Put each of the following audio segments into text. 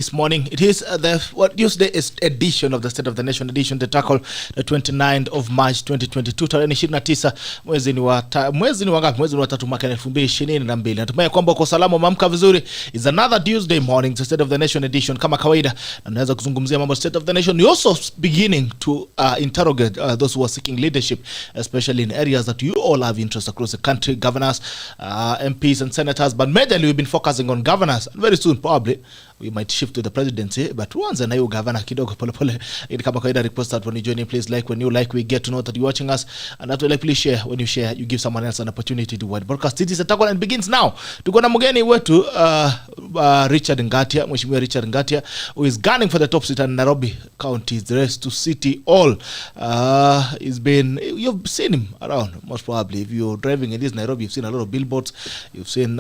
this morning. It is Tuesday edition of the State of the Nation edition, the tackle the 29th of March 2022. Tarehe 29 mwezi ni wa 3 mwaka 2022. Natumai kwamba uko salama, umeamka vizuri. It's another Tuesday morning, the State of the Nation edition kama kawaida. Na naweza kuzungumzia mambo State of the Nation. We also beginning to interrogate those who are seeking leadership, especially in areas that you all have interest across the country, governors, MPs and senators, but majorly we've been focusing on governors. And very soon probably we might shift to the presidency, but once na hiyo governor kidogo pole pole. Ili kama kawaida, request that when you join in, please like when you like, we get to know that you're watching us, and that will like, please share. When you share, you give someone else an opportunity to wide broadcast. It is a tackle and begins now. Tuko na mgeni wetu Richard Ngatia, Mheshimiwa Richard Ngatia, who is gunning for the top seat in Nairobi County, the rest to City Hall. You've seen him around, most probably. If you're driving in this Nairobi, you've seen a lot of billboards. You've seen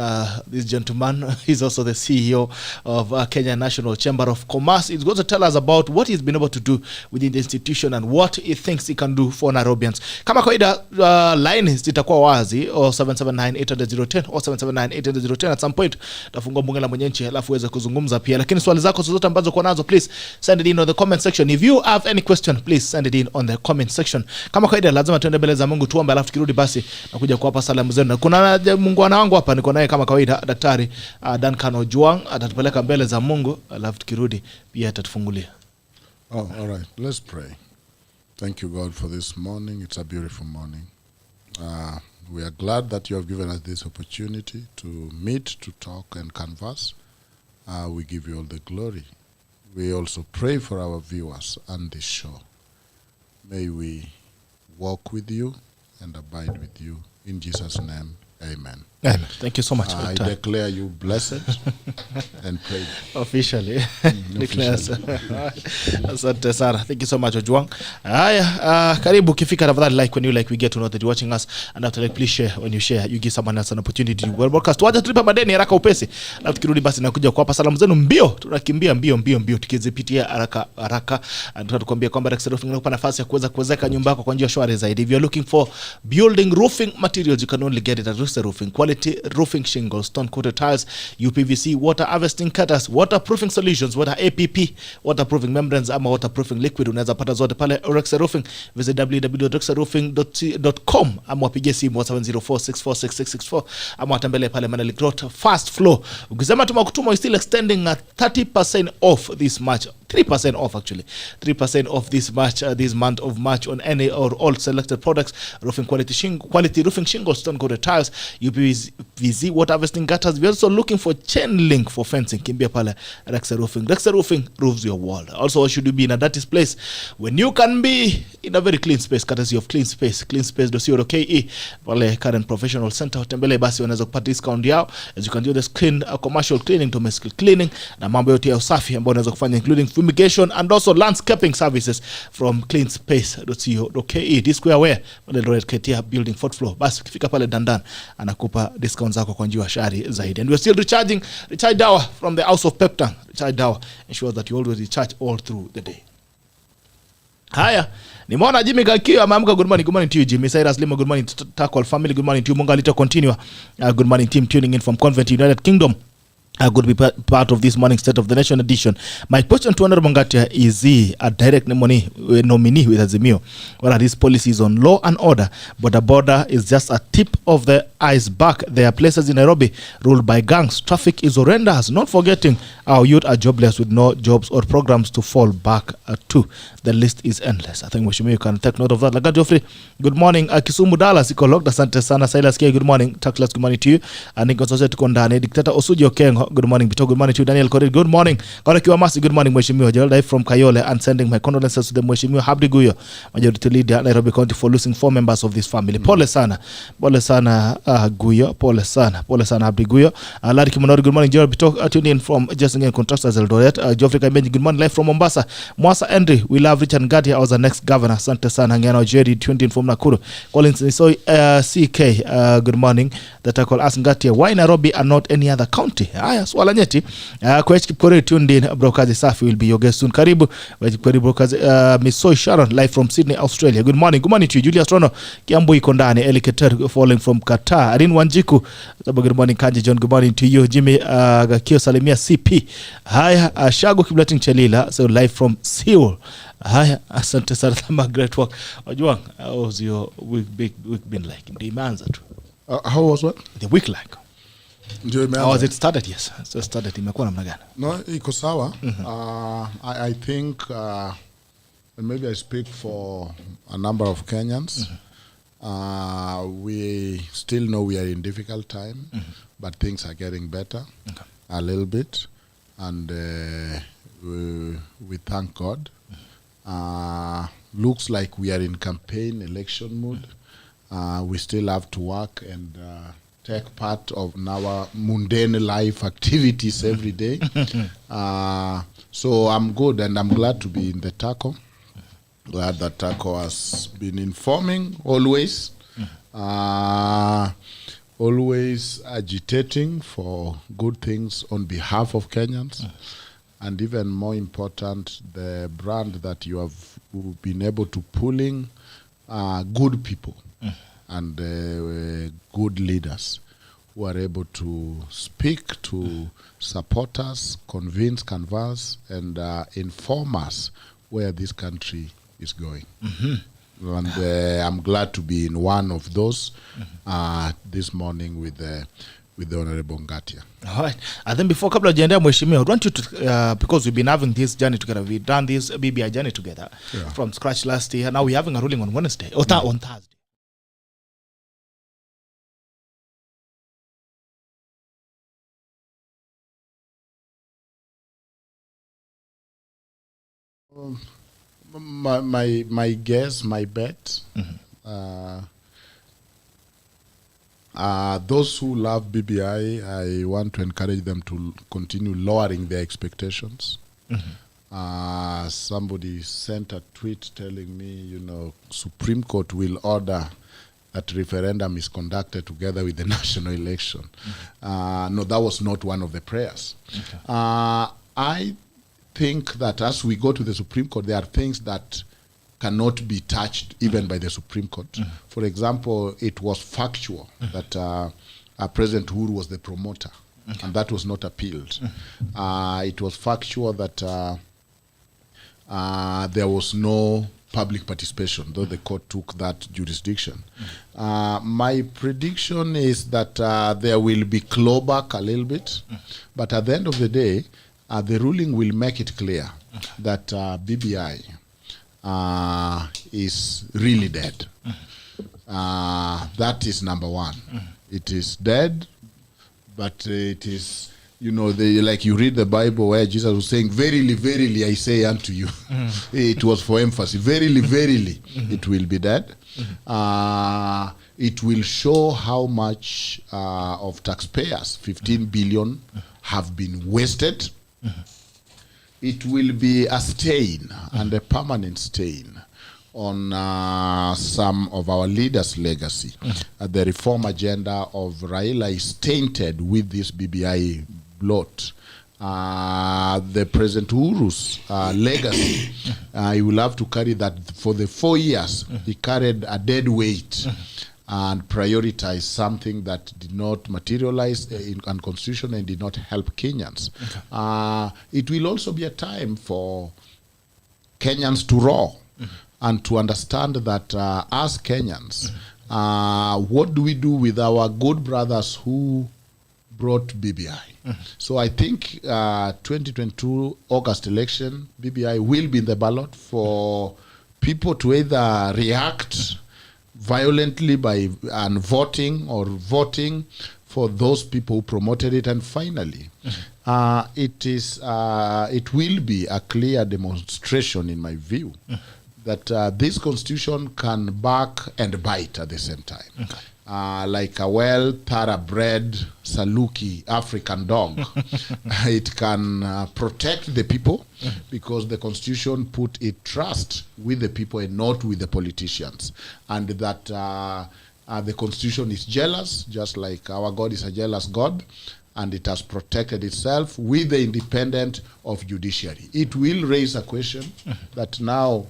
this gentleman. He's also the CEO of Kenya National Chamber of Commerce. He's going to tell us about what he's been able to do within the institution and what he thinks he can do for Nairobians. Kama kawaida, line zitakuwa wazi, or 779-800-010 or 779-800-010. At some point tafungua bunge la mwenye nchi alafu uweze kuzungumza pia, lakini swali zako zote ambazo uko nazo, please send it in on the comment section. If you have any question, please send it in on the comment section. Kama kawaida, lazima tuende mbele za Mungu tuombe, alafu tukirudi basi na kuja kuwapa salamu zenu. Kuna Mungu wangu hapa, niko naye kama kawaida, Daktari DUNCAN OJWANG atatupeleka mbele za Mungu, alafu tukirudi pia atatufungulia. Oh, all right. Let's pray. Thank you, God, for this morning. It's a beautiful morning. We are glad that you have given us this opportunity to meet, to talk and converse. We give you all the glory. We also pray for our viewers on this show. May we walk with you and abide with you. In Jesus' name, amen. Amen. Thank you so much. I declare you blessed and prayed. Officially. Asante sana. Thank you so much, Ojwang. Haya, karibu kifika tafadhali like when you like, we get to know that you're watching us, and after like, please share. When you share, you give someone else an opportunity to well broadcast. Tuaje tulipa madeni haraka upesi. Na tukirudi basi na kuja kuwapa salamu zenu mbio. Tunakimbia mbio tukizipitia haraka. And tutakwambia kwamba Rex Roofing inakupa nafasi ya kuwezeka nyumba yako kwa njia shwari zaidi. If you're looking for building roofing materials, you can only get it at Rex Roofing. Quality roofing shingles, stone coated tiles, UPVC, water harvesting cutters, waterproofing solutions, water APP, waterproofing membranes ama waterproofing liquid. Unaweza pata zote pale Rex Roofing. Visit www.rexroofing.com ama wapigie simu 704-646-664 ama watembele pale Manelik Road Fast Flow. Ukisema tumakutuma, we still extending 30% off this March. 3% off actually. 3% off this March, this month of March on any or all selected products. Roofing quality roofing shingles, stone coated tiles, UPVC, water harvesting gutters. We're also looking for chain link for fencing. Kimbia pale Rex Roofing. Rex Roofing roofs your world. Also, what should you be in a dirty place when you can be in a very clean space, courtesy of Clean Space, cleanspace.co.ke. Pale Current Professional Center, tembele basi wanaweza kupata discount yao, as you can do this clean commercial cleaning, domestic cleaning na mambo yote ya usafi ambayo unaweza kufanya, including fumigation and also landscaping services from cleanspace.co.ke. This square where the Royal Ketia building 4th floor. Basi ukifika pale Dandan anakupa discount zako kwa njia shari zaidi. And we're still recharge Dawa from the House of Peptang. Recharge Dawa ensures that you always recharge all through the day. Haya, nimeona Jimmy Gakio ameamka. Good morning to you, Jimmy. Cyrus Lima, good morning to Tackle family. Good morning to you, Munga Lito continue. Good morning team tuning in from Convent United Kingdom. Good to be part of this morning State of the Nation edition. My question to Honorable Ngatia, is he a direct nominee with Azimio? What are his policies on law and order? But the border is just a tip of the iceberg. There are places in Nairobi ruled by gangs. Traffic is horrendous. Not forgetting our youth are jobless with no jobs or programs to fall back to. The list is endless. I think you can take note of that. Lagat Joffrey, good morning. Kisumu Dallas, Ikolog, Asante Sana, Silas K, good morning. Taklas, good morning to you. And Nico Soseti Kondane, Dictator Osuji Okengo, good morning. Bito, good morning to you. Daniel Korir, good morning. Korekiwa Masi, good morning. Mheshimiwa Gerald from Kayole, and sending my condolences to the Mheshimiwa Habdi Guyo, Majority Leader, Nairobi County, for losing 4 members of this family. Pole sana Guyo, pole sana Habdi Guyo. Larry Kimonori, good morning. Gerald Bito, tuning in from Just Again Contractors Eldoret. Geoffrey Kaimenji, good morning. Live from Mombasa. Mwasa Henry, we love Richard Ngatia as the next governor. Asante sana. Ngeno Jerry, 20 from Nakuru. Collins Nisoi, CK, good morning. That I call ask Ngatia, why Nairobi and not any other county? Haya, swala nyeti. Kwa Kipkorir tuned in, Brokazi Safi will be your guest soon. Karibu kwa Kipkorir Brokazi, Miss Soy Sharon live from Sydney, Australia. Good morning. Good morning to you. Julius Rono Kiambu iko ndani, Eli Keter following from Qatar. Arin Wanjiku, good morning Kanji John. Good morning to you. Jimmy Gakio salimia CP. Haya, Shago Kiblating Chelila, so live from Seoul. Haya, asante sana, great work. Ojwang, how was your week been like? Ndio imeanza tu. How was what? The week like. Ndio imeanza. How was it started? Yes. So started imekuwa namna gani? No, iko sawa. I think and maybe I speak for a number of Kenyans. We still know we are in difficult time, but things are getting better a little bit, and we thank God. Looks like we are in campaign election mood. We still have to work and take part of our mundane life activities every day. So I'm good, and I'm glad to be in the TACO. Glad that TACO has been informing always. Always agitating for good things on behalf of Kenyans. And even more important, the brand that you have been able to pull in good people and good leaders who are able to speak to support us, convince, canvass, and inform us where this country is going. And I'm glad to be in one of those this morning with the Honorable NGATIA. All right. And then before kabla hujaendea mheshimiwa, I want you to, because we've been having this journey together, we've done this BBI journey together from scratch last year. Now we're having a ruling on Wednesday, or on Thursday. My guess, my bet, those who love BBI, I want to encourage them to continue lowering their expectations. Somebody sent a tweet telling me, Supreme Court will order that referendum is conducted together with the national election. No, that was not one of the prayers. I think that as we go to the Supreme Court, there are things that cannot be touched even by the Supreme Court. For example, it was factual that President Uhuru was the promoter, and that was not appealed. It was factual that there was no public participation, though the court took that jurisdiction. My prediction is that there will be clawback a little bit, but at the end of the day, the ruling will make it clear that BBI is really dead. That is number one. It is dead, but it is, like you read the Bible where Jesus was saying, verily, verily, I say unto you. It was for emphasis. Verily, verily, it will be dead. It will show how much of taxpayers, 15 billion, have been wasted. It will be a stain, and a permanent stain, on some of our leaders' legacy. The reform agenda of Raila is tainted with this BBI blot. The President Uhuru's legacy, he will have to carry that for the 4 years. He carried a dead weight and prioritized something that did not materialize in Constitution and did not help Kenyans. It will also be a time for Kenyans to roar and to understand that as Kenyans, what do we do with our good brothers who brought BBI? So I think 2022 August election, BBI will be in the ballot for people to either react violently by voting or voting for those people who promoted it. And finally, it will be a clear demonstration, in my view, that this constitution can bark and bite at the same time. Like a well-thoroughbred Saluki African dog. It can protect the people because the constitution put its trust with the people and not with the politicians. And that the constitution is jealous, just like our God is a jealous God. and it has protected itself with the independence of judiciary. It will raise a question that now,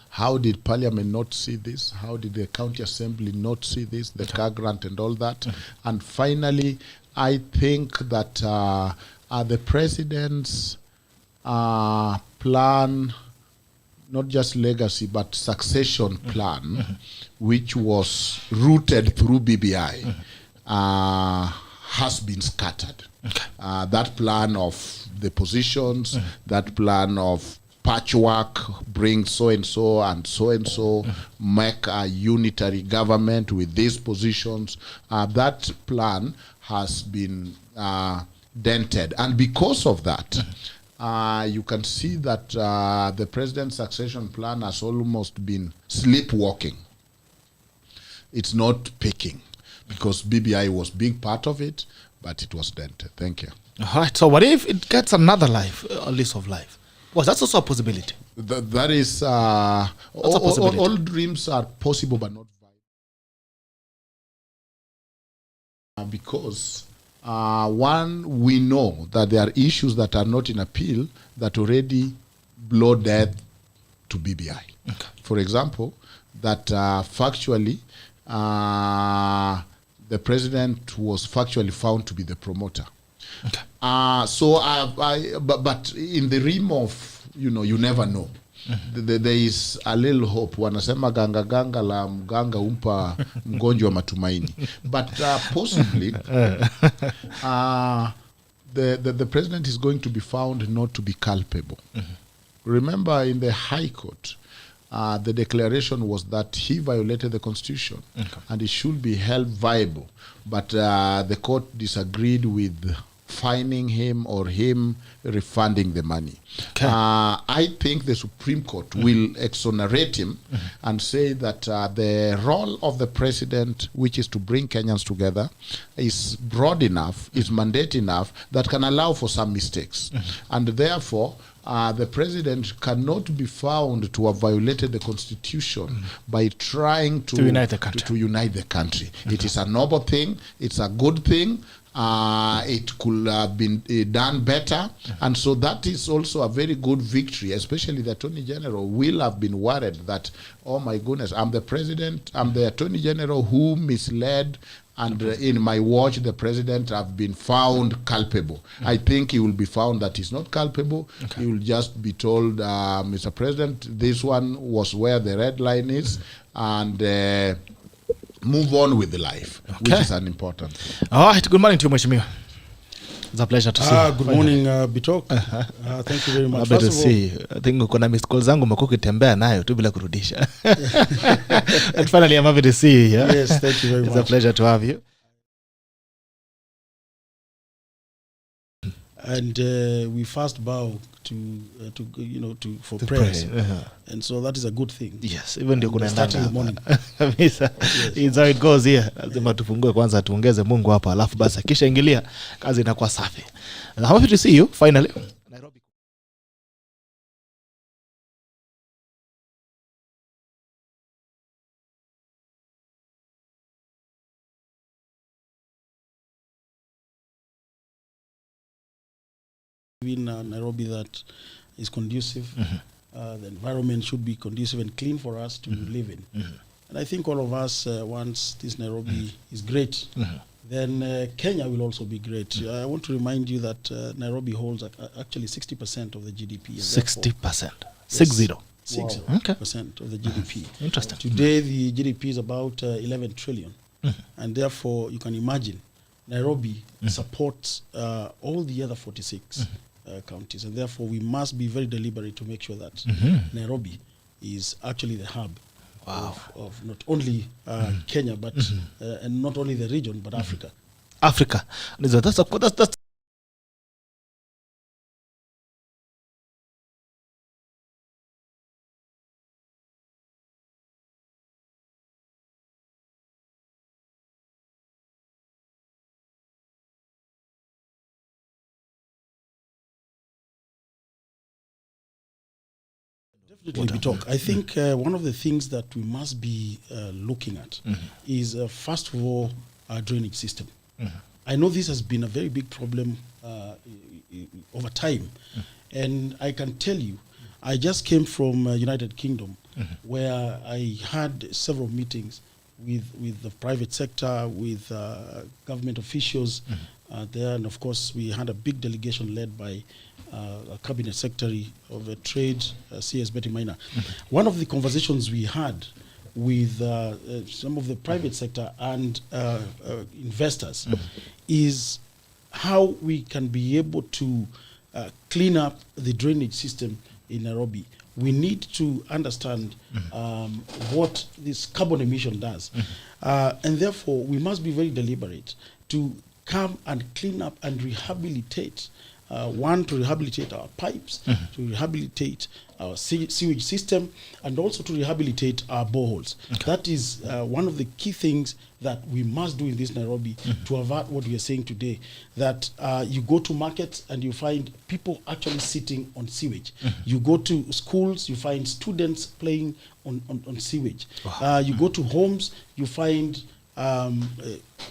how did Parliament not see this? How did the County Assembly not see this? The car grant and all that. And finally, I think that the President's plan, not just legacy, but succession plan, which was rooted through BBI, has been scattered. That plan of the positions, that plan of patchwork, bring so-and-so and so-and-so, make a unitary government with these positions, that plan has been dented. And because of that, you can see that the President's succession plan has almost been sleepwalking. It's not picking, because BBI was big part of it, but it was dented. Thank you. All right. So what if it gets another life, a lease of life? Well, that's also a possibility. That is, all dreams are possible, but not viable. Because one, we know that there are issues that are not in appeal that already blow death to BBI. Okay. For example, that factually, the President was factually found to be the promoter. Okay. But in the realm of, you never know. There is a little hope. Wanasema ganga ganga la mganga umpa mgonjwa matumaini. But possibly, the President is going to be found not to be culpable. Remember, in the High Court, the declaration was that he violated the Constitution, and it should be held viable. But the court disagreed with fining him or him refunding the money. Okay. I think the Supreme Court will exonerate him and say that the role of the President, which is to bring Kenyans together, is broad enough, is mandate enough that can allow for some mistakes. And therefore, the President cannot be found to have violated the Constitution by trying to unite the country. Okay. It is a noble thing. It's a good thing. It could have been done better. And so that is also a very good victory, especially the Attorney General will have been worried that, oh my goodness, I'm the President, I'm the Attorney General who misled, and in my watch, the President have been found culpable. I think he will be found that he's not culpable. He will just be told, Mr. President, this one was where the red line is, and move on with the life, which is an important thing. All right. Good morning to you, Mheshimiwa. It's a pleasure to see you. Good morning, Bitok. Thank you very much. First to see you. I think kuna missed calls zangu umekuwa ukitembea nayo tu bila kurudisha. And finally, I'm happy to see you. Yeah? Yes, thank you very much. It's a pleasure to have you. And we first bow for prayers, and so that is a good thing. Yes, even ndio kuna start in the morning. Kabisa. It's how it goes here. Lazima tufungue kwanza, tuongeze Mungu hapa, alafu basi kisha ingilia, kazi inakuwa safi. I'm happy to see you finally. Nairobi. In Nairobi that is conducive. The environment should be conducive and clean for us to live in. And I think all of us, once this Nairobi is great, then Kenya will also be great. I want to remind you that Nairobi holds actually 60% of the GDP. 60%? 60? 60% of the GDP. Interesting. Today the GDP is about 11 trillion. And therefore you can imagine Nairobi supports all the other 46 counties, and therefore we must be very deliberate to make sure that Nairobi is actually the hub of not only Kenya, but and not only the region, but Africa. Africa. That's Definitely, Bitok. I think one of the things that we must be looking at is, first of all, our drainage system. I know this has been a very big problem over time. And I can tell you, I just came from United Kingdom, where I had several meetings with the private sector, with government officials there. And of course, we had a big delegation led by a cabinet secretary of trade, CS Betty Minor. One of the conversations we had with some of the private sector and investors is how we can be able to clean up the drainage system in Nairobi. We need to understand what this carbon emission does. And therefore, we must be very deliberate to come and clean up and rehabilitate. One, to rehabilitate our pipes, to rehabilitate our sewage system, and also to rehabilitate our boreholes. That is one of the key things that we must do in this Nairobi to avert what we are saying today, that you go to markets and you find people actually sitting on sewage. You go to schools, you find students playing on sewage. You go to homes, you find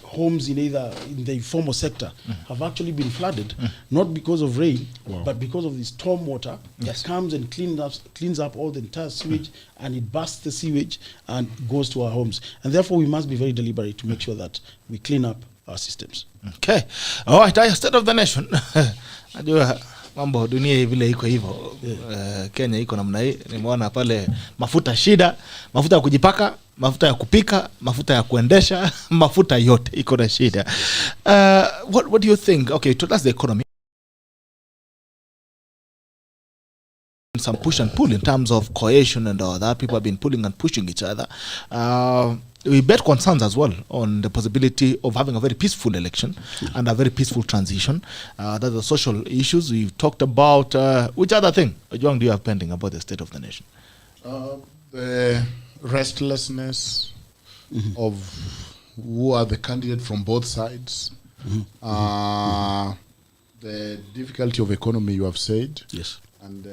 homes in the informal sector have actually been flooded, not because of rain, but because of the storm water that comes and cleans up all the entire sewage, and it busts the sewage and goes to our homes. And therefore, we must be very deliberate to make sure that we clean up our systems. Okay. All right, state of the nation. Najua mambo dunia vile iko hivyo. Kenya iko namna hii. Nimeona pale mafuta shida, mafuta ya kujipaka, mafuta ya kupika, mafuta ya kuendesha, mafuta yote iko na shida. What do you think? Okay, that's the economy. Some push and pull in terms of cohesion and all that. People have been pulling and pushing each other. We bet concerns as well on the possibility of having a very peaceful election and a very peaceful transition. That's the social issues we've talked about. Which other thing, OJWANG, do you have pending about the state of the nation? The restlessness of who are the candidates from both sides. The difficulty of economy, you have said. Yes. And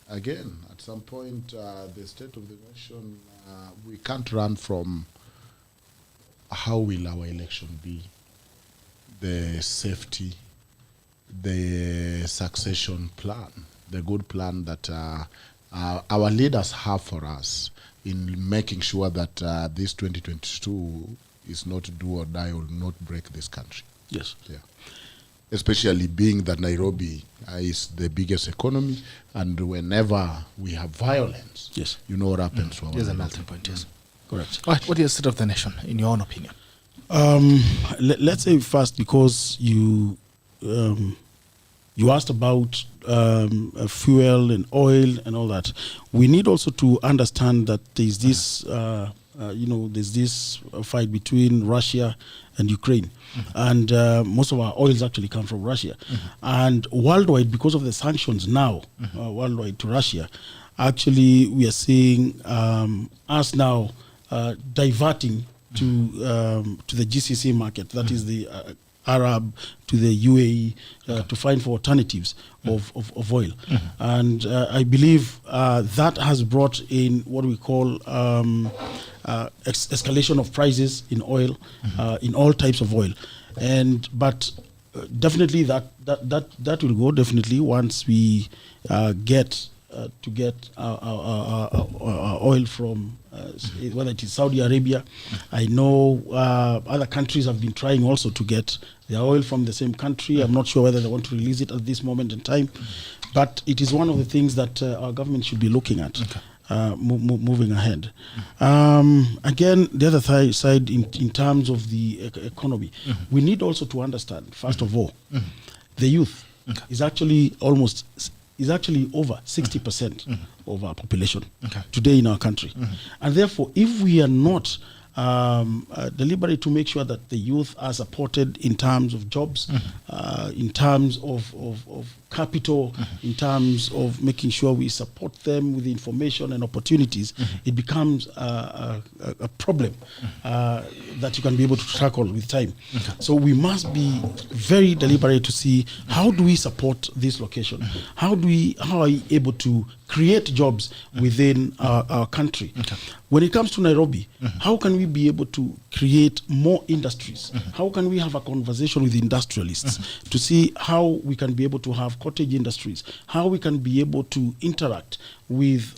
again, at some point, the state of the nation, we can't run from how will our election be, the safety, the succession plan, the good plan that our leaders have for us in making sure that this 2022 is not do or die or not break this country. Yes. Yeah. Especially being that Nairobi is the biggest economy, and whenever we have violence, yes, you know what happens to our Here's a melting point, yes. Correct. All right, what is the state of the nation, in your own opinion? Let's say first, because you asked about fuel and oil and all that, we need also to understand that there's this, there's this fight between Russia and Ukraine. And most of our oils actually come from Russia. And worldwide, because of the sanctions now, worldwide to Russia, actually we are seeing us now diverting to the GCC market, that is the Arab, to the UAE, to find for alternatives of oil. And I believe that has brought in what we call escalation of prices in oil, in all types of oil. But definitely that will go definitely once we get our oil from whether it is Saudi Arabia. I know other countries have been trying also to get their oil from the same country. I'm not sure whether they want to release it at this moment in time, but it is one of the things that our government should be looking at. Moving ahead. Again, the other side in terms of the economy, we need also to understand, first of all, the youth is actually over 60% of our population today in our country. And therefore, if we are not deliberate to make sure that the youth are supported in terms of jobs, in terms of capital, in terms of making sure we support them with information and opportunities, it becomes a problem that you can be able to tackle with time. So we must be very deliberate to see how do we support this location? How are we able to create jobs within our country. Okay. When it comes to Nairobi, how can we be able to create more industries? How can we have a conversation with industrialists to see how we can be able to have cottage industries, how we can be able to interact with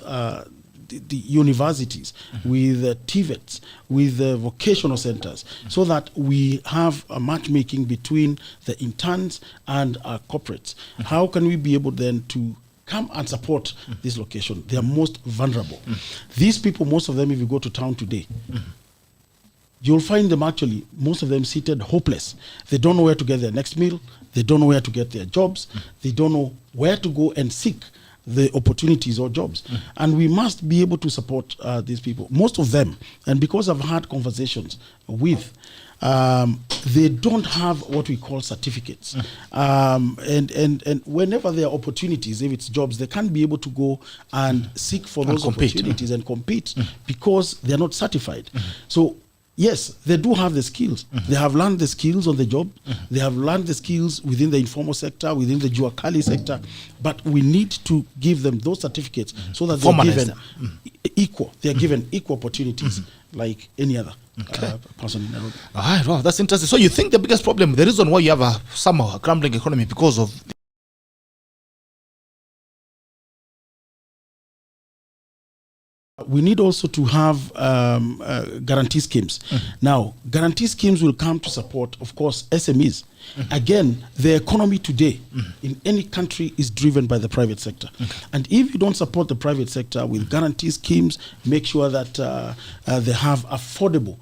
the universities, with TVETs, with vocational centers, so that we have a matchmaking between the interns and our corporates. How can we be able then to come and support this location? They are most vulnerable. These people, most of them, if you go to town today, you'll find them actually, most of them seated hopeless. They don't know where to get their next meal. They don't know where to get their jobs. They don't know where to go and seek the opportunities or jobs. And we must be able to support these people. Most of them, and because I've had conversations with, they don't have what we call certificates. And whenever there are opportunities, if it's jobs, they can't be able to go and seek for those opportunities and compete because they're not certified. So yes, they do have the skills. They have learned the skills on the job. They have learned the skills within the informal sector, within the Juakali sector. But we need to give them those certificates so that they're given equal. They're given equal opportunities like any other person in Nairobi. All right, wow, that's interesting. So you think the biggest problem, the reason why you have a somehow a crumbling economy, because of we need also to have guarantee schemes. Now, guarantee schemes will come to support, of course, SMEs. Again, the economy today in any country is driven by the private sector. And if you don't support the private sector with guarantee schemes, make sure that they have affordable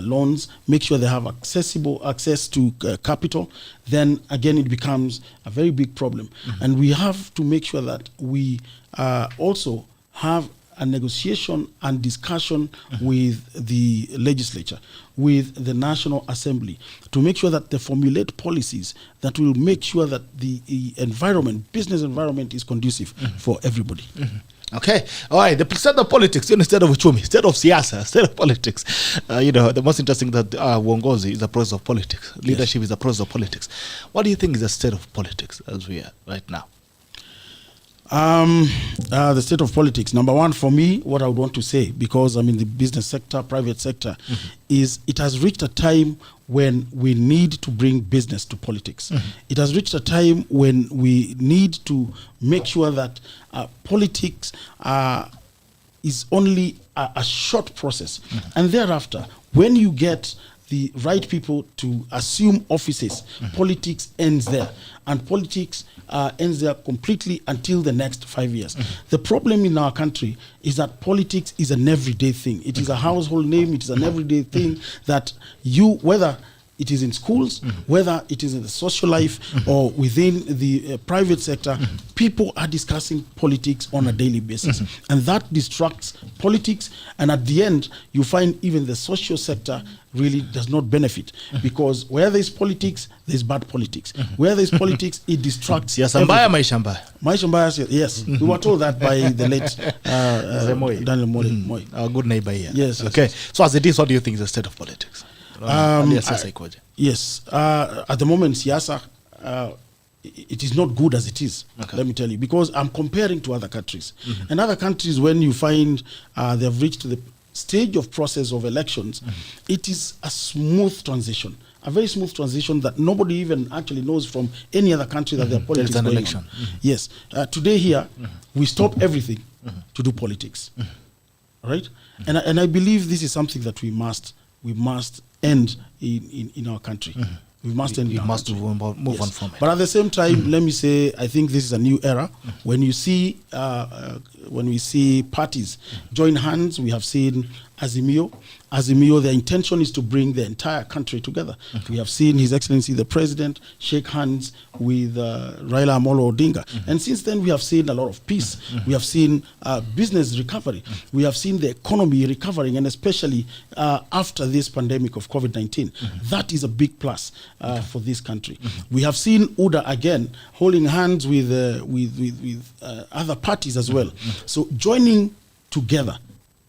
loans, make sure they have access to capital, then again, it becomes a very big problem. And we have to make sure that we also have a negotiation and discussion with the legislature, with the National Assembly, to make sure that they formulate policies that will make sure that the environment, business environment, is conducive for everybody. Okay, all right. The state of politics, instead of uchumi, state of siasa, state of politics. The most interesting that uongozi is a process of politics. Leadership is a process of politics. What do you think is the state of politics as we are right now? The state of politics, number one, for me, what I would want to say, because I'm in the business sector, private sector, is it has reached a time when we need to bring business to politics. It has reached a time when we need to make sure that politics is only a short process. And thereafter, when you get the right people to assume offices, politics ends there. And politics ends there completely until the next 5 years. The problem in our country is that politics is an everyday thing. It is a household name. It is an everyday thing that you, whether it is in schools, whether it is in the social life or within the private sector, people are discussing politics on a daily basis. And that distracts politics. And at the end, you find even the social sector really does not benefit, because where there is politics, there is bad politics. Where there is politics, it distracts. Yes, maisha mbaya. Yes, we were told that by the late Daniel Moi. Our good neighbor here. Yes. Okay. So as it is, what do you think is the state of politics? Yes. At the moment, siasa, it is not good as it is. Okay. Let me tell you, because I'm comparing to other countries. And other countries, when you find they have reached the stage of process of elections, it is a smooth transition, a very smooth transition that nobody even actually knows from any other country that their politics an going election. on. Yes. Today here, we stop everything to do politics. All right? And I believe this is something that we must end in our country. We must end. We must move on from it. But at the same time, let me say, I think this is a new era. When you see, when we see parties join hands, we have seen Azimio. Their intention is to bring the entire country together. We have seen His Excellency the President shake hands with Raila Amolo Odinga. And since then, we have seen a lot of peace. We have seen business recovery. We have seen the economy recovering, and especially after this pandemic of COVID-19. That is a big plus for this country. We have seen UDA again holding hands with other parties as well. So joining together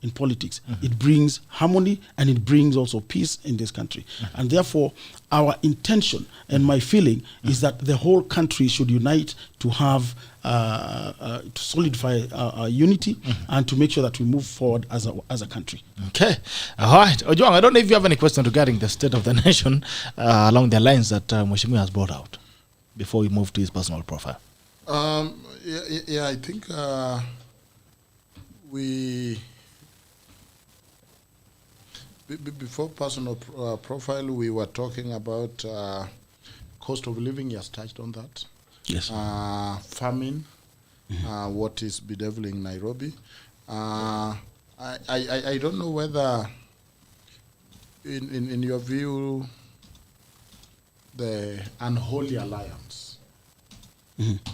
in politics. It brings harmony and it brings also peace in this country. And therefore, our intention and my feeling is that the whole country should unite to have to solidify our unity and to make sure that we move forward as a country. Okay. All right. OJWANG, I don't know if you have any question regarding the state of the nation along the lines that Mheshimiwa has brought out before we move to his personal profile. Yeah, I think before personal profile, we were talking about cost of living. He has touched on that. Yes. Famine, what is bedeviling Nairobi. I don't know whether, in your view, the unholy alliance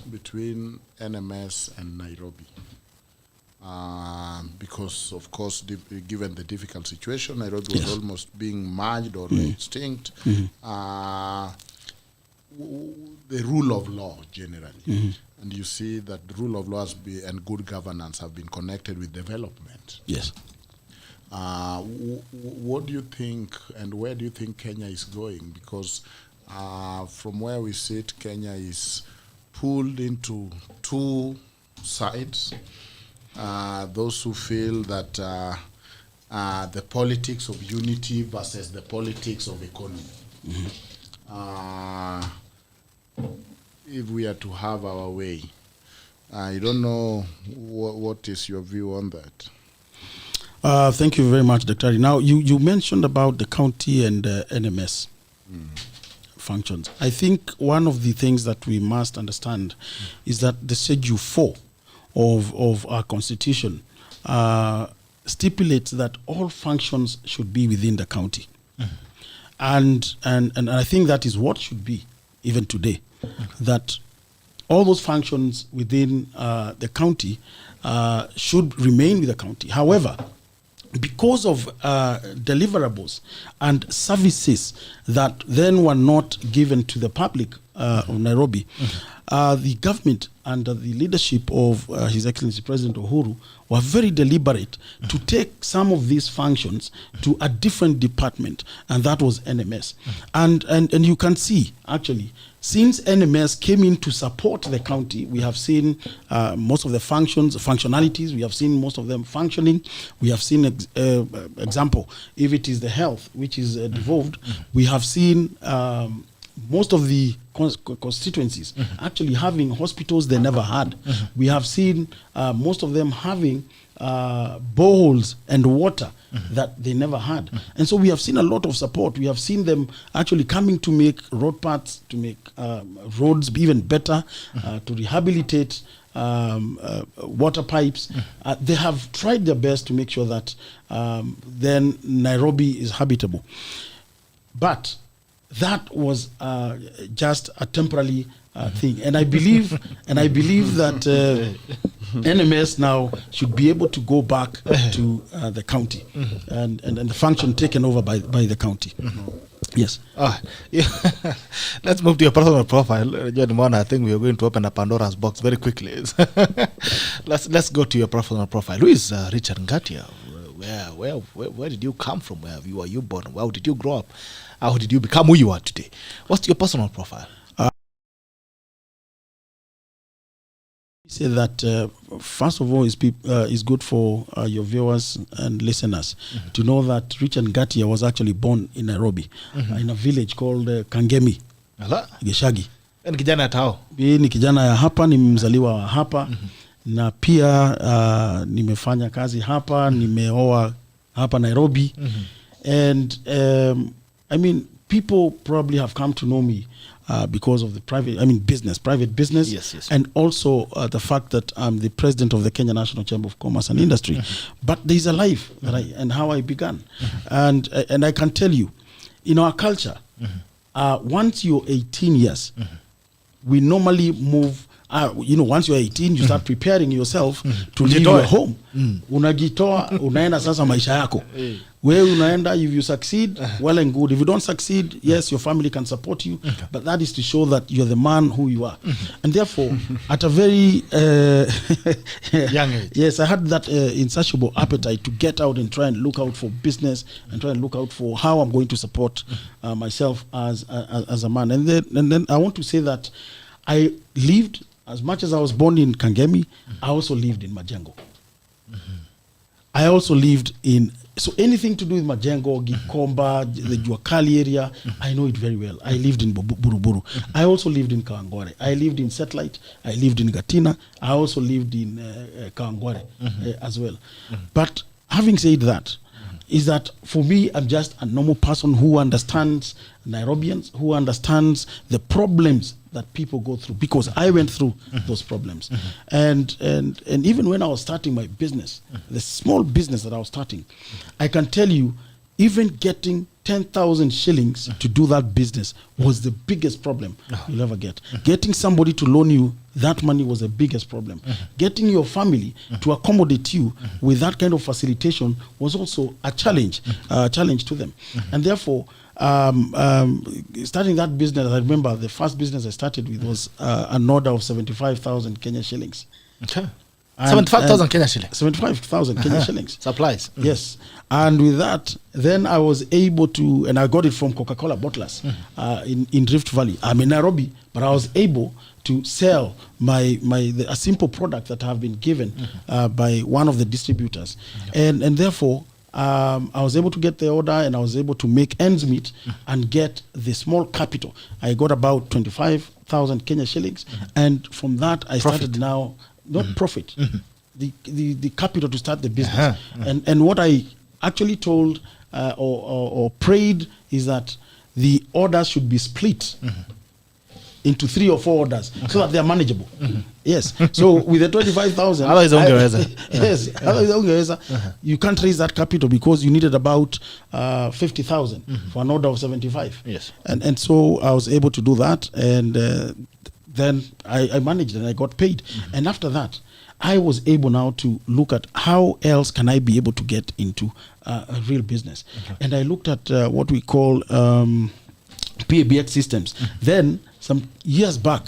between NMS and Nairobi, because of course, given the difficult situation, Nairobi was almost being merged or extinct. The rule of law generally, and you see that the rule of law and good governance have been connected with development. Yes. What do you think, and where do you think Kenya is going? Because from where we sit, Kenya is pulled into two sides. Those who feel that the politics of unity versus the politics of economy. If we are to have our way, I don't know what is your view on that. Thank you very much, Dr. Now, you mentioned about the county and NMS functions. I think one of the things that we must understand is that the Schedule 4 of our Constitution stipulates that all functions should be within the county. And I think that is what should be, even today, that all those functions within the county should remain with the county. However, because of deliverables and services that then were not given to the public of Nairobi, the government under the leadership of His Excellency President Uhuru were very deliberate to take some of these functions to a different department, and that was NMS. And you can see, actually, since NMS came in to support the county, we have seen most of the functionalities, we have seen most of them functioning. We have seen, example, if it is the health, which is devolved, we have seen most of the constituencies actually having hospitals they never had. We have seen most of them having boreholes and water that they never had. And so we have seen a lot of support. We have seen them actually coming to make road paths, to make roads even better, to rehabilitate water pipes. They have tried their best to make sure that then Nairobi is habitable. But that was just a temporary thing, and I believe that NMS now should be able to go back to the county and the function taken over by the county. Yes. Yeah. Let's move to your personal profile, John Mona. I think we are going to open a Pandora's box very quickly. Let's go to your personal profile. Who is Richard Ngatia? Where did you come from? Where were you born? How did you grow up? How did you become who you are today? What's your personal profile? Say that first of all, is good for your viewers and listeners to know that Richard Ngatia was actually born in Nairobi, in a village called Kangemi, Geshagi. Ni kijana tao. Ni kijana ya hapa, ni mzaliwa wa hapa, na pia nimefanya kazi hapa, nimeoa hapa Nairobi. And I mean, people probably have come to know me because of the private business, yes. And also the fact that I'm the president of the Kenya National Chamber of Commerce and Industry. But there's a life that and how I began. And I can tell you, in our culture, once you're 18 years, we normally move. Once you're 18, you start preparing yourself to leave your home. Unajitoa, unaenda sasa maisha yako. Where unaenda, if you succeed, well and good. If you don't succeed, yes, your family can support you, but that is to show that you're the man who you are. And therefore, at a very young age, yes, I had that insatiable appetite to get out and try and look out for business and try and look out for how I'm going to support myself as a man. And then I want to say that I lived, as much as I was born in Kangemi, I also lived in Majengo. I also lived in, so anything to do with Majengo, Gikomba, the Juakali area, I know it very well. I lived in Buruburu. I also lived in Kawangware. I lived in Satellite. I lived in Gatina. I also lived in Kawangware as well. But having said that, is that for me, I'm just a normal person who understands Nairobians, who understands the problems that people go through, because I went through those problems. And even when I was starting my business, the small business that I was starting, I can tell you, even getting 10,000 shillings to do that business was the biggest problem you'll ever get. Getting somebody to loan you that money was the biggest problem. Getting your family to accommodate you with that kind of facilitation was also a challenge to them. And therefore, starting that business, I remember the first business I started with was an order of 75,000 Kenya shillings. Okay. 75,000 Kenya shillings. 75,000 Kenya shillings. Supplies. Yes. And with that, then I was able to, and I got it from Coca-Cola bottlers in Rift Valley. I'm in Nairobi, but I was able to sell a simple product that have been given by one of the distributors. And therefore, I was able to get the order, and I was able to make ends meet and get the small capital. I got about 25,000 Kenya shillings, and from that I started now, not profit, the capital to start the business. And what I actually told or prayed is that the orders should be split into 3 or 4 orders so that they are manageable. Yes. So with the 25,000, you can't raise that capital because you needed about 50,000 for an order of 75. Yes. And so I was able to do that, and then I managed and I got paid. And after that, I was able now to look at how else can I be able to get into a real business. And I looked at what we call PABX systems. Then some years back,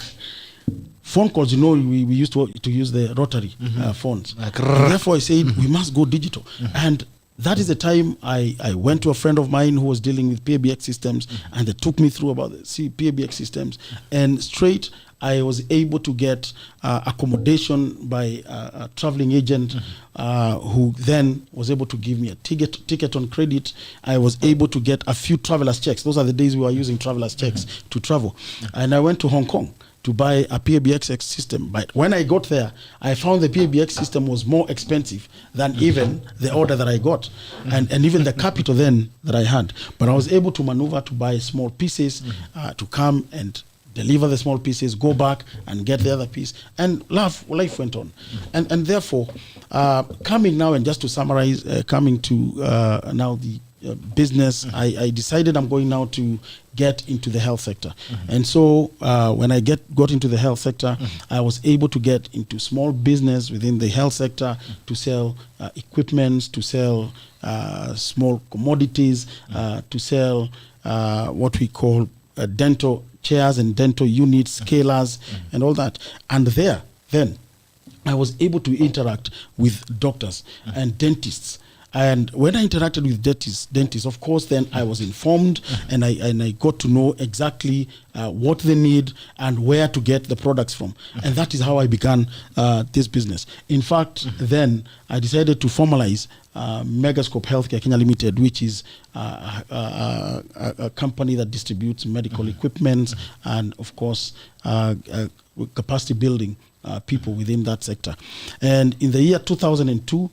phone calls, we used to use the rotary phones. And therefore I said, we must go digital. And that is the time I went to a friend of mine who was dealing with PABX systems, and they took me through about the PABX systems, and straight I was able to get accommodation by a traveling agent who then was able to give me a ticket on credit. I was able to get a few traveler's checks. Those are the days we were using traveler's checks to travel. And I went to Hong Kong to buy a PABX system. But when I got there, I found the PABX system was more expensive than even the order that I got, and even the capital then that I had. But I was able to maneuver to buy small pieces to come and deliver the small pieces, go back and get the other piece, and life went on. And therefore, coming now, and just to summarize, coming to now the business, I decided I'm going now to get into the health sector. And so when I got into the health sector, I was able to get into small business within the health sector to sell equipments, to sell small commodities, to sell what we call dental chairs and dental units, scalers, and all that. And then I was able to interact with doctors and dentists. And when I interacted with dentists, of course, then I was informed, and I got to know exactly what they need and where to get the products from. And that is how I began this business. In fact, then I decided to formalize Megascope Healthcare Kenya Limited, which is a company that distributes medical equipment and, of course, capacity building people within that sector. And in the year 2002,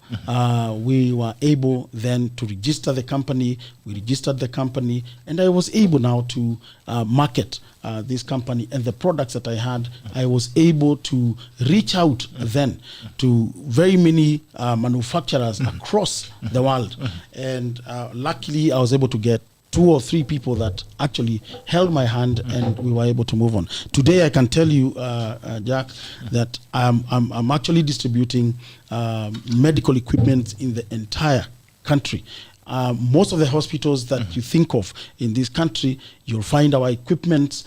we were able then to register the company. We registered the company, and I was able now to market this company and the products that I had. I was able to reach out then to very many manufacturers across the world. And luckily, I was able to get 2 or 3 people that actually held my hand, and we were able to move on. Today, I can tell you, Jack, that I'm actually distributing medical equipment in the entire country. Most of the hospitals that you think of in this country, you'll find our equipment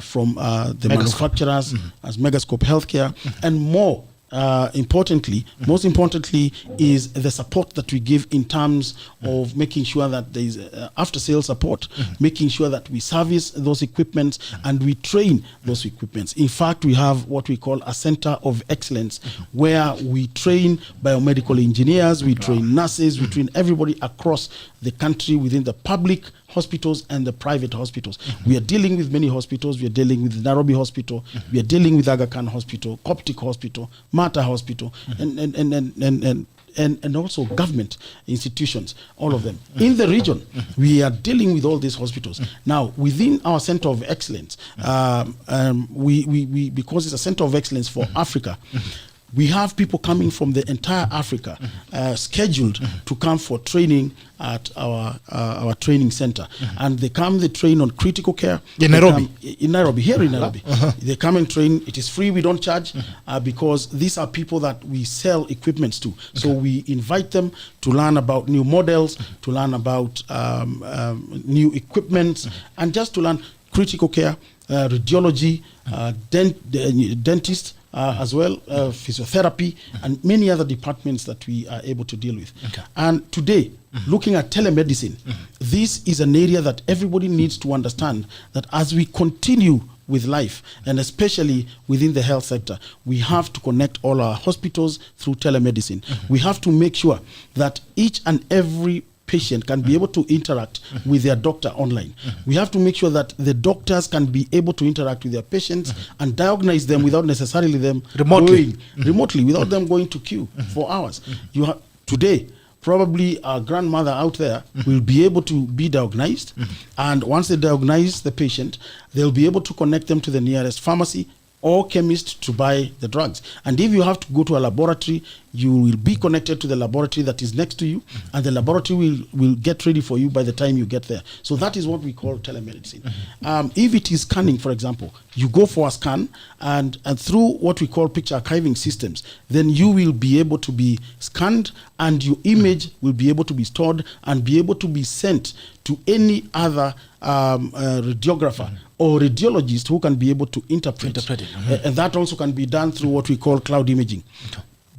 from the manufacturers as Megascope Healthcare, and more. Most importantly, is the support that we give in terms of making sure that there is after-sales support, making sure that we service those equipments and we train those equipments. In fact, we have what we call a center of excellence where we train biomedical engineers, we train nurses, we train everybody across the country within the public hospitals and the private hospitals. We are dealing with many hospitals. We are dealing with Nairobi Hospital. We are dealing with Aga Khan Hospital, Coptic Hospital, Mata Hospital, and also government institutions, all of them. In the region, we are dealing with all these hospitals. Now, within our Center of Excellence, we because it's a Center of Excellence for Africa, we have people coming from the entire Africa scheduled to come for training at our training center. And they train on critical care. In Nairobi? In Nairobi, here in Nairobi. They come and train. It is free. We don't charge because these are people that we sell equipments to. So we invite them to learn about new models, to learn about new equipment, and just to learn critical care, radiology, dentist, as well, physiotherapy, and many other departments that we are able to deal with. And today, looking at telemedicine, this is an area that everybody needs to understand that as we continue with life, and especially within the health sector, we have to connect all our hospitals through telemedicine. We have to make sure that each and every patient can be able to interact with their doctor online. We have to make sure that the doctors can be able to interact with their patients and diagnose them without necessarily them remotely, without them going to queue for hours. Today, probably a grandmother out there will be able to be diagnosed, and once they diagnose the patient, they'll be able to connect them to the nearest pharmacy or chemist to buy the drugs. And if you have to go to a laboratory, you will be connected to the laboratory that is next to you, and the laboratory will get ready for you by the time you get there. So that is what we call telemedicine. If it is scanning, for example, you go for a scan, and through what we call picture archiving systems, then you will be able to be scanned, and your image will be able to be stored and be able to be sent to any other radiographer or radiologist who can be able to interpret it. And that also can be done through what we call cloud imaging.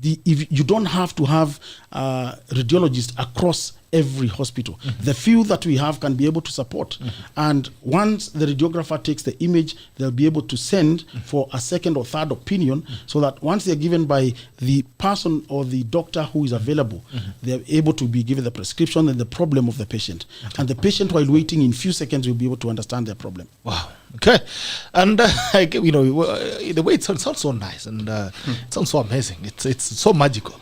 If you don't have to have radiologists across every hospital. The few that we have can be able to support. And once the radiographer takes the image, they'll be able to send for a second or third opinion, so that once they're given by the person or the doctor who is available, they're able to be given the prescription and the problem of the patient. And the patient, while waiting in few seconds, will be able to understand their problem. Wow. Okay. And the way it sounds so nice, and it sounds so amazing. It's so magical.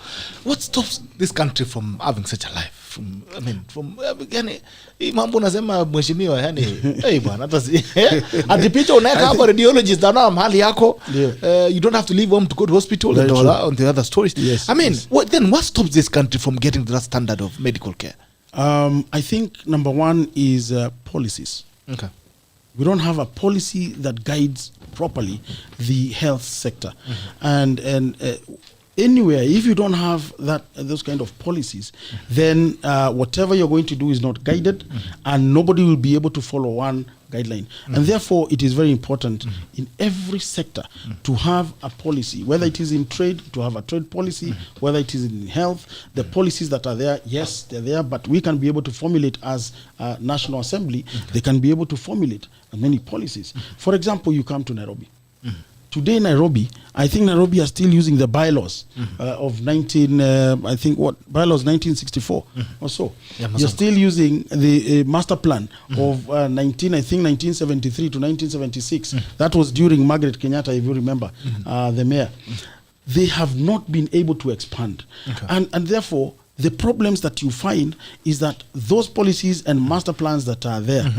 What stops this country from having such a life? Mambo nasema mheshimiwa, yani bwana, hata ati picha unaweka hapo radiologist na mahali yako, you don't have to leave home to go to hospital and all on the other stories. Yes, what stops this country from getting to that standard of medical care? I think number one is policies. Okay. We don't have a policy that guides properly the health sector. And anywhere, if you don't have those kind of policies, then whatever you're going to do is not guided, and nobody will be able to follow one guideline. And therefore, it is very important in every sector to have a policy, whether it is in trade, to have a trade policy, whether it is in health. The policies that are there, yes, they're there, but we can be able to formulate as a National Assembly. They can be able to formulate many policies. For example, you come to Nairobi. Today, Nairobi, I think Nairobi are still using the bylaws of bylaws 1964 or so. Yeah, you're still using the master plan of 1973 to 1976. That was during Margaret Kenyatta, if you remember, the mayor. They have not been able to expand. And therefore, the problems that you find is that those policies and master plans that are there,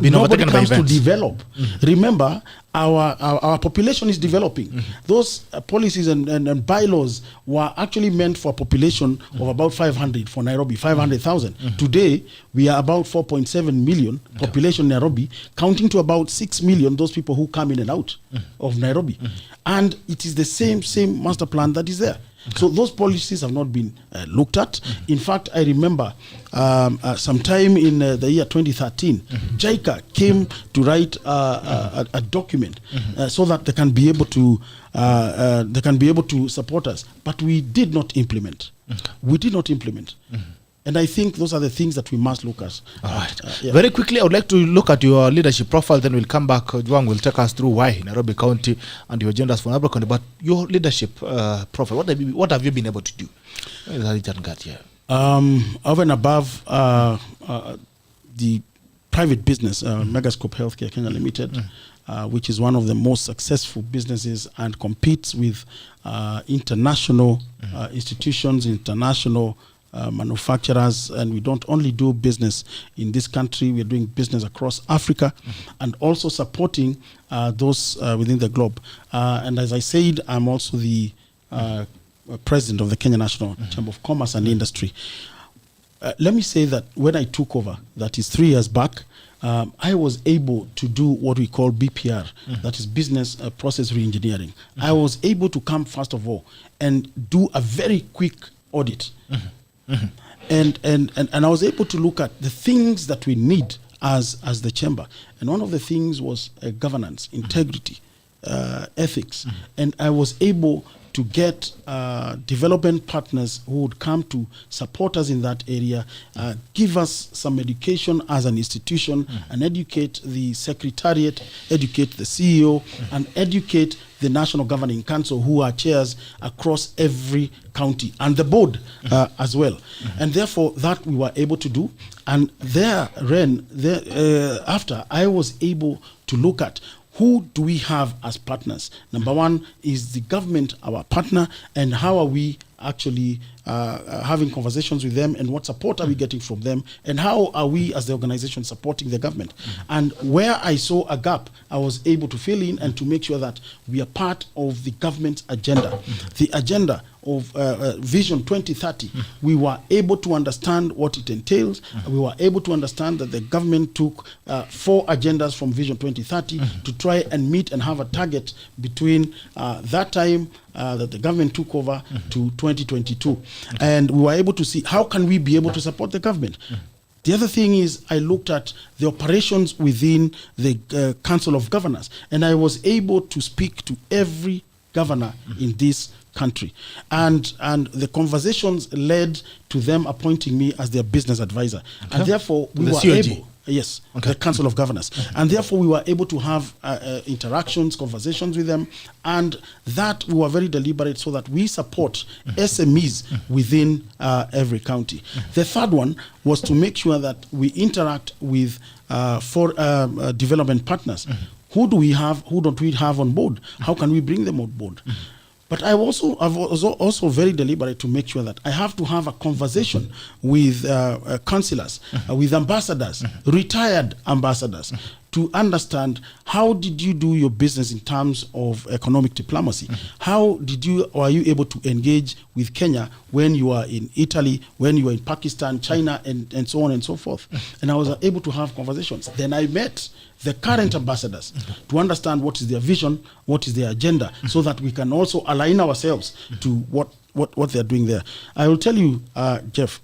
nobody comes to develop. Remember, our population is developing. Those policies and bylaws were actually meant for a population of about 500 for Nairobi, 500,000. Today, we are about 4.7 million population in Nairobi, counting to about 6 million those people who come in and out of Nairobi. And it is the same master plan that is there. So those policies have not been looked at. In fact, I remember sometime in the year 2013, JICA came to write a document so that they can be able to support us, but we did not implement. We did not implement. And I think those are the things that we must look at. All right. Very quickly, I would like to look at your leadership profile, then we'll come back. Ojwang will take us through why Nairobi County and your agendas for Nairobi County. But your leadership profile, what have you been able to do? Over and above the private business, Megascope Healthcare Kenya Limited, which is one of the most successful businesses and competes with international institutions, international manufacturers, and we don't only do business in this country, we're doing business across Africa and also supporting those within the globe. And as I said, I'm also the president of the Kenya National Chamber of Commerce and Industry. Let me say that when I took over, that is 3 years back, I was able to do what we call BPR, that is business process reengineering. I was able to come, first of all, and do a very quick audit. And I was able to look at the things that we need as the chamber. And one of the things was governance, integrity, ethics. And I was able to get development partners who would come to support us in that area, give us some education as an institution, and educate the secretariat, educate the CEO, and educate the National Governing Council, who are chairs across every county, and the board as well. And therefore, that we were able to do. And after, I was able to look at who do we have as partners. Number one is the government our partner, and how are we actually having conversations with them, and what support are we getting from them, and how are we as the organization supporting the government. And where I saw a gap, I was able to fill in and to make sure that we are part of the government's agenda, the agenda of Vision 2030. We were able to understand what it entails. We were able to understand that the government took 4 agendas from Vision 2030 to try and meet and have a target between that time that the government took over to 2022. And we were able to see how can we be able to support the government. The other thing is I looked at the operations within the Council of Governors, and I was able to speak to every governor in this country. And the conversations led to them appointing me as their business advisor. And therefore, we were able... Yes, the Council of Governors. And therefore, we were able to have interactions, conversations with them, and that we were very deliberate so that we support SMEs within every county. The third one was to make sure that we interact with development partners. Who do we have, who don't we have on board? How can we bring them on board? But I was also very deliberate to make sure that I have to have a conversation with councillors, with ambassadors, retired ambassadors, to understand how did you do your business in terms of economic diplomacy? How are you able to engage with Kenya when you are in Italy, when you are in Pakistan, China, and so on and so forth? And I was able to have conversations. Then I met the current ambassadors to understand what is their vision, what is their agenda, so that we can also align ourselves to what they're doing there. I will tell you, Jeff,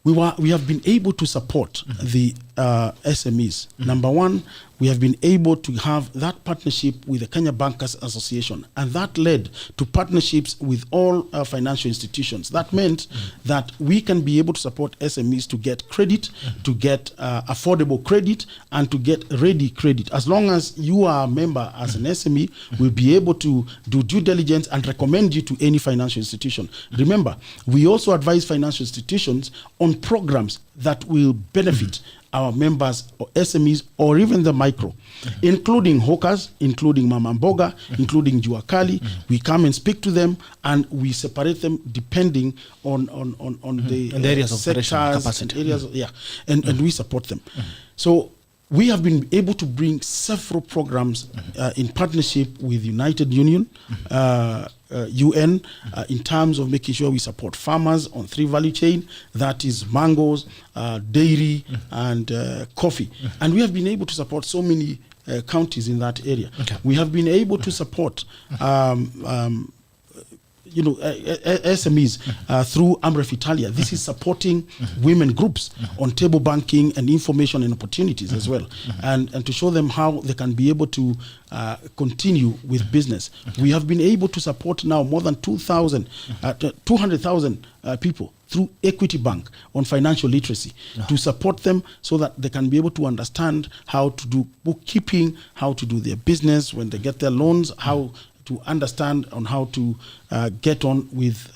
we have been able to support the SMEs. Number one, we have been able to have that partnership with the Kenya Bankers Association, and that led to partnerships with all financial institutions. That meant that we can be able to support SMEs to get credit, to get affordable credit, and to get ready credit. As long as you are a member as an SME, we'll be able to do due diligence and recommend you to any financial institution. Remember, we also advise financial institutions on programs that will benefit our members or SMEs or even the micro, including hawkers, including Mama Mboga, including Juakali. We come and speak to them, and we separate them depending on the areas of sectors capacity. and areas, and we support them. So we have been able to bring several programs in partnership with United Union, UN, in terms of making sure we support farmers on 3 value chain, that is mangoes, dairy, and coffee. And we have been able to support so many counties in that area. We have been able to support SMEs through Amref Italia. This is supporting women groups on table banking and information and opportunities as well, and to show them how they can be able to continue with business. We have been able to support now more than 200,000 people through Equity Bank on financial literacy to support them so that they can be able to understand how to do bookkeeping, how to do their business when they get their loans, how to understand on how to get on with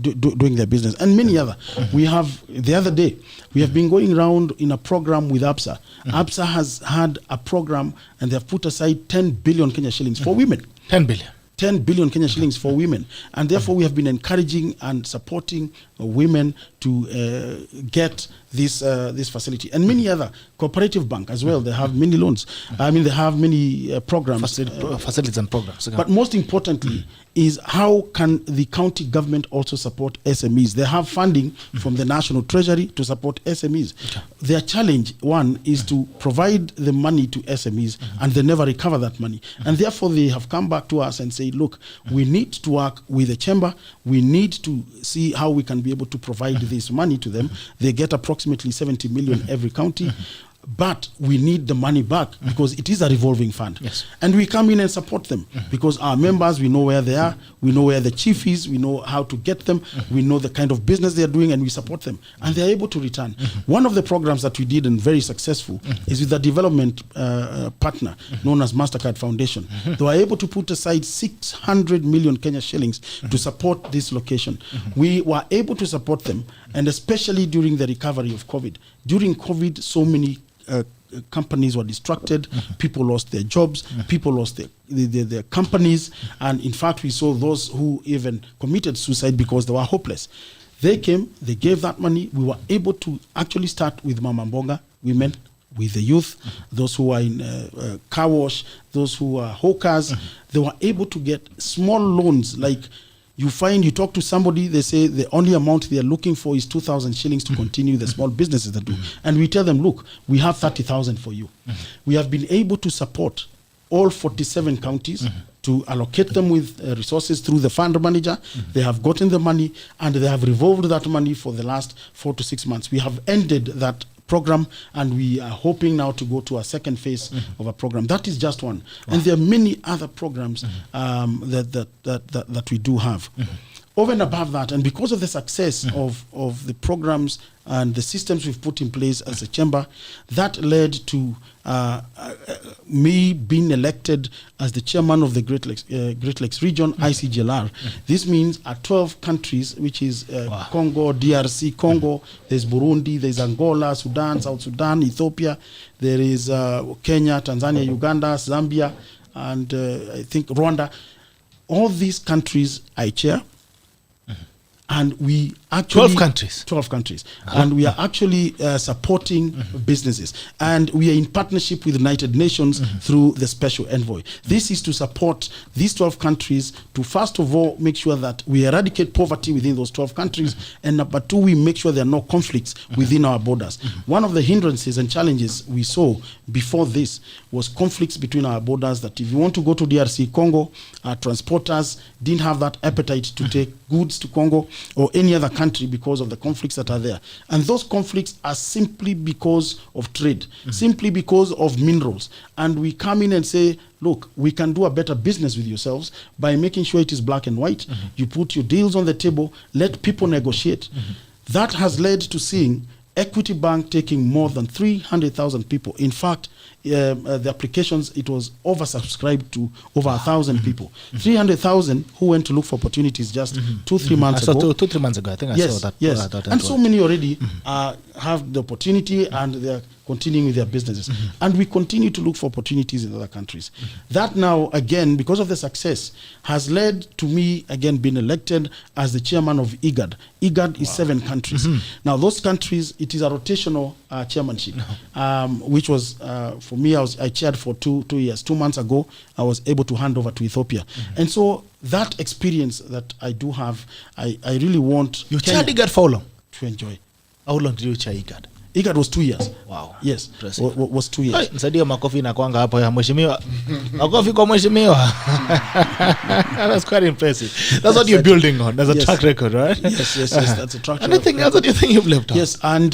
doing their business, and many other. We have, the other day, we have been going around in a program with ABSA. ABSA has had a program and they have put aside 10 billion Kenya shillings for women. 10 billion. 10 billion Kenya shillings for women. And therefore we have been encouraging and supporting women to get this facility. And many other, Cooperative Bank as well, they have many loans. I mean, they have many programs. Facilities and programs. But most importantly is how can the county government also support SMEs? They have funding from the National Treasury to support SMEs. Their challenge, one, is to provide the money to SMEs and they never recover that money. And therefore they have come back to us and say, look, we need to work with the chamber. We need to see how we can be able to provide this money to them. They get approximately 70 million every county. But we need the money back because it is a revolving fund. Yes. And we come in and support them because our members, we know where they are, we know where the chief is, we know how to get them, we know the kind of business they are doing, and we support them. And they are able to return. One of the programs that we did and very successful is with the development partner known as MasterCard Foundation. They were able to put aside 600 million Kenya shillings to support this location. We were able to support them, and especially during the recovery of COVID. During COVID, so many companies were distracted, people lost their jobs, people lost their companies, and in fact we saw those who even committed suicide because they were hopeless. They came, they gave that money. We were able to actually start with Mama Mbonga women, with the youth, those who are in car wash, those who are hawkers. They were able to get small loans. Like you talk to somebody, they say the only amount they are looking for is 2,000 shillings to continue the small businesses they do. And we tell them, look, we have 30,000 for you. We have been able to support all 47 counties to allocate them with resources through the fund manager. They have gotten the money and they have revolved that money for the last 4 to 6 months. We have ended that program and we are hoping now to go to a second phase of a program. That is just one. And there are many other programs that we do have. Over and above that, and because of the success of the programs and the systems we've put in place as a chamber, that led to me being elected as the chairman of the Great Lakes region, ICGLR. This means 12 countries, which is Congo, DRC, Congo, there's Burundi, there's Angola, Sudan, South Sudan, Ethiopia, there is Kenya, Tanzania, Uganda, Zambia, and I think Rwanda. All these countries I chair. And we actually 12 countries and we are actually supporting businesses, and we are in partnership with the United Nations through the special envoy. This is to support these 12 countries to first of all make sure that we eradicate poverty within those 12 countries, and number two, we make sure there are no conflicts within our borders. One of the hindrances and challenges we saw before this was conflicts between our borders, that if you want to go to DRC Congo, transporters didn't have that appetite to take goods to Congo or any other country because of the conflicts that are there. And those conflicts are simply because of trade, simply because of minerals. And we come in and say, look, we can do a better business with yourselves by making sure it is black and white. You put your deals on the table, let people negotiate. That has led to seeing Equity Bank taking more than 300,000 people. In fact, the applications, it was oversubscribed to over 1,000 people. 300,000 who went to look for opportunities just 2-3 months ago. 2-3 months ago, I think I saw that. Yes, and so many already have the opportunity and they're continuing with their businesses. And we continue to look for opportunities in other countries. That now, again, because of the success, has led to me, again, being elected as the chairman of IGAD. IGAD is 7 countries. Now, those countries, it is a rotational chairmanship, which was, for me, I chaired for 2 years. 2 months ago, I was able to hand over to Ethiopia. And so that experience that I do have, I really want You chaired IGAD for how long? To enjoy. How long did you chair IGAD? IGAD was 2 years. Wow. Yes, Impressive. was 2 years. Nisaidie makofi na kwanga hapo ya mheshimiwa. Makofi kwa mheshimiwa. That's quite impressive. That's what you're building on. That's a track record, right? Yes, that's a track record. Anything else that you think you've left out? Yes, and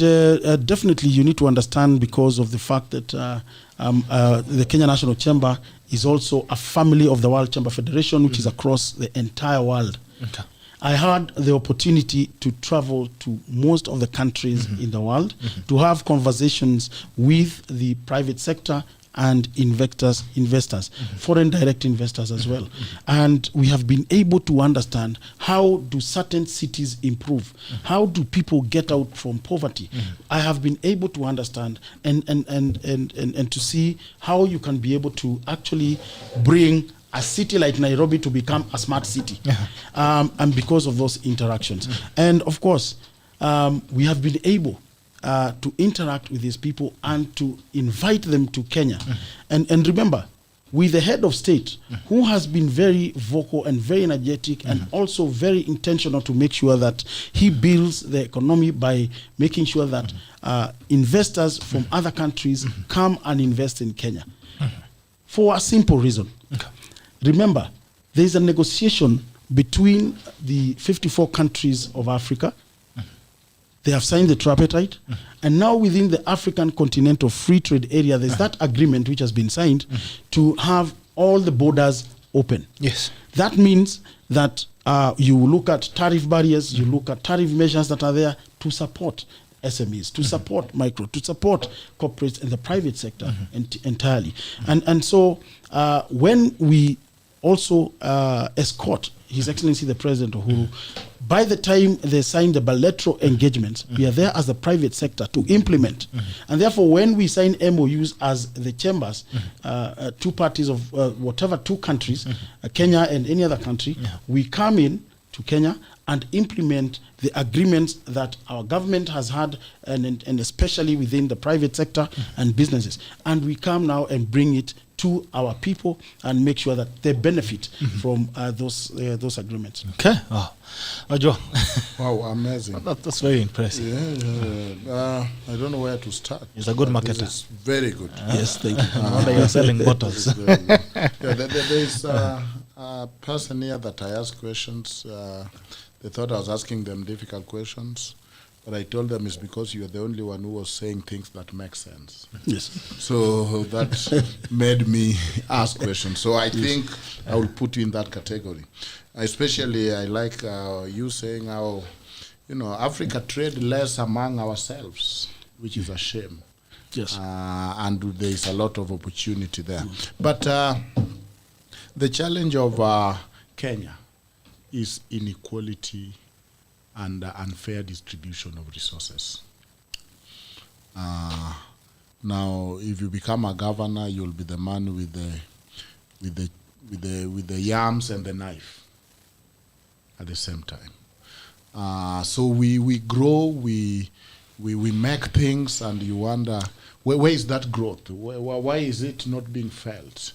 definitely you need to understand, because of the fact that the Kenya National Chamber is also a family of the World Chamber Federation, which is across the entire world. Okay. I had the opportunity to travel to most of the countries in the world to have conversations with the private sector and investors, foreign direct investors as well. And we have been able to understand, how do certain cities improve? How do people get out from poverty? I have been able to understand and to see how you can be able to actually bring a city like Nairobi to become a smart city, and because of those interactions. And of course, we have been able to interact with these people and to invite them to Kenya. And remember, with the head of state, who has been very vocal and very energetic, and also very intentional to make sure that he builds the economy by making sure that investors from other countries come and invest in Kenya. For a simple reason. Remember, there is a negotiation between the 54 countries of Africa. They have signed the tripartite. And now within the African Continental Free Trade Area, there's that agreement which has been signed to have all the borders open. Yes. That means that you look at tariff barriers, you look at tariff measures that are there to support SMEs, to support micro, to support corporates and the private sector entirely. And so when we also escort His Excellency the President Uhuru, by the time they sign the bilateral engagements, we are there as the private sector to implement. And therefore, when we sign MOUs as the chambers, two parties of whatever two countries, Kenya and any other country, we come in to Kenya and implement the agreements that our government has had, and especially within the private sector and businesses. And we come now and bring it to our people and make sure that they benefit from those agreements. Okay. Ojwang. Wow, amazing. That's very impressive. Yeah. I don't know where to start. He's a good marketer. This is very good. Yes, thank you. No wonder you're selling bottles. There is a person here that I asked questions. They thought I was asking them difficult questions, but I told them it's because you are the only one who was saying things that make sense. Yes. So that made me ask questions. So I think I will put you in that category. Especially, I like you saying how, Africa trade less among ourselves, which is a shame. Yes. And there is a lot of opportunity there. But the challenge of Kenya is inequality and unfair distribution of resources. Now, if you become a governor, you'll be the man with the yams and the knife at the same time. So we grow, we make things, and you wonder where is that growth? Why is it not being felt?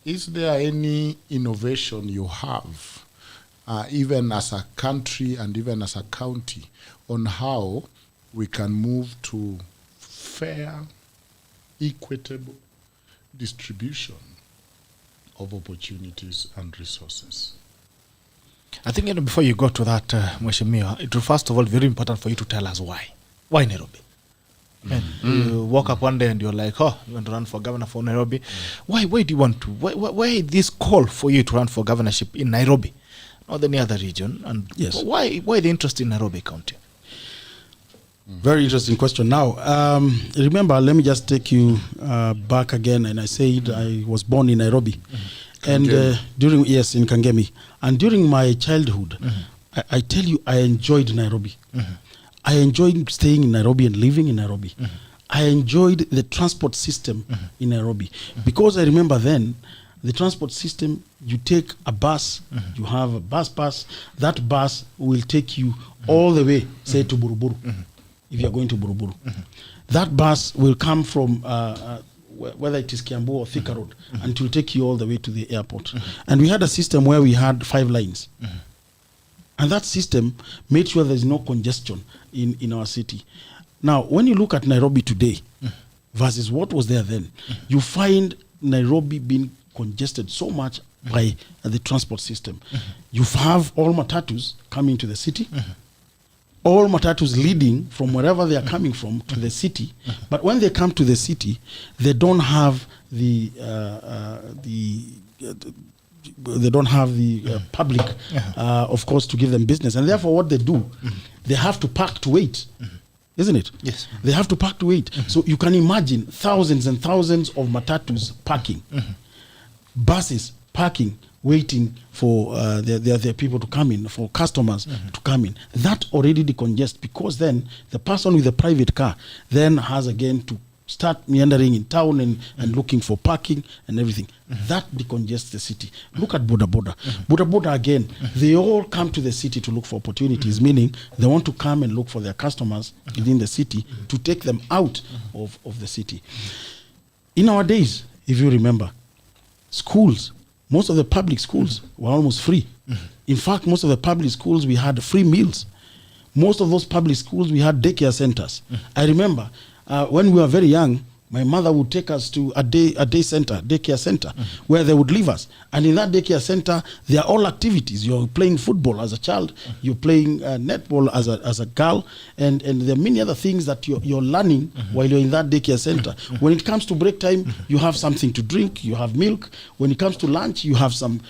Is there any innovation you have, even as a country and even as a county, on how we can move to fair, equitable distribution of opportunities and resources? I think before you go to that, Mheshimiwa, it will first of all be very important for you to tell us why. Why Nairobi? And you woke up one day and you're like, you want to run for governor for Nairobi. Why do you want to? Why this call for you to run for governorship in Nairobi, not any other region? And yes, why the interest in Nairobi County? Very interesting question. Now, remember, let me just take you back again. And I said I was born in Nairobi. And in Kangemi. And during my childhood, I tell you, I enjoyed Nairobi. I enjoyed staying in Nairobi and living in Nairobi. I enjoyed the transport system in Nairobi. Because I remember then, the transport system, you take a bus, you have a bus pass, that bus will take you all the way, say, to Buruburu, if you're going to Buruburu. That bus will come from, whether it is Kiambu or Thika Road, and it will take you all the way to the airport. And we had a system where we had 5 lines. And that system made sure there's no congestion in our city. Now, when you look at Nairobi today versus what was there then, you find Nairobi being congested so much by the transport system. You have all matatus coming to the city, all matatus leading from wherever they are coming from to the city. But when they come to the city, they don't have the public, of course, to give them business. And therefore, what they do, they have to park to wait. Isn't it? Yes. They have to park to wait. So you can imagine thousands and thousands of matatus parking, buses parking, waiting for their people to come in, for customers to come in. That already decongest, because then the person with a private car then has again to start meandering in town and looking for parking and everything. That decongests the city. Look at Boda Boda. Boda Boda again, they all come to the city to look for opportunities, meaning they want to come and look for their customers within the city to take them out of the city. In our days, if you remember, schools, most of the public schools were almost free. In fact, most of the public schools, we had free meals. Most of those public schools, we had daycare centers. I remember when we were very young, my mother would take us to a daycare center, where they would leave us. And in that daycare center, there are all activities. You're playing football as a child, you're playing netball as a girl, and there are many other things that you're learning while you're in that daycare center. When it comes to break time, you have something to drink, you have milk. When it comes to lunch, you have some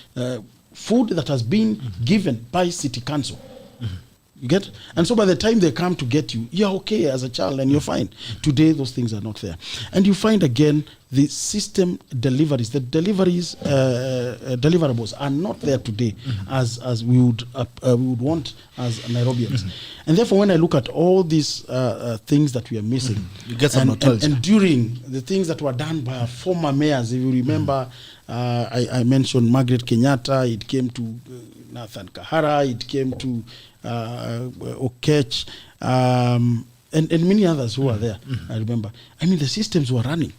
food that has been given by city council. You get? And so by the time they come to get you, you're okay as a child and you're fine. Today, those things are not there. And you find again, the system deliveries, the deliverables are not there today as we would want as Nairobians. And therefore, when I look at all these things that we are missing, you get some and during the things that were done by our former mayors, if you remember, I mentioned Margaret Kenyatta, it came to Nathan Kahara, it came to Okech, and many others who are there. I remember. I mean, the systems were running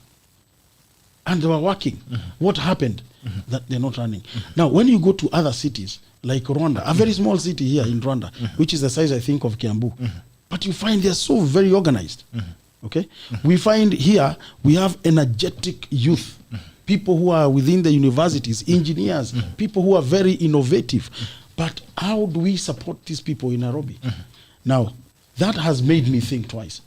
and they were working. What happened? That they're not running. Now, when you go to other cities like Rwanda, a very small city here in Rwanda, which is the size, I think, of Kiambu, but you find they're so very organized. Okay, we find here we have energetic youth. People who are within the universities, engineers, people who are very innovative. But how do we support these people in Nairobi? Now, that has made me think twice.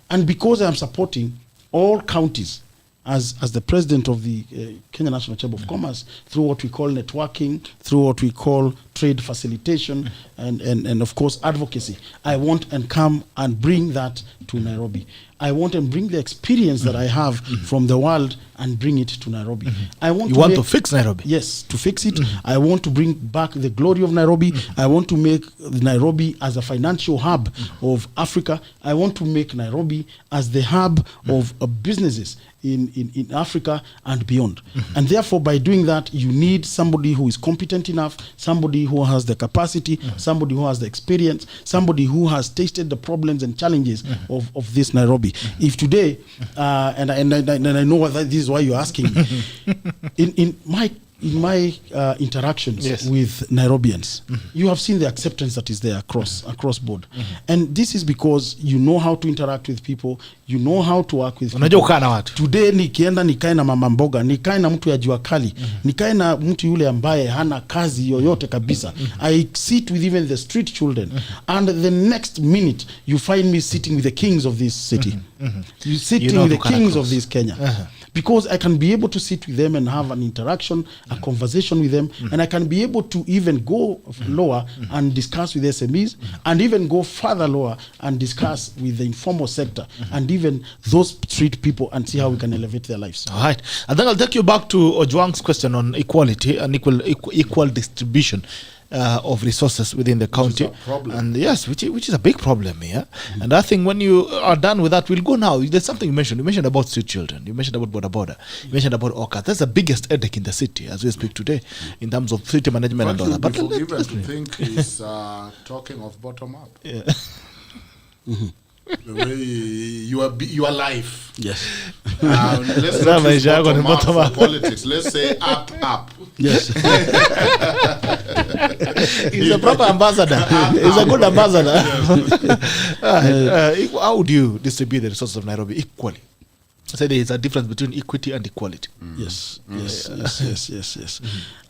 And because I'm supporting all counties as the president of the Kenya National Chamber of Commerce, through what we call networking, through what we call trade facilitation, and of course advocacy, I want and come and bring that to Nairobi. I want and bring the experience that I have from the world and bring it to Nairobi. I want to fix Nairobi? Yes, to fix it. I want to bring back the glory of Nairobi. I want to make Nairobi as a financial hub of Africa. I want to make Nairobi as the hub of businesses in Africa and beyond. And therefore, by doing that, you need somebody who is competent enough, somebody who has the capacity, somebody who has the experience, somebody who has tasted the problems and challenges of this Nairobi. If today, and I know that this is why you're asking me, in my interactions with Nairobians, you have seen the acceptance that is there across board. And this is because you know how to interact with people, you know how to work with people. Today nikienda nikae na mama mboga, nikae na mtu ya jua kali, nikae na mtu yule ambaye hana kazi yoyote kabisa. I sit with even the street children, and the next minute you find me sitting with the kings of this city. You sitting with the kings of this Kenya. Because I can be able to sit with them and have an interaction, a conversation with them, and I can be able to even go lower and discuss with SMEs, and even go further lower and discuss with the informal sector, and even those street people, and see how we can elevate their lives. All right. And then I'll take you back to OJWANG's question on equality and equal distribution of resources within the county, and yes, which is a big problem here. And I think when you are done with that, we'll go now. There's something you mentioned about street children, you mentioned about Boda Boda, you mentioned about OCA. That's the biggest headache in the city as we speak today in terms of city management and all that. But even think he's talking of bottom up. The way your life. Yes. Let's not use bottom up for politics. Let's say up. Yes. He's a proper ambassador. He's a good ambassador. How would you distribute the resources of Nairobi equally? Say there is a difference between equity and equality. Yes.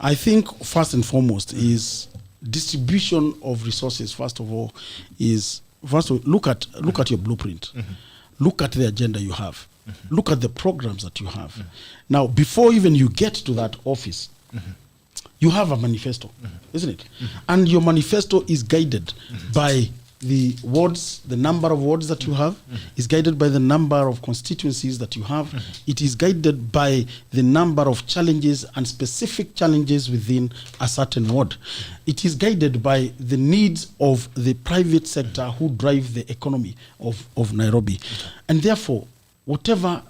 I think first and foremost is distribution of resources. First of all, look at your blueprint. Look at the agenda you have. Look at the programs that you have. Now, before even you get to that office, you have a manifesto, isn't it? And your manifesto is guided by the wards, the number of wards that you have, is guided by the number of constituencies that you have. It is guided by the number of challenges and specific challenges within a certain ward. It is guided by the needs of the private sector who drive the economy of Nairobi. And therefore, whatever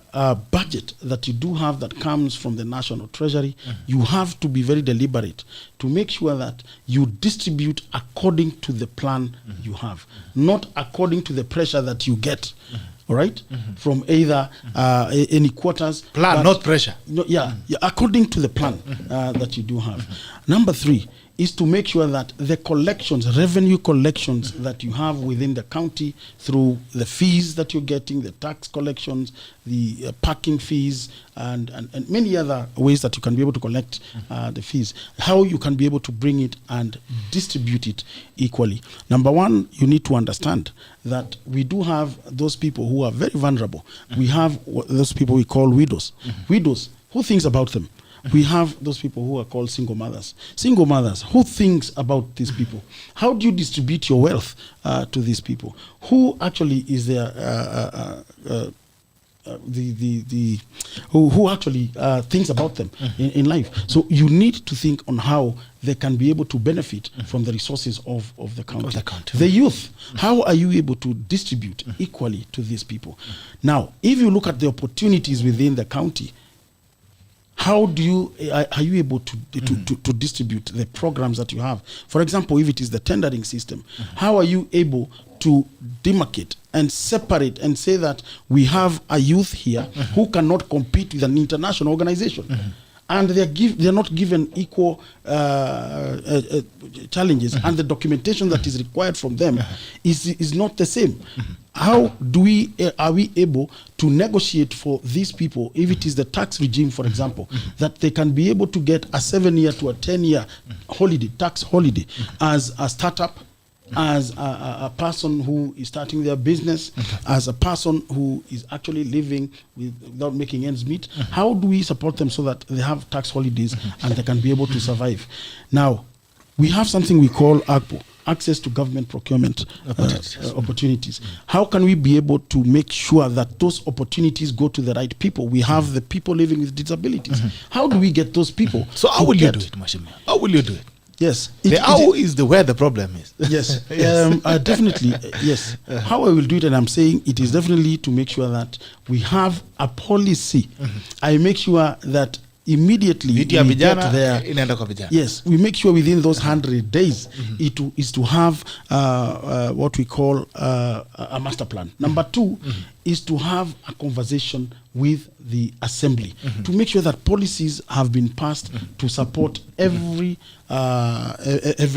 budget that you do have that comes from the National Treasury, you have to be very deliberate to make sure that you distribute according to the plan you have, not according to the pressure that you get, all right, from either any quarters. Plan, not pressure. According to the plan that you do have. Number 3 is to make sure that the collections, revenue collections that you have within the county through the fees that you're getting, the tax collections, the parking fees, and many other ways that you can be able to collect the fees, how you can be able to bring it and distribute it equally. Number 1, you need to understand that we do have those people who are very vulnerable. We have those people we call widows. Widows, who thinks about them? We have those people who are called single mothers. Single mothers, who thinks about these people? How do you distribute your wealth to these people? Who actually is there? Who actually thinks about them in life? So you need to think on how they can be able to benefit from the resources of the county. The youth, how are you able to distribute equally to these people? Now, if you look at the opportunities within the county, how do you are you able to distribute the programs that you have? For example, if it is the tendering system, how are you able to demarcate and separate and say that we have a youth here who cannot compete with an international organization? And they're not given equal challenges, and the documentation that is required from them is not the same. How are we able to negotiate for these people, if it is the tax regime, for example, that they can be able to get a 7-year to a 10-year holiday, tax holiday, as a startup, as a person who is starting their business, as a person who is actually living without making ends meet? How do we support them so that they have tax holidays and they can be able to survive? Now, we have something we call AGPO, access to government procurement opportunities. How can we be able to make sure that those opportunities go to the right people? We have the people living with disabilities. How do we get those people? So how will you do it, Mashima? How will you do it? Yes. How is where the problem is? Yes. Definitely, yes. How I will do it, and I'm saying it is definitely to make sure that we have a policy. I make sure that immediately we get there. Yes, we make sure within those 100 days it is to have what we call a master plan. Number 2 is to have a conversation with the assembly to make sure that policies have been passed to support every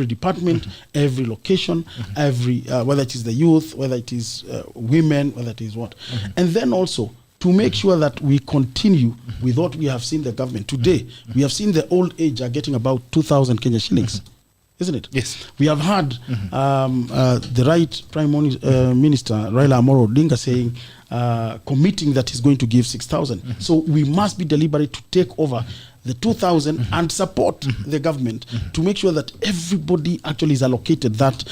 department, every location, every whether it is the youth, whether it is women, whether it is what. And then also to make sure that we continue with what we have seen the government. Today, we have seen the old age are getting about 2,000 Kenya shillings. Isn't it? Yes. We have had the right Prime Minister, Raila Amolo Odinga, saying, committing that he's going to give 6,000. So we must be deliberate to take over the 2,000 and support the government to make sure that everybody actually is allocated that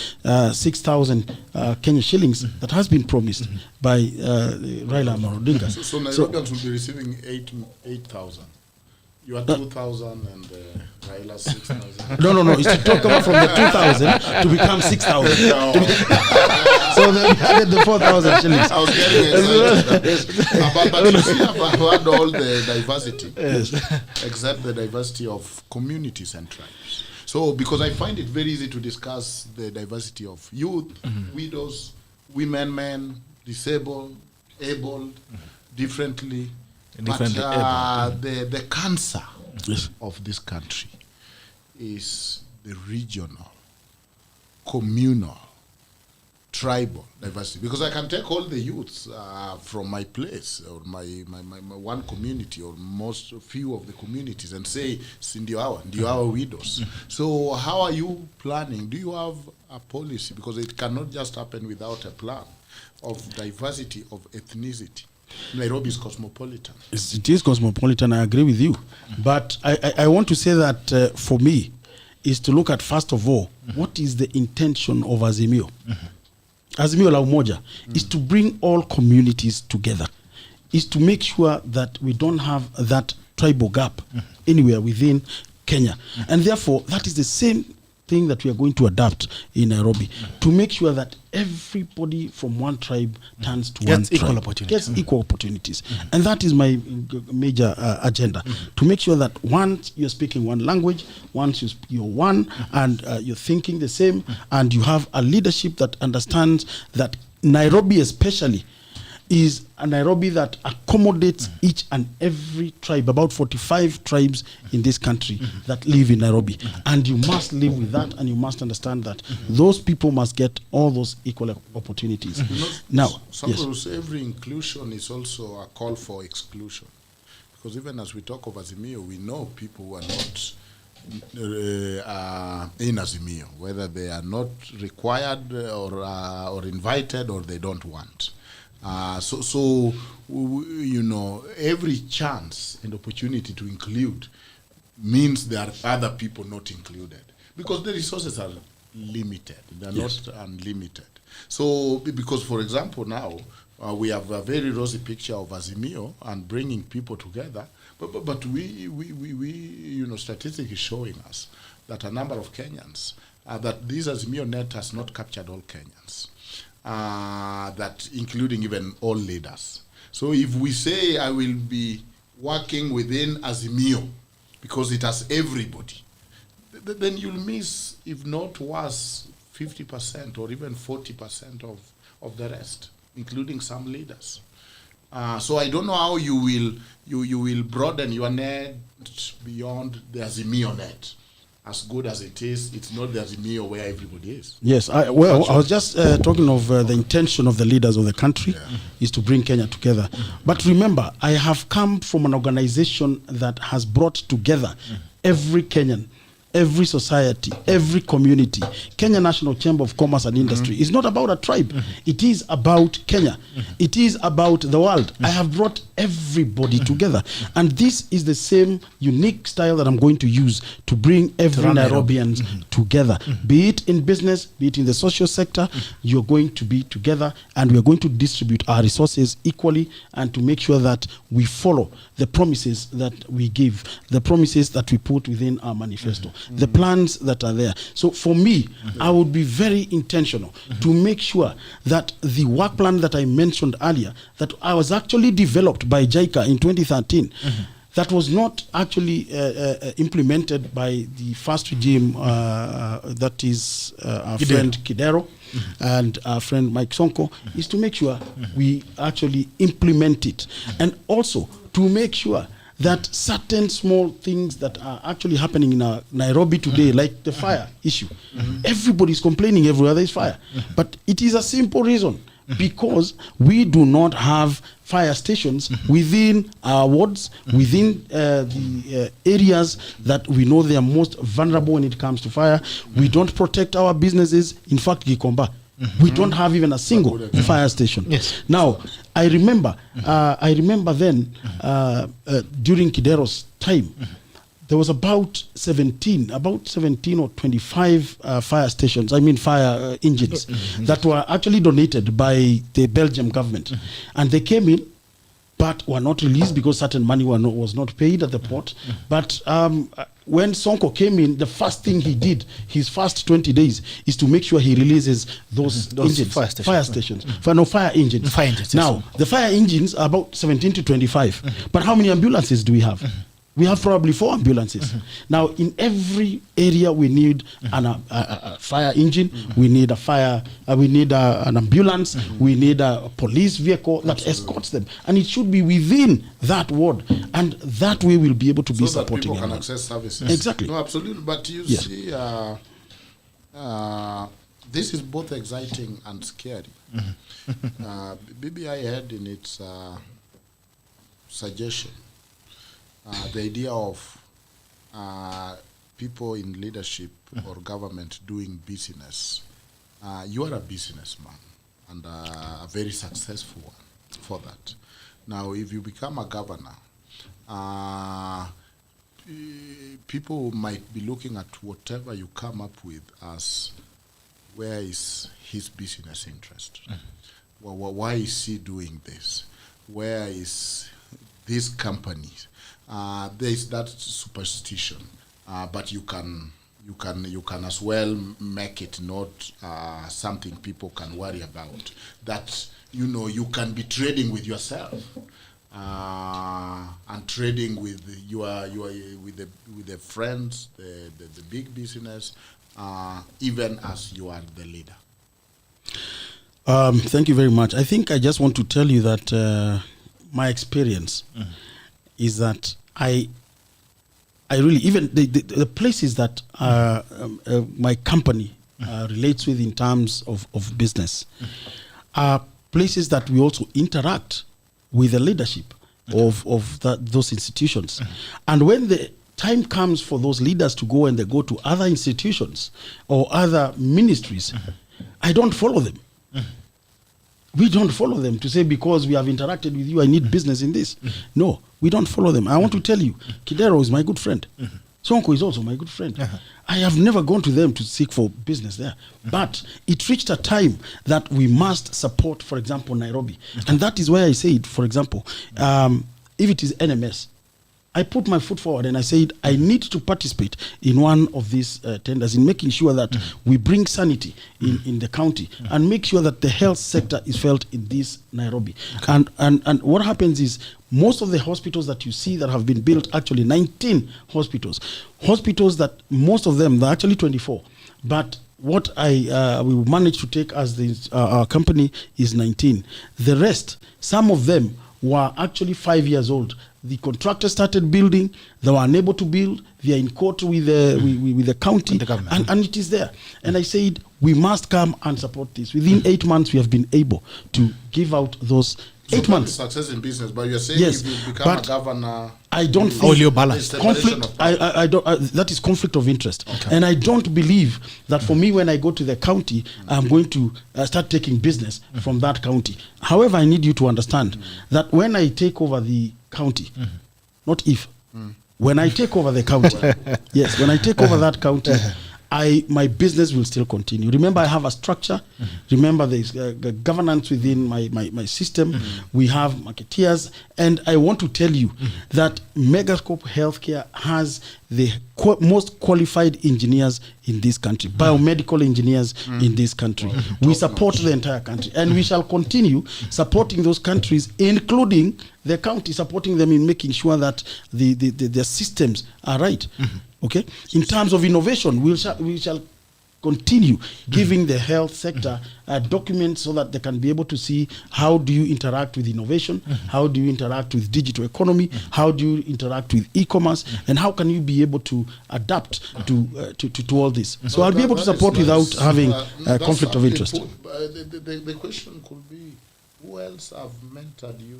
6,000 Kenya shillings that has been promised by Raila Amolo Odinga. So Nairobians will be receiving 8,000. You are 2,000 and Raila 6,000. No. It's to talk about from the 2,000 to become 6,000. So then we added the 4,000 shillings. I was getting excited. But you see, I've heard all the diversity, except the diversity of communities and tribes. So, because I find it very easy to discuss the diversity of youth, widows, women, men, disabled, abled, differently. Differently But the cancer of this country is the regional, communal, tribal diversity. Because I can take all the youths from my place or my one community or most few of the communities and say, ndio our widows. So how are you planning? Do you have a policy? Because it cannot just happen without a plan of diversity, of ethnicity. Nairobi is cosmopolitan. It is cosmopolitan, I agree with you. But I want to say that for me, is to look at, first of all, what is the intention of Azimio? Azimio la Umoja is to bring all communities together, is to make sure that we don't have that tribal gap anywhere within Kenya. And therefore, that is the same thing that we are going to adapt in Nairobi, to make sure that everybody from one tribe turns to one tribe, gets equal opportunities. And that is my major agenda, to make sure that once you're speaking one language, once you're one, and you're thinking the same, and you have a leadership that understands that Nairobi especially is a Nairobi that accommodates each and every tribe, about 45 tribes in this country that live in Nairobi. And you must live with that, and you must understand that those people must get all those equal opportunities. Now, some people say every inclusion is also a call for exclusion. Because even as we talk of Azimio, we know people who are not in Azimio, whether they are not required or invited or they don't want. So you know, every chance and opportunity to include means there are other people not included, because the resources are limited, they're not unlimited. So because, for example, now we have a very rosy picture of Azimio and bringing people together, but we you know, statistics is showing us that a number of Kenyans, that this Azimio net has not captured all Kenyans. That including even all leaders. So if we say I will be working within Azimio because it has everybody, then you'll miss, if not worse, 50% or even 40% of the rest, including some leaders. So I don't know how you will broaden your net beyond the Azimio net. As good as it is, it's not the Azimio where everybody is. Yes, I was just talking of the intention of the leaders of the country is to bring Kenya together. But remember, I have come from an organization that has brought together every Kenyan, every society, every community. Kenya National Chamber of Commerce and Industry is not about a tribe. It is about Kenya. It is about the world. I have brought everybody together. And this is the same unique style that I'm going to use to bring every Nairobians together. Be it in business, be it in the social sector, you're going to be together, and we're going to distribute our resources equally, and to make sure that we follow the promises that we give, the promises that we put within our manifesto, the plans that are there. So for me, I would be very intentional to make sure that the work plan that I mentioned earlier, that I was actually developed by JICA in 2013, that was not actually implemented by the first regime, that is our friend Kidero and our friend Mike Sonko, is to make sure we actually implement it. And also to make sure that certain small things that are actually happening in Nairobi today, like the fire issue, everybody's complaining everywhere there is fire. But it is a simple reason, because we do not have fire stations within our wards, within the areas that we know they are most vulnerable when it comes to fire. We don't protect our businesses. In fact, Gikomba, we don't have even a single fire station. Yes. Now, I remember then, during Kidero's time, there was about 17 or 25 fire stations, fire engines, that were actually donated by the Belgian government. And they came in, but were not released because certain money was not paid at the port. But when Sonko came in, the first thing he did, his first 20 days, is to make sure he releases those engines, fire engines. Now, the fire engines are about 17 to 25. But how many ambulances do we have? We have probably 4 ambulances. Now, in every area, we need a fire engine. We need a fire. We need an ambulance. We need a police vehicle that escorts them, and it should be within that ward. And that way, we'll be able to be so that supporting people can them. access services. Exactly. No, absolutely. But you see, this is both exciting and scary. BBI had in its suggestion the idea of people in leadership or government doing business. You are a businessman and a very successful one for that. Now, if you become a governor, people might be looking at whatever you come up with as where is his business interest? Well, why is he doing this? Where is this company? There is that superstition, but you can as well make it not something people can worry about. That you can be trading with yourself. And trading with with the friends, the big business, even as you are the leader. Thank you very much. I think I just want to tell you that my experience is that I really, even the places that my company relates with in terms of business are places that we also interact with the leadership of those institutions. And when the time comes for those leaders to go and they go to other institutions or other ministries, I don't follow them. We don't follow them to say, because we have interacted with you, I need business in this. No, we don't follow them. I want to tell you, Kidero is my good friend. Sonko is also my good friend. I have never gone to them to seek for business there. But it reached a time that we must support, for example, Nairobi. And that is why I said, for example, if it is NMS, I put my foot forward and I said, I need to participate in one of these tenders in making sure that we bring sanity in the county and make sure that the health sector is felt in this Nairobi. And what happens is, most of the hospitals that you see that have been built, actually 19 hospitals that most of them, they're actually 24. But what we managed to take as our company is 19. The rest, some of them were actually 5 years old. The contractor started building, they were unable to build, they are in court with the county, and it is there. And I said, we must come and support this. Within 8 months, we have been able to give out those 8 months. Success in business, but you're saying yes, if you become a governor, I don't think conflict. I don't. That is conflict of interest, and I don't believe that for me, when I go to the county, I'm going to start taking business from that county. However, I need you to understand that when I take over the county, not if, when I take over the county, yes, when I take over that county, my business will still continue. Remember, I have a structure. Remember, there's governance within my system. We have marketeers. And I want to tell you that Megascope Healthcare has the most qualified engineers in this country, biomedical engineers in this country. We support the entire country. And we shall continue supporting those countries, including the county, supporting them in making sure that their systems are right. Okay. In terms of innovation, we shall continue giving the health sector documents so that they can be able to see how do you interact with innovation, how do you interact with digital economy, how do you interact with e-commerce, and how can you be able to adapt to all this. So I'll be able to support without having a conflict of interest. The question could be, who else have mentored you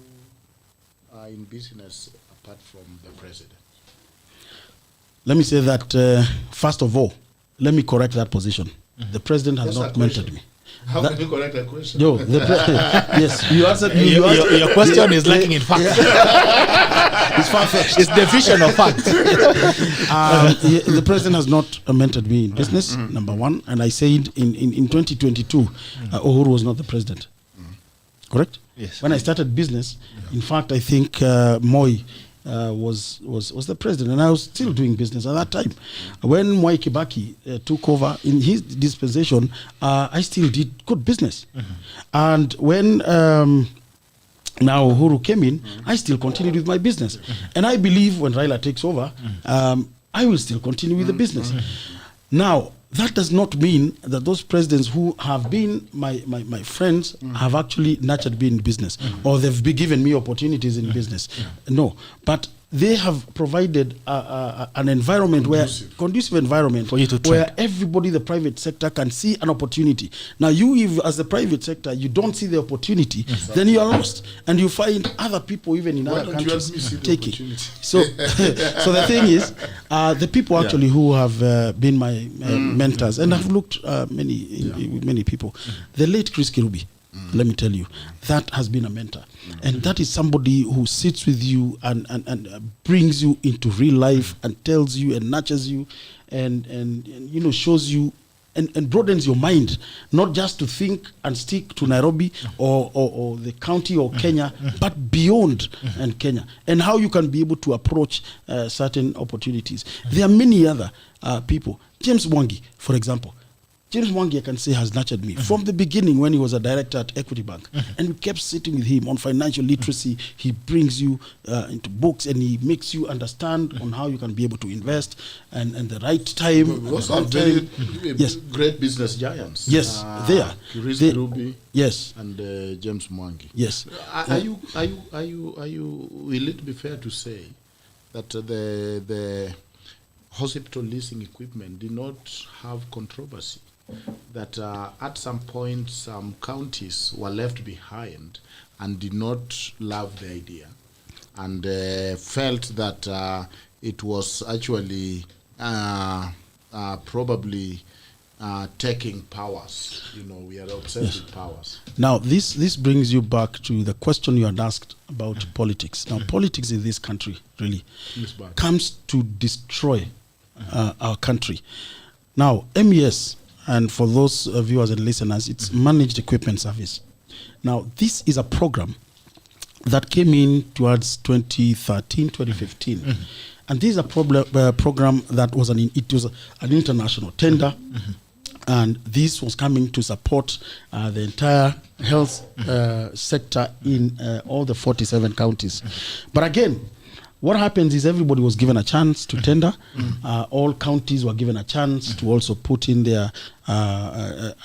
in business apart from the president? Let me say that, first of all, let me correct that position. The president has not mentored me. How can you correct that question? No, yes, you answered. Your question is lacking in fact. It's far-fetched. It's deficient of fact. The president has not mentored me in business, number one. And I said in 2022, Uhuru was not the president. Correct? Yes. When I started business, in fact, I think Moi was the president, and I was still doing business at that time. When Mwai Kibaki took over in his dispensation, I still did good business. And when Now Uhuru came in, I still continued with my business. And I believe when Raila takes over, I will still continue with the business. Now, that does not mean that those presidents who have been my friends have actually nurtured me in business, or they've been given me opportunities in business. No, but they have provided an environment conducive environment for you to where everybody, the private sector, can see an opportunity. Now, if as the private sector you don't see the opportunity, then you are lost, and you find other people even in other countries taking. So, so the thing is, the people actually who have been my mentors, and I've looked with many people. The late Chris Kirubi. Let me tell you, that has been a mentor, and that is somebody who sits with you and brings you into real life and tells you and nurtures you and you know, shows you and broadens your mind, not just to think and stick to Nairobi or the county or Kenya, but beyond and Kenya, and how you can be able to approach certain opportunities. There are many other people. James Mwangi, for example. James Mwangi, I can say, has nurtured me from the beginning when he was a director at Equity Bank. And we kept sitting with him on financial literacy. He brings you into books, and he makes you understand on how you can be able to invest and the right time. Those are very great business giants. Yes, they are. Chris Kirubi. Yes. And James Mwangi. Yes. Are you will it be fair to say that the hospital leasing equipment did not have controversy? That at some point some counties were left behind and did not love the idea, and felt that it was actually probably taking powers. You know, we are obsessed with powers. Now, this brings you back to the question you had asked about politics. Now, politics in this country really comes to destroy our country. Now, MES, and for those viewers and listeners, it's Managed Equipment Service. Now, this is a program that came in towards 2013, 2015. And this is a program that was an international tender. And this was coming to support the entire health sector in all the 47 counties. But again, what happens is everybody was given a chance to tender. All counties were given a chance to also put in their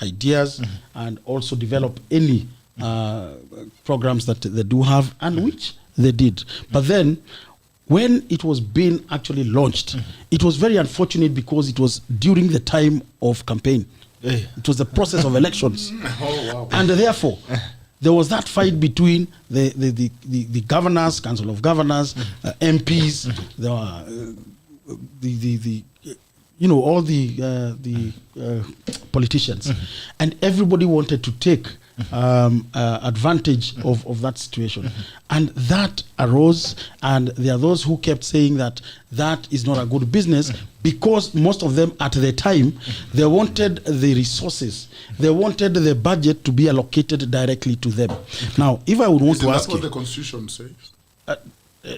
ideas and also develop any programs that they do have, and which they did. But then, when it was being actually launched, it was very unfortunate because it was during the time of campaign. It was the process of elections. And therefore, there was that fight between the governors, council of governors, MPs, all the politicians, and everybody wanted to take advantage of that situation, and that arose. And there are those who kept saying that is not a good business, because most of them at the time, they wanted the resources, they wanted the budget to be allocated directly to them. Now, if I would want to ask you, what the Constitution says?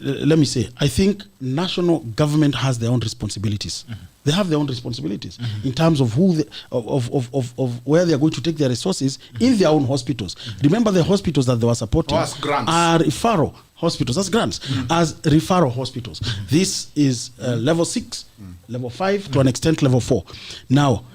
Let me say, I think national government has their own responsibilities. They have their own responsibilities in terms of who of where they are going to take their resources in their own hospitals. Remember, the hospitals that they were supporting are referral hospitals, as grants, as referral hospitals. This is level 6, level 5, to an extent level 4. Now,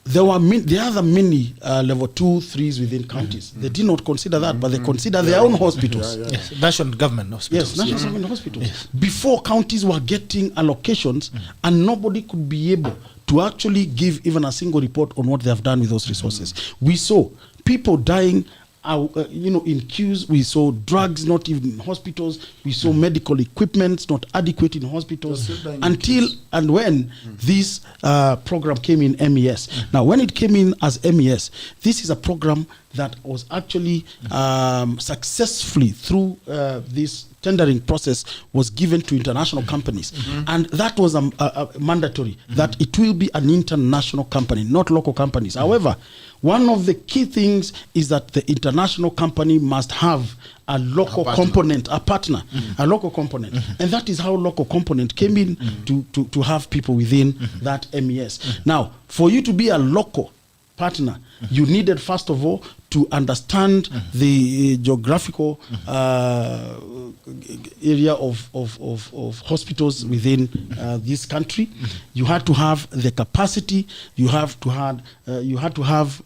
there are many level 2, 3s within counties. They did not consider that, but they consider their own hospitals. Yes, national government hospitals. Yes, national government hospitals. Yes. Before, counties were getting allocations, and nobody could be able to actually give even a single report on what they have done with those resources. We saw people dying in queues. We saw drugs not even in hospitals. We saw medical equipment not adequate in hospitals until and when this program came in MES. Now, when it came in as MES, this is a program that was actually successfully through this tendering process was given to international companies, and that was mandatory that it will be an international company, not local companies. However, one of the key things is that the international company must have a local component, a partner, a local component. And that is how local component came in to have people within that MES. Now, for you to be a local partner, you needed, first of all, to understand the geographical area of hospitals within this country. You had to have the capacity. You had to have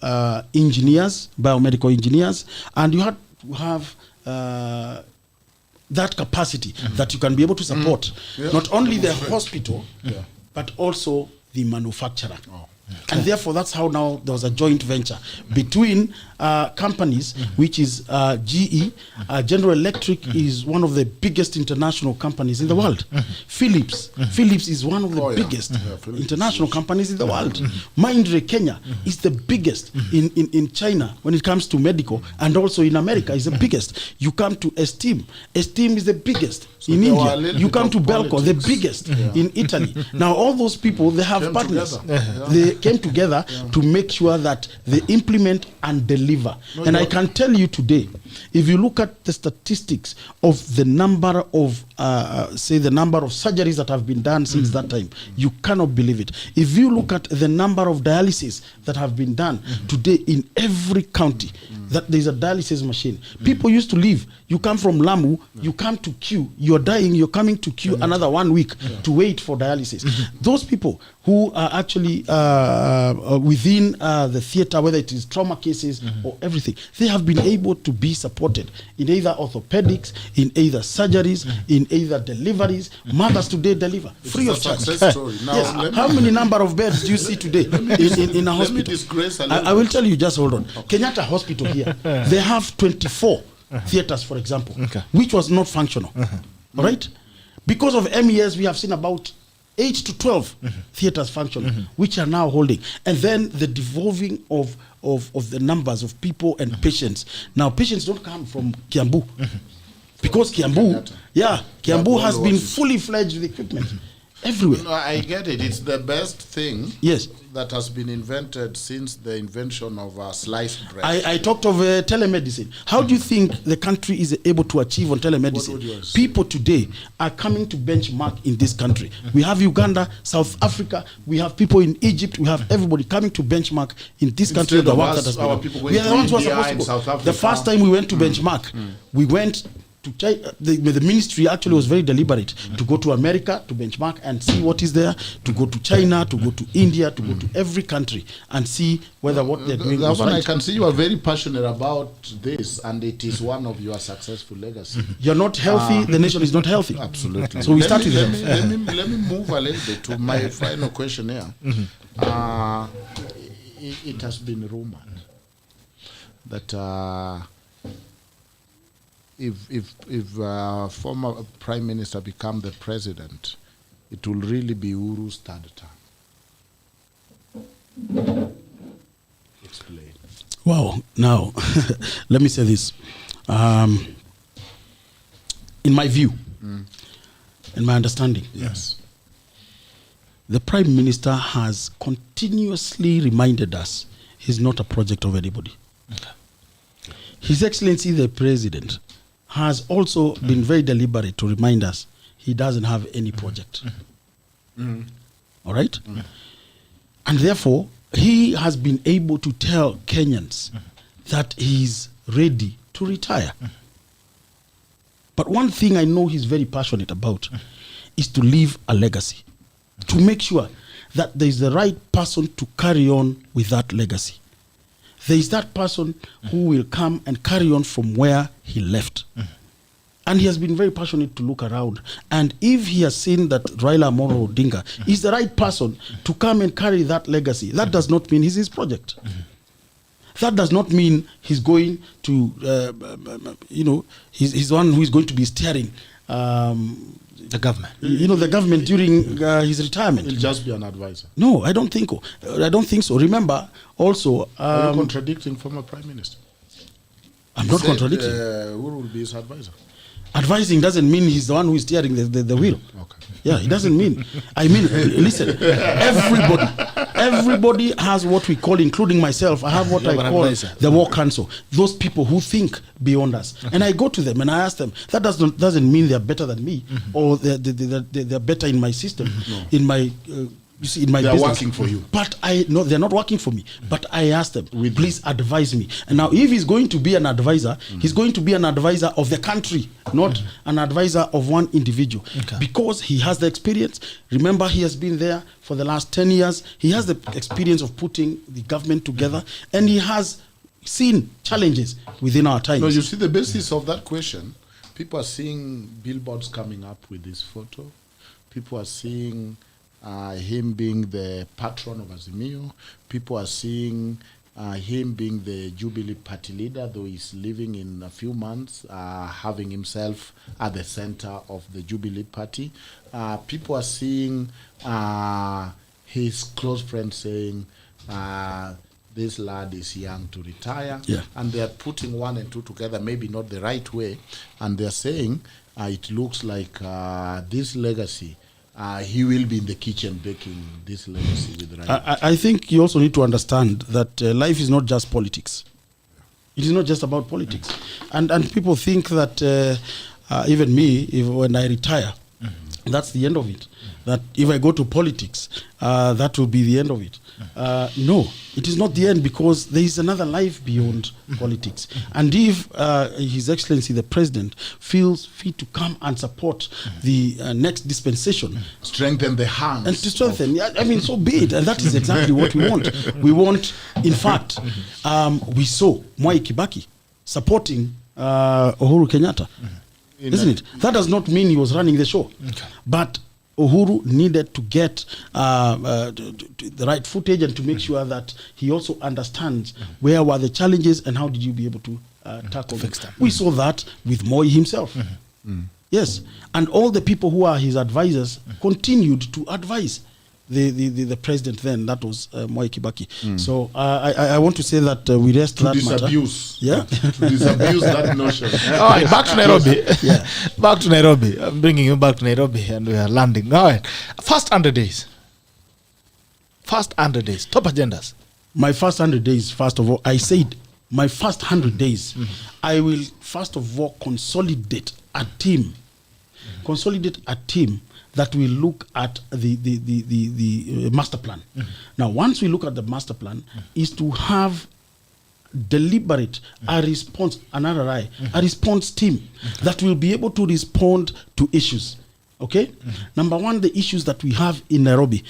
engineers, biomedical engineers, and you had to have that capacity that you can be able to support not only the hospital, but also the manufacturer. And therefore, that's how now there was a joint venture between companies, which is GE. General Electric is one of the biggest international companies in the world. Philips is one of the biggest international companies in the world. Mindray Kenya is the biggest in China when it comes to medical, and also in America is the biggest. You come to Esteem is the biggest in India. You come to Belco, the biggest in Italy. Now all those people, they have partners. They came together to make sure that they implement and deliver. And I can tell you today, if you look at the statistics of the number of the number of surgeries that have been done since that time, you cannot believe it. If you look at the number of dialysis that have been done today in every county, that there's a dialysis machine. People used to live. You come from Lamu, you come to queue, you're dying, you're coming to queue another 1 week to wait for dialysis. Those people who are actually within the theater, whether it is trauma cases or everything, they have been able to be supported in either orthopedics, in either surgeries, in either deliveries. Mothers today deliver free of charge. Yes. How many number of beds do you see today in a hospital? I will tell you, just hold on. Kenyatta Hospital here, they have 24 theaters, for example, which was not functional. All right? Because of MES, we have seen about 8 to 12 theaters functional, which are now holding. And then the devolving of the numbers of people and patients. Now, patients don't come from Kiambu. Because Kiambu has been fully fledged with equipment everywhere. No, I get it. It's the best thing that has been invented since the invention of sliced bread. I talked of telemedicine. How do you think the country is able to achieve on telemedicine? People today are coming to benchmark in this country. We have Uganda, South Africa, we have people in Egypt, we have everybody coming to benchmark in this country. The work that has been done. We are the ones who are supposed to go. The first time we went to benchmark, we went to China. The ministry actually was very deliberate to go to America to benchmark and see what is there, to go to China, to go to India, to go to every country and see whether what they're doing is right. I can see you are very passionate about this, and it is one of your successful legacy. You're not healthy, the nation is not healthy. Absolutely. So we start with health. Let me move a little bit to my final question here. It has been rumored that if former Prime Minister become the president, it will really be Uru's third term. Explain. Wow. Now, let me say this. In my view, in my understanding, the Prime Minister has continuously reminded us he's not a project of anybody. His Excellency the President has also been very deliberate to remind us he doesn't have any project. All right? And therefore, he has been able to tell Kenyans that he's ready to retire. But one thing I know he's very passionate about is to leave a legacy, to make sure that there is the right person to carry on with that legacy. There is that person who will come and carry on from where he left. And he has been very passionate to look around. And if he has seen that Raila Amolo Odinga is the right person to come and carry that legacy, that does not mean he's his project. That does not mean he's going to, he's the one who is going to be steering the government. The government during his retirement. He'll just be an advisor. No, I don't think so. I don't think so. Remember, also... Are you contradicting former Prime Minister? I'm not contradicting. Who will be his advisor? Advising doesn't mean he's the one who is steering the wheel. Okay. Yeah, it doesn't mean. I mean, listen, everybody has what we call, including myself, I have what I call the war council. Those people who think beyond us. And I go to them and I ask them, that doesn't mean they're better than me or they're better in my system, in my You see, in my They're business, working for you. But no, they're not working for me. But I asked them, With please advise me. And now, if he's going to be an advisor, he's going to be an advisor of the country, not an advisor of one individual. Okay. Because he has the experience. Remember, he has been there for the last 10 years. He has the experience of putting the government together, and he has seen challenges within our times. No, you see the basis of that question. People are seeing billboards coming up with this photo. People are seeing him being the patron of Azimio. People are seeing him being the Jubilee party leader, though he's leaving in a few months, having himself at the center of the Jubilee party. People are seeing his close friends saying, this lad is young to retire. Yeah. And they are putting 1 and 2 together, maybe not the right way. And they're saying it looks like this legacy, he will be in the kitchen baking this legacy with the right. I think you also need to understand that life is not just politics. It is not just about politics. And people think that even me, when I retire, that's the end of it. That if I go to politics, that will be the end of it. No, it is not the end, because there is another life beyond politics. And if His Excellency the President feels fit to come and support the next dispensation, Strengthen the hands. and to strengthen, I mean, so be it. And that is exactly what we want. We want, in fact, we saw Mwai Kibaki supporting Uhuru Kenyatta. Isn't it? That does not mean he was running the show. Okay. But Uhuru needed to get the right footage and to make sure that he also understands where were the challenges and how did you be able to tackle fix them. them. We saw that with Moi himself. Yes. And all the people who are his advisors continued to advise the president then, that was Mwai Kibaki. So I want to say that we rest To that matter. disabuse. Yeah. To disabuse that notion. All right, back to Nairobi. Yeah. Back to Nairobi. I'm bringing you back to Nairobi, and we are landing. All right. First 100 days. First 100 days. Top agendas. My first 100 days, first of all, I said my first 100 days, I will first of all consolidate a team. Consolidate a team that will look at the master plan. Now, once we look at the master plan, is to have deliberate a response, an RRI, a response team that will be able to respond to issues. Okay? Number one, the issues that we have in Nairobi,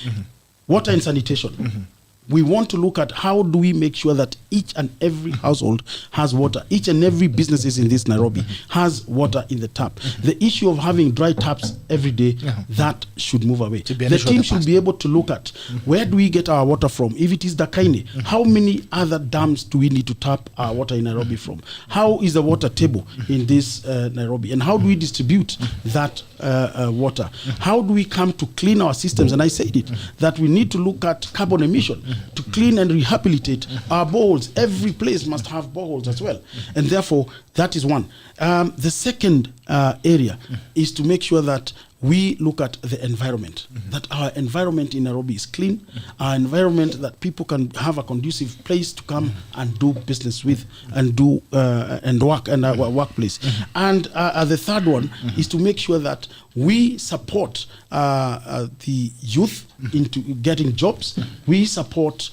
water and sanitation. We want to look at how do we make sure that each and every household has water. Each and every businesses in this Nairobi has water in the tap. The issue of having dry taps every day, that should move away. The team should be able to look at where do we get our water from. If it is Dakaine, how many other dams do we need to tap our water in Nairobi from? How is the water table in this Nairobi? And how do we distribute that water? How do we come to clean our systems? And I said it, that we need to look at carbon emission. To clean and rehabilitate our boreholes. Every place must have boreholes as well. And therefore, that is one. The second area is to make sure that we look at the environment, that our environment in Nairobi is clean, our environment that people can have a conducive place to come and do business with and do and work and our workplace. And the third one is to make sure that we support the youth into getting jobs. We support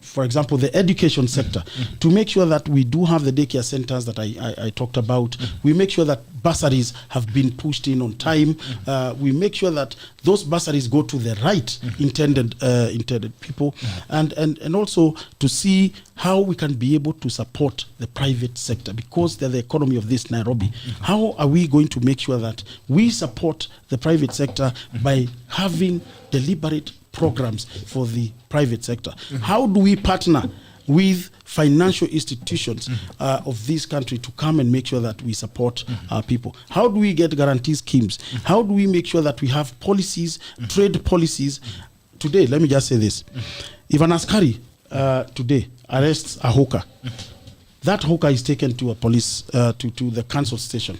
for example, the education sector, to make sure that we do have the daycare centers that I talked about. We make sure that bursaries have been pushed in on time. We make sure that those bursaries go to the right intended people, and also to see how we can be able to support the private sector, because they're the economy of this Nairobi. How are we going to make sure that we support the private sector by having deliberate programs for the private sector? How do we partner with financial institutions of this country to come and make sure that we support our people? How do we get guarantee schemes? How do we make sure that we have policies, trade policies? Today, let me just say this. If an askari today arrests a hawker, that hawker is taken to a police, to the council station,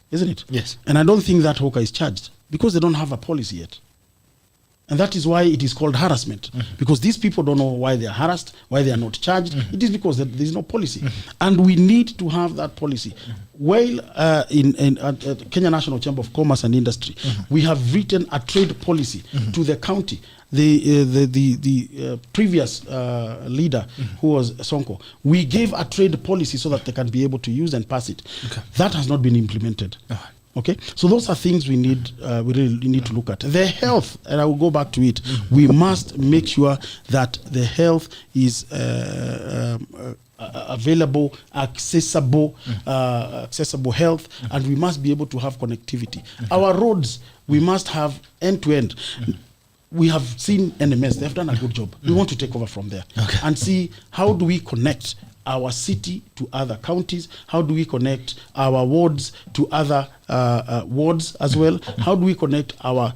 isn't it? Yes. And I don't think that hawker is charged, because they don't have a policy yet. And that is why it is called harassment, because these people don't know why they are harassed, why they are not charged. It is because there is no policy. And we need to have that policy. While in Kenya National Chamber of Commerce and Industry, we have written a trade policy to the county. The previous leader, who was Sonko, we gave a trade policy so that they can be able to use and pass it. Okay. That has not been implemented. Okay, so those are things we need. We really need to look at the health, and I will go back to it. We must make sure that the health is available, accessible health, and we must be able to have connectivity. Our roads, we must have end to end. We have seen NMS; they have done a good job. We want to take over from there and see how do we connect our city to other counties. How do we connect our wards to other wards as well? How do we connect our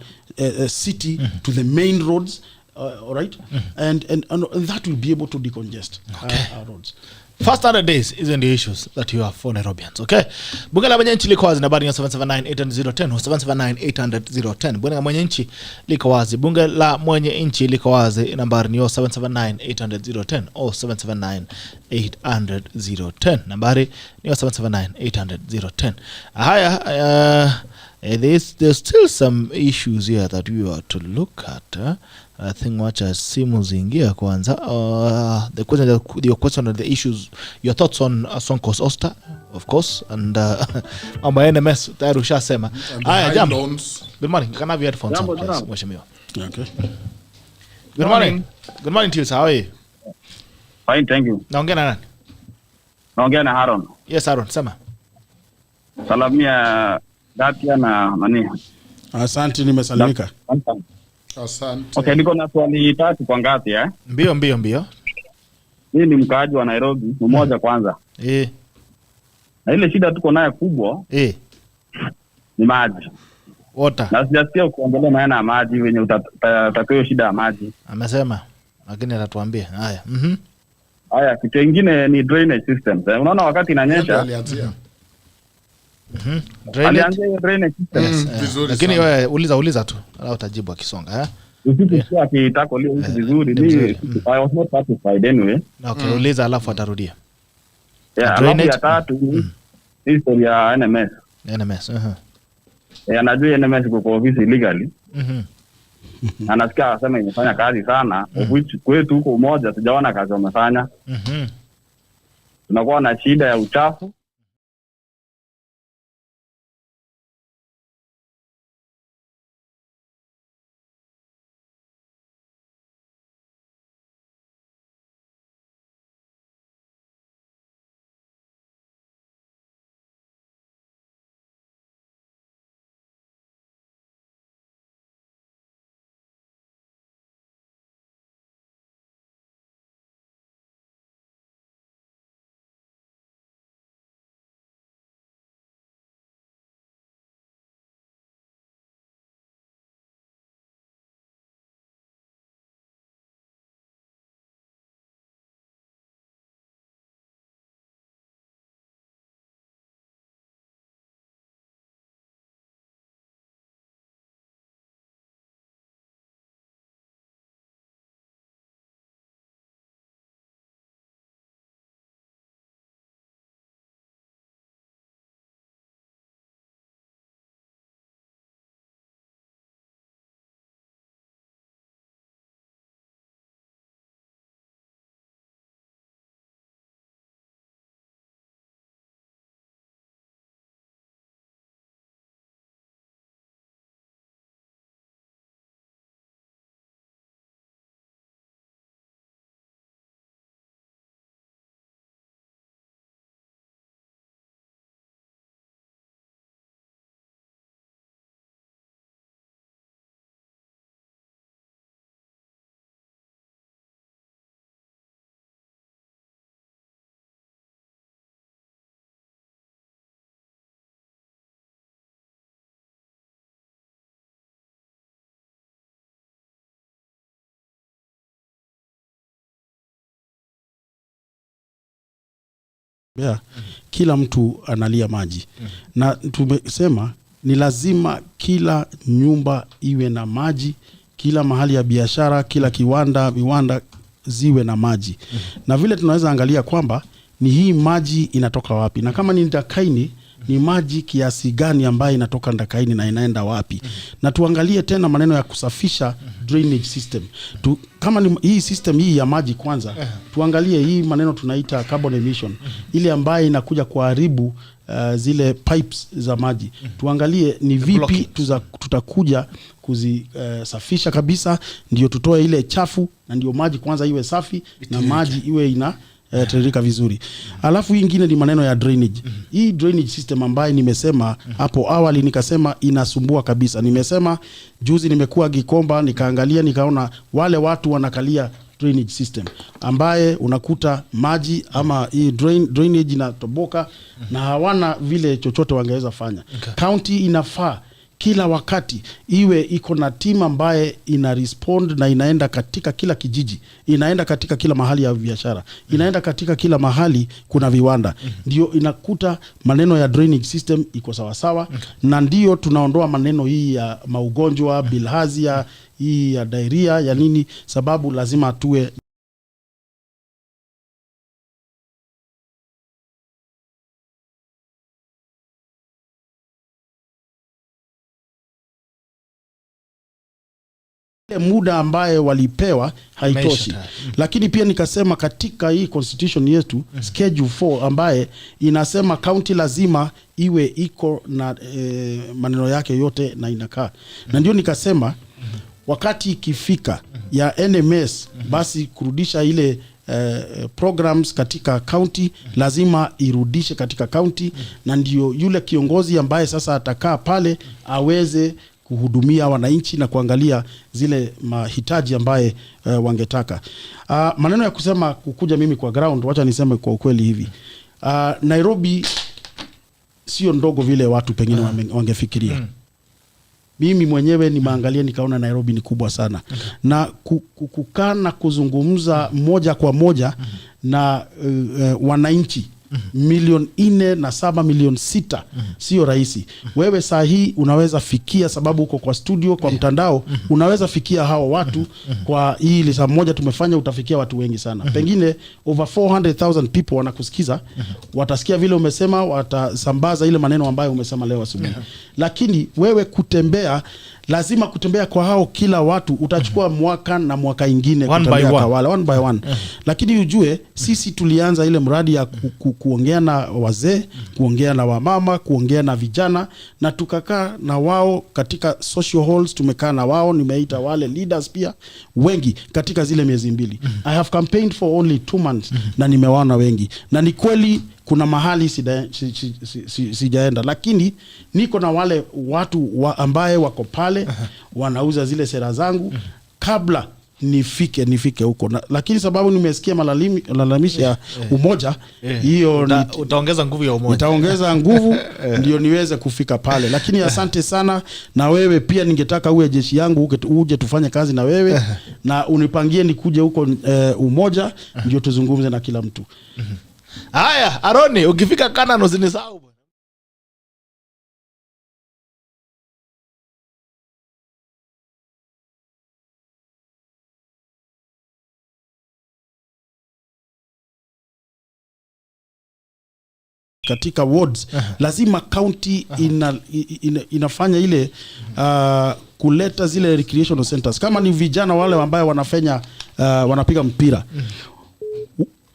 city to the main roads? All right, and that will be able to decongest our roads. First 100 days isn't the issues that you have for Nairobians, okay? Bunge la mwenye nchi liko wazi, nambari ya 779-800-010, 779-800-010. Bunge la mwenye nchi liko wazi. Bunge la mwenye nchi liko wazi, nambari ni 779-800-010 au 779-800-010. Nambari ni 779-800-010. Haya, there's still some issues here that we are to look at. I think wacha simu zingia kwanza. The question of the issues, your thoughts on Sonko's Oster, of course, and on my NMS tayari ushasema. Haya, jambo. Good morning. Can I have your headphones on, please, mheshimiwa? Okay. Good morning. Good morning to you, sir. How are you? Fine, thank you. Naongea na nani? Naongea na Aaron. Yes, Aaron, sema. Salamia Gatia na nani? Asante, nimesalimika. Asante. Okay, niko na swali tatu kwa Ngatia. Mbio. Mimi ni mkaaji wa Nairobi, mmoja kwanza. Na ile shida tuko nayo kubwa ni maji. Water. Na sijasikia kuongelea maana ya maji wenye utatakiwa shida ya maji. Amesema, lakini atatuambia. Haya. Haya, kitu kingine ni drainage system. Unaona wakati inanyesha drainage system. Lakini wewe uliza tu, ala utajibu akisonga, Usipisikia akitaka leo vizuri. I was not satisfied anyway. Okay, uliza alafu atarudia. Alafu ya tatu history ya NMS. Anajua NMS kwa office illegally. Anasikia asema imefanya kazi sana, which kwetu huko umoja sijaona kazi wamefanya. Tunakuwa na shida ya uchafu. Kila mtu analia maji. Na tumesema ni lazima kila nyumba iwe na maji kila mahali ya biashara, kila viwanda ziwe na maji. Na vile tunaweza angalia kwamba ni hii maji inatoka wapi, na kama ni Ndakaini ni maji kiasi gani ambayo inatoka Ndakaini na inaenda wapi. Na tuangalie tena maneno ya kusafisha drainage system. Kama ni hii system hii ya maji kwanza, tuangalie hii maneno tunaita carbon emission, ile ambayo inakuja kuharibu zile pipes za maji. Tuangalie ni vipi tutakuja kuzisafisha kabisa, ndio tutoe ile chafu, na ndio maji kwanza iwe safi na maji iwe tiririka vizuri. Alafu hii ingine ni maneno ya drainage. Hii drainage system ambayo nimesema hapo awali, nikasema inasumbua kabisa. Nimesema juzi nimekuwa Gikomba, nikaangalia nikaona wale watu wanakalia drainage system ambaye unakuta maji ama hii drainage inatoboka na hawana vile chochote wangeweza fanya. County inafaa kila wakati iwe iko na timu ambaye ina respond na inaenda katika kila kijiji, inaenda katika kila mahali ya biashara, inaenda katika kila mahali kuna viwanda. Ndio inakuta maneno ya drainage system iko sawa sawa, na ndio tunaondoa maneno hii ya maugonjwa, bilharzia, hii ya diarrhea ya nini, sababu lazima tuwe muda ambaye walipewa haitoshi. Lakini pia nikasema katika hii constitution yetu schedule 4 ambaye inasema county lazima iwe iko na maneno yake yote na inakaa. Na ndio nikasema wakati ikifika ya NMS basi kurudisha ile programs katika county lazima irudishe katika county, na ndio yule kiongozi ambaye sasa atakaa pale aweze kuhudumia wananchi na kuangalia zile mahitaji ambaye wangetaka. Maneno ya kusema kukuja mimi kwa ground, wacha niseme kwa ukweli hivi. Nairobi sio ndogo vile watu pengine wangefikiria. Mimi mwenyewe nimeangalia nikaona Nairobi ni kubwa sana. Na kukaa na kuzungumza moja kwa moja na wananchi milioni 4 na 7 milioni 6 sio rahisi. Wewe saa hii unaweza fikia, sababu uko kwa studio, kwa mtandao, unaweza fikia hao watu kwa hii saa moja tumefanya, utafikia watu wengi sana. Pengine over 400,000 people wanakusikiza, watasikia vile umesema, watasambaza ile maneno ambayo umesema leo asubuhi. Lakini wewe kutembea, lazima kutembea kwa hao kila watu, utachukua mwaka na mwaka ingine kutembea kwa wale one by one. Lakini ujue sisi tulianza ile mradi ya kuongea na wazee, kuongea na wamama, kuongea na vijana, na tukakaa na wao katika social halls, tumekaa na wao, nimeita wale leaders pia wengi katika zile miezi 2. I have campaigned for only 2 months na nimewaona wengi, na ni kweli kuna mahali sijaenda, lakini niko na wale watu ambaye wako pale wanauza zile sera zangu kabla nifike huko. Lakini sababu nimesikia malalamishi ya umoja, hiyo utaongeza nguvu ya umoja. Nitaongeza nguvu ndio niweze kufika pale. Lakini asante sana, na wewe pia ningetaka uwe jeshi yangu, uje tufanye kazi na wewe na unipangie nikuje huko umoja, ndio tuzungumze na kila mtu. Haya, Aroni, ukifika Canaan usinisahau. Katika wards lazima county inafanya ile kuleta zile recreational centers. Kama ni vijana wale ambao wanafanya wanapiga mpira,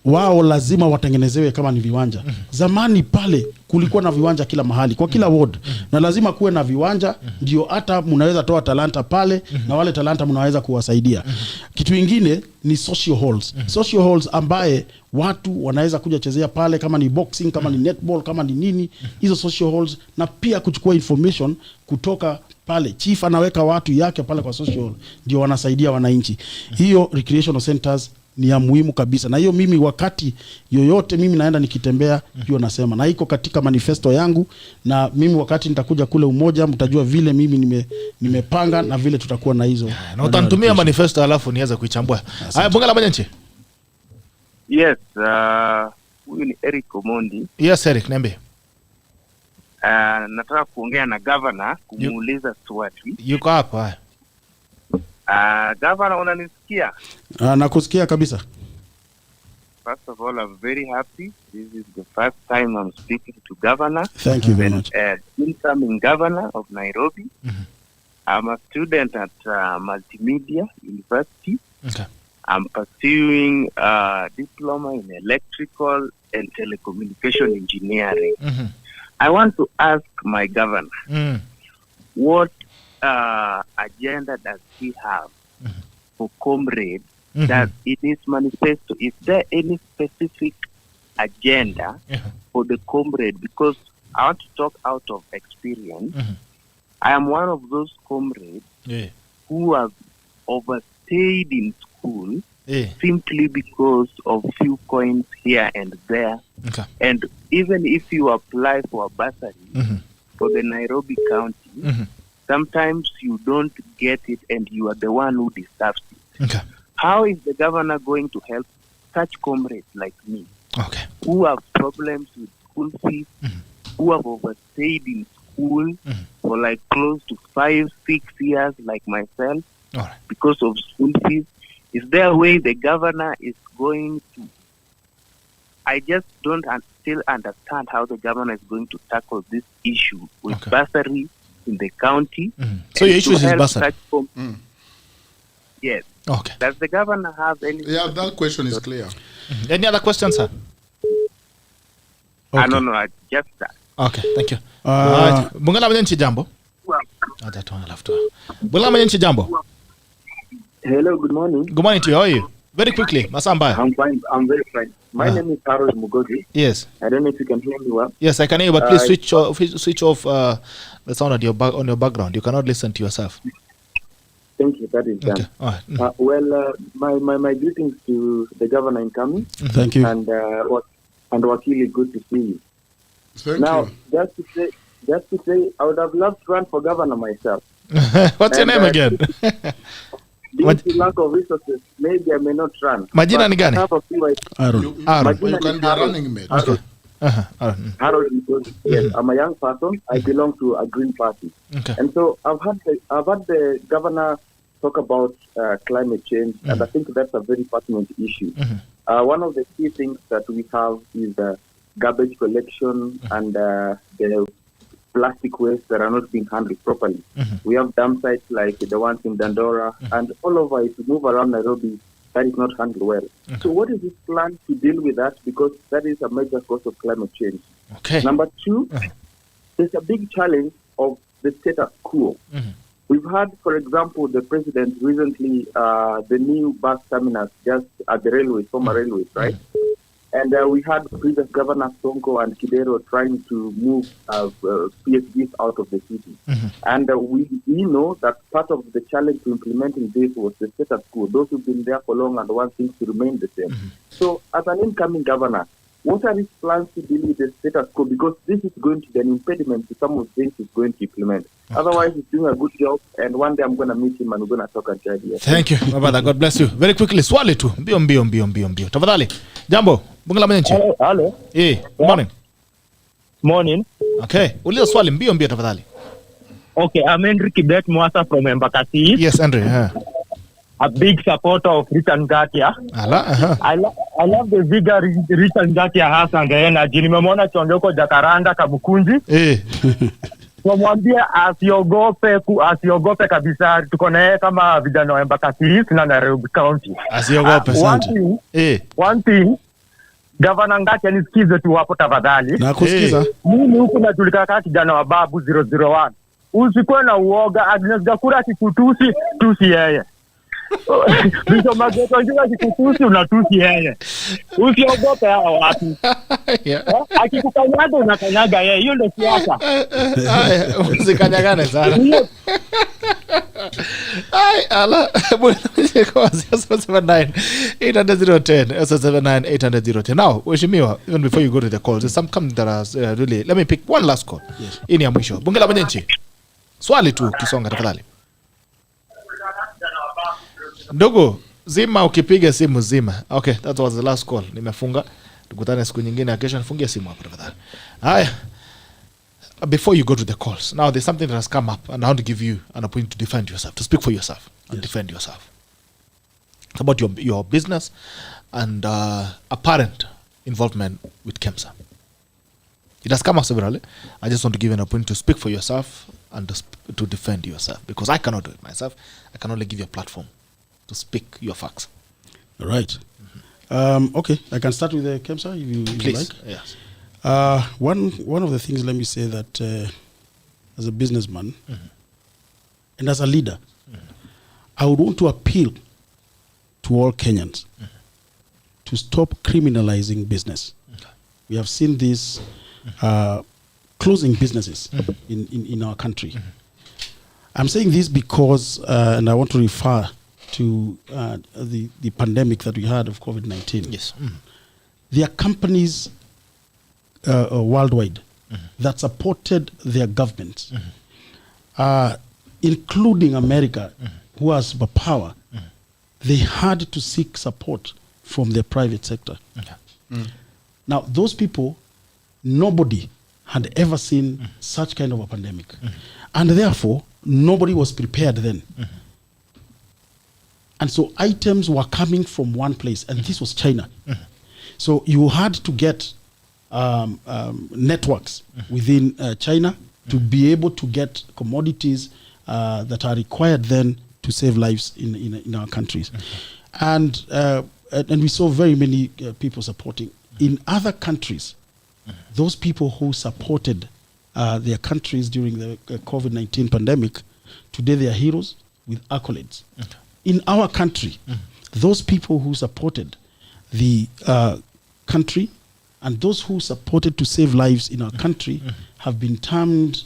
wao lazima watengenezewe kama ni viwanja. Zamani pale kulikuwa na viwanja kila mahali kwa kila ward, na lazima kuwe na viwanja, ndio hata mnaweza toa talanta pale na wale talanta mnaweza kuwasaidia. Kitu kingine ni social halls. Social halls ambaye watu wanaweza kuja chezea pale, kama ni boxing, kama ni netball, kama ni nini, hizo social halls, na pia kuchukua information kutoka pale. Chief anaweka watu yake pale kwa social hall, ndio wanasaidia wananchi. Hiyo recreational centers ni ya muhimu kabisa, na hiyo mimi wakati yoyote mimi naenda nikitembea hiyo nasema, na iko katika manifesto yangu, na mimi wakati nitakuja kule umoja mtajua vile mimi nimepanga na vile tutakuwa na hizo, na utanitumia manifesto alafu niweze kuichambua. Haya, bunge la Manyanchi. Yes, huyu ni Eric Omondi. Yes, Eric, niambie. Nataka kuongea na governor kumuuliza swali. Yuko hapa. Governor, unanisikia? Nakusikia kabisa. First of all, I'm very happy. This is the first time I'm speaking to Governor. Thank you very much. Incoming Governor of Nairobi. I'm a student at Multimedia University. Okay. I'm pursuing a diploma in electrical and telecommunication engineering. I want to ask my governor, what agenda does he have for comrades that in his manifesto? Is there any specific agenda for the comrade? Because I want to talk out of experience. I am one of those comrades who have overstayed in school simply because of few coins here and there. Okay. And even if you apply for a bursary for the Nairobi County, sometimes you don't get it and you are the one who deserves it. Okay. How is the governor going to help such comrades like me who have problems with school fees, who have overstayed in school for like close to 5-6 years like myself because of school fees? Is there a way the governor is going to... I just don't still understand how the governor is going to tackle this issue with bursary in the county. So your issue is bursary? Yes. Okay. Does the governor have any... Yeah, that question is clear. Any other questions, sir? I don't know, just that. Okay, thank you. Bungala Mwenchi Jambo. Bungala Mwenchi Jambo. Hello, good morning. Good morning to you. How are you? Very quickly, Masamba. I'm fine. I'm very fine. My name is Harold Mugozi. Yes. I don't know if you can hear me well. Yes, I can hear you, but please switch off the sound on your background. You cannot listen to yourself. Thank you. That is done. Right. My greetings to the governor incoming. Thank you. And Wakili, good to see you. Thank now, you. just to say, I would have loved to run for governor myself. What's your name again? Due to lack of resources, maybe I may not run. Majina ni gani? You can be a running mate. Harold, yes, I'm a young person. I belong to a green party. Okay. And so I've had the governor talk about climate change, and I think that's a very pertinent issue. One of the key things that we have is garbage collection and the plastic waste that are not being handled properly. We have dump sites like the ones in Dandora and all over. If you move around Nairobi, that is not handled well. So what is this plan to deal with that? Because that is a major cause of climate change. Okay. Number two, there's a big challenge of the status quo. We've had, for example, the president recently, the new bus terminus just at the railways, former railways, right? And we had previous Governor Sonko and Kidero trying to move PSGs out of the city. And we know that part of the challenge to implementing this was the status quo. Those who've been there for long and want things to remain the same. So as an incoming governor, what are his plans to deal with the status quo? Because this is going to be an impediment to some of the things he's going to implement. Otherwise, he's doing a good job, and one day I'm going to meet him and we're going to talk and share here. Thank you, my brother. God bless you. Very quickly, swali tu. Mbio. Tafadhali. Jambo, Bungala Mwenchi. Hello. Good morning. Morning. Okay. Uliza swali mbio tafadhali. Okay, I'm Henry Kibet Mwasa from Embakasi. Yes, Henry. A big supporter of Richard Ngatia. I love the vigor Richard Ngatia has and the energy. Nimemwona Chondoko Jakaranda Kabukunji. Mwambie asiogope kabisa. Tuko naye kama vijana wa Embakasi na Nairobi County. Asiogope sana. One thing, Governor Ngatia nisikize tu hapo tafadhali. Nakusikiza. Mimi huku najulikana kama kijana wa Babu 001. Usikuwe na uoga, Agnes Gakura kikutusi tusi yeye. Bicho Mageto njua kikutusi unatusi yeye. Usiogope hao watu. Akikukanyaga unakanyaga yeye. Hiyo ndio siasa. Usikanyagane sana. Ala. Bwana kwa 079 800 079 800. Now, Weshimiwa, even before you go to the calls, there's some coming that are really... Let me pick one last call. Yes. Ini ya mwisho. Bungala Mwenchi. Swali tu kisonga tafadhali. Ndogo, zima ukipiga simu zima. Okay, that was the last call. Nimefunga. Tukutane siku nyingine kesho nifungie simu hapo tafadhali. Haya. Before you go to the calls, now there's something that has come up and I want to give you an opportunity to defend yourself, to speak for yourself. and defend yourself. It's about your business and apparent involvement with KEMSA. It has come up severally. I just want to give you an opportunity to speak for yourself and to defend yourself, because I cannot do it myself. I can only give you a platform to speak your facts. All right. Okay, I can start with the KEMSA if you Please. like. Yes. One of the things, let me say that as a businessman and as a leader, I would want to appeal to all Kenyans to stop criminalizing business. Okay. We have seen this closing businesses in our country. I'm saying this because, and I want to refer to the pandemic that we had of COVID-19. Yes. There are companies worldwide that supported their governments, including America, who has the power. They had to seek support from the private sector. Okay. Now, those people, nobody had ever seen such kind of a pandemic. And therefore, nobody was prepared then. And so items were coming from one place, and this was China. So you had to get networks within China to be able to get commodities that are required then to save lives in our countries. And we saw very many people supporting. In other countries, those people who supported their countries during the COVID-19 pandemic, today they are heroes with accolades. Okay. In our country, those people who supported the country and those who supported to save lives in our country have been termed,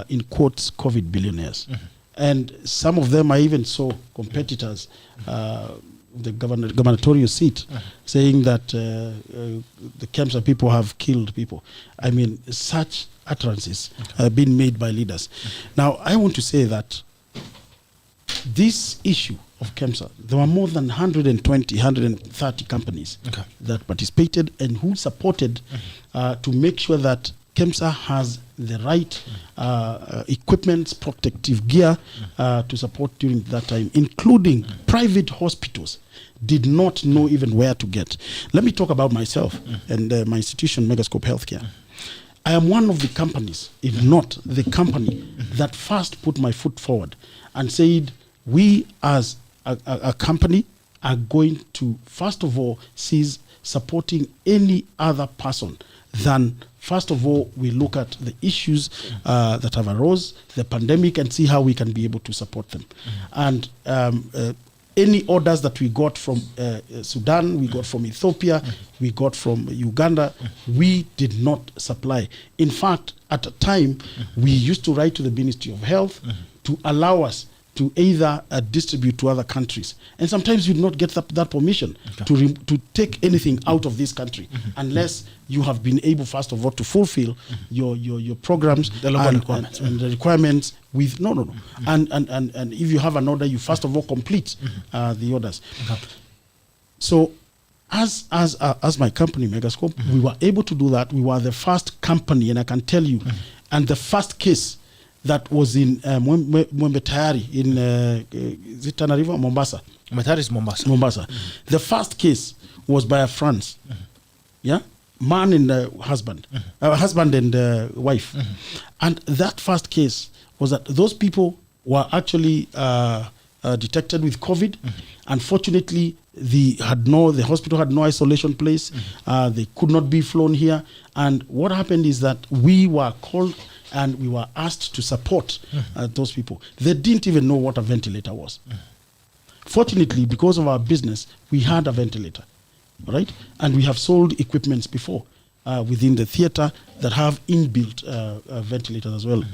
in quotes, COVID billionaires. And some of them I even saw competitors, the gubernatorial seat, saying that the KEMSA people have killed people. I mean, such utterances have been made by leaders. Now, I want to say that this issue of KEMSA, there were more than 120, 130 companies that participated and who supported to make sure that KEMSA has the right equipment, protective gear to support during that time, including private hospitals did not know even where to get. Let me talk about myself and my institution, Megascope Healthcare. I am one of the companies, if not the company, that first put my foot forward and said, we as a company are going to, first of all, cease supporting any other person than, first of all, we look at the issues that have arose, the pandemic, and see how we can be able to support them. And any orders that we got from Sudan, we got from Ethiopia, we got from Uganda, we did not supply. In fact, at a time, we used to write to the Ministry of Health to allow us to either distribute to other countries. And sometimes you do not get that permission to take anything out of this country unless you have been able, first of all, to fulfill your programs and the requirements with, And if you have an order, you first of all complete the orders. So as my company, Megascope, we were able to do that. We were the first company, and I can tell you, and the first case that was in Mwembe Tayari in is it Tana River, Mombasa. Mwembe is Mombasa. Mombasa. The first case was by a friends, man and husband, husband and wife, and that first case was that those people were actually detected with COVID. Unfortunately, the hospital had no isolation place. They could not be flown here, and what happened is that we were called and we were asked to support those people. They didn't even know what a ventilator was. Fortunately, because of our business, we had a ventilator, right? And we have sold equipments before within the theater that have inbuilt ventilators as well,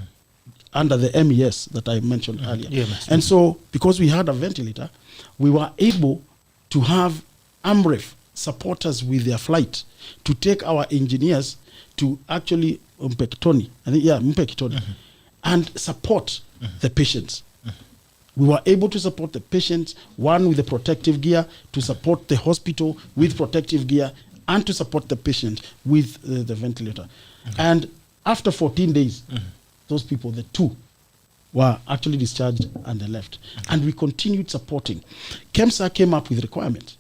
under the MES that I mentioned earlier. And so, because we had a ventilator, we were able to have AMREF support us with their flight to take our engineers to actually Mpekitoni, and support the patients. We were able to support the patients, one with the protective gear, to support the hospital with protective gear, and to support the patient with the ventilator. And after 14 days, those people, the two, were actually discharged and they left. And we continued supporting. KEMSA came up with requirements.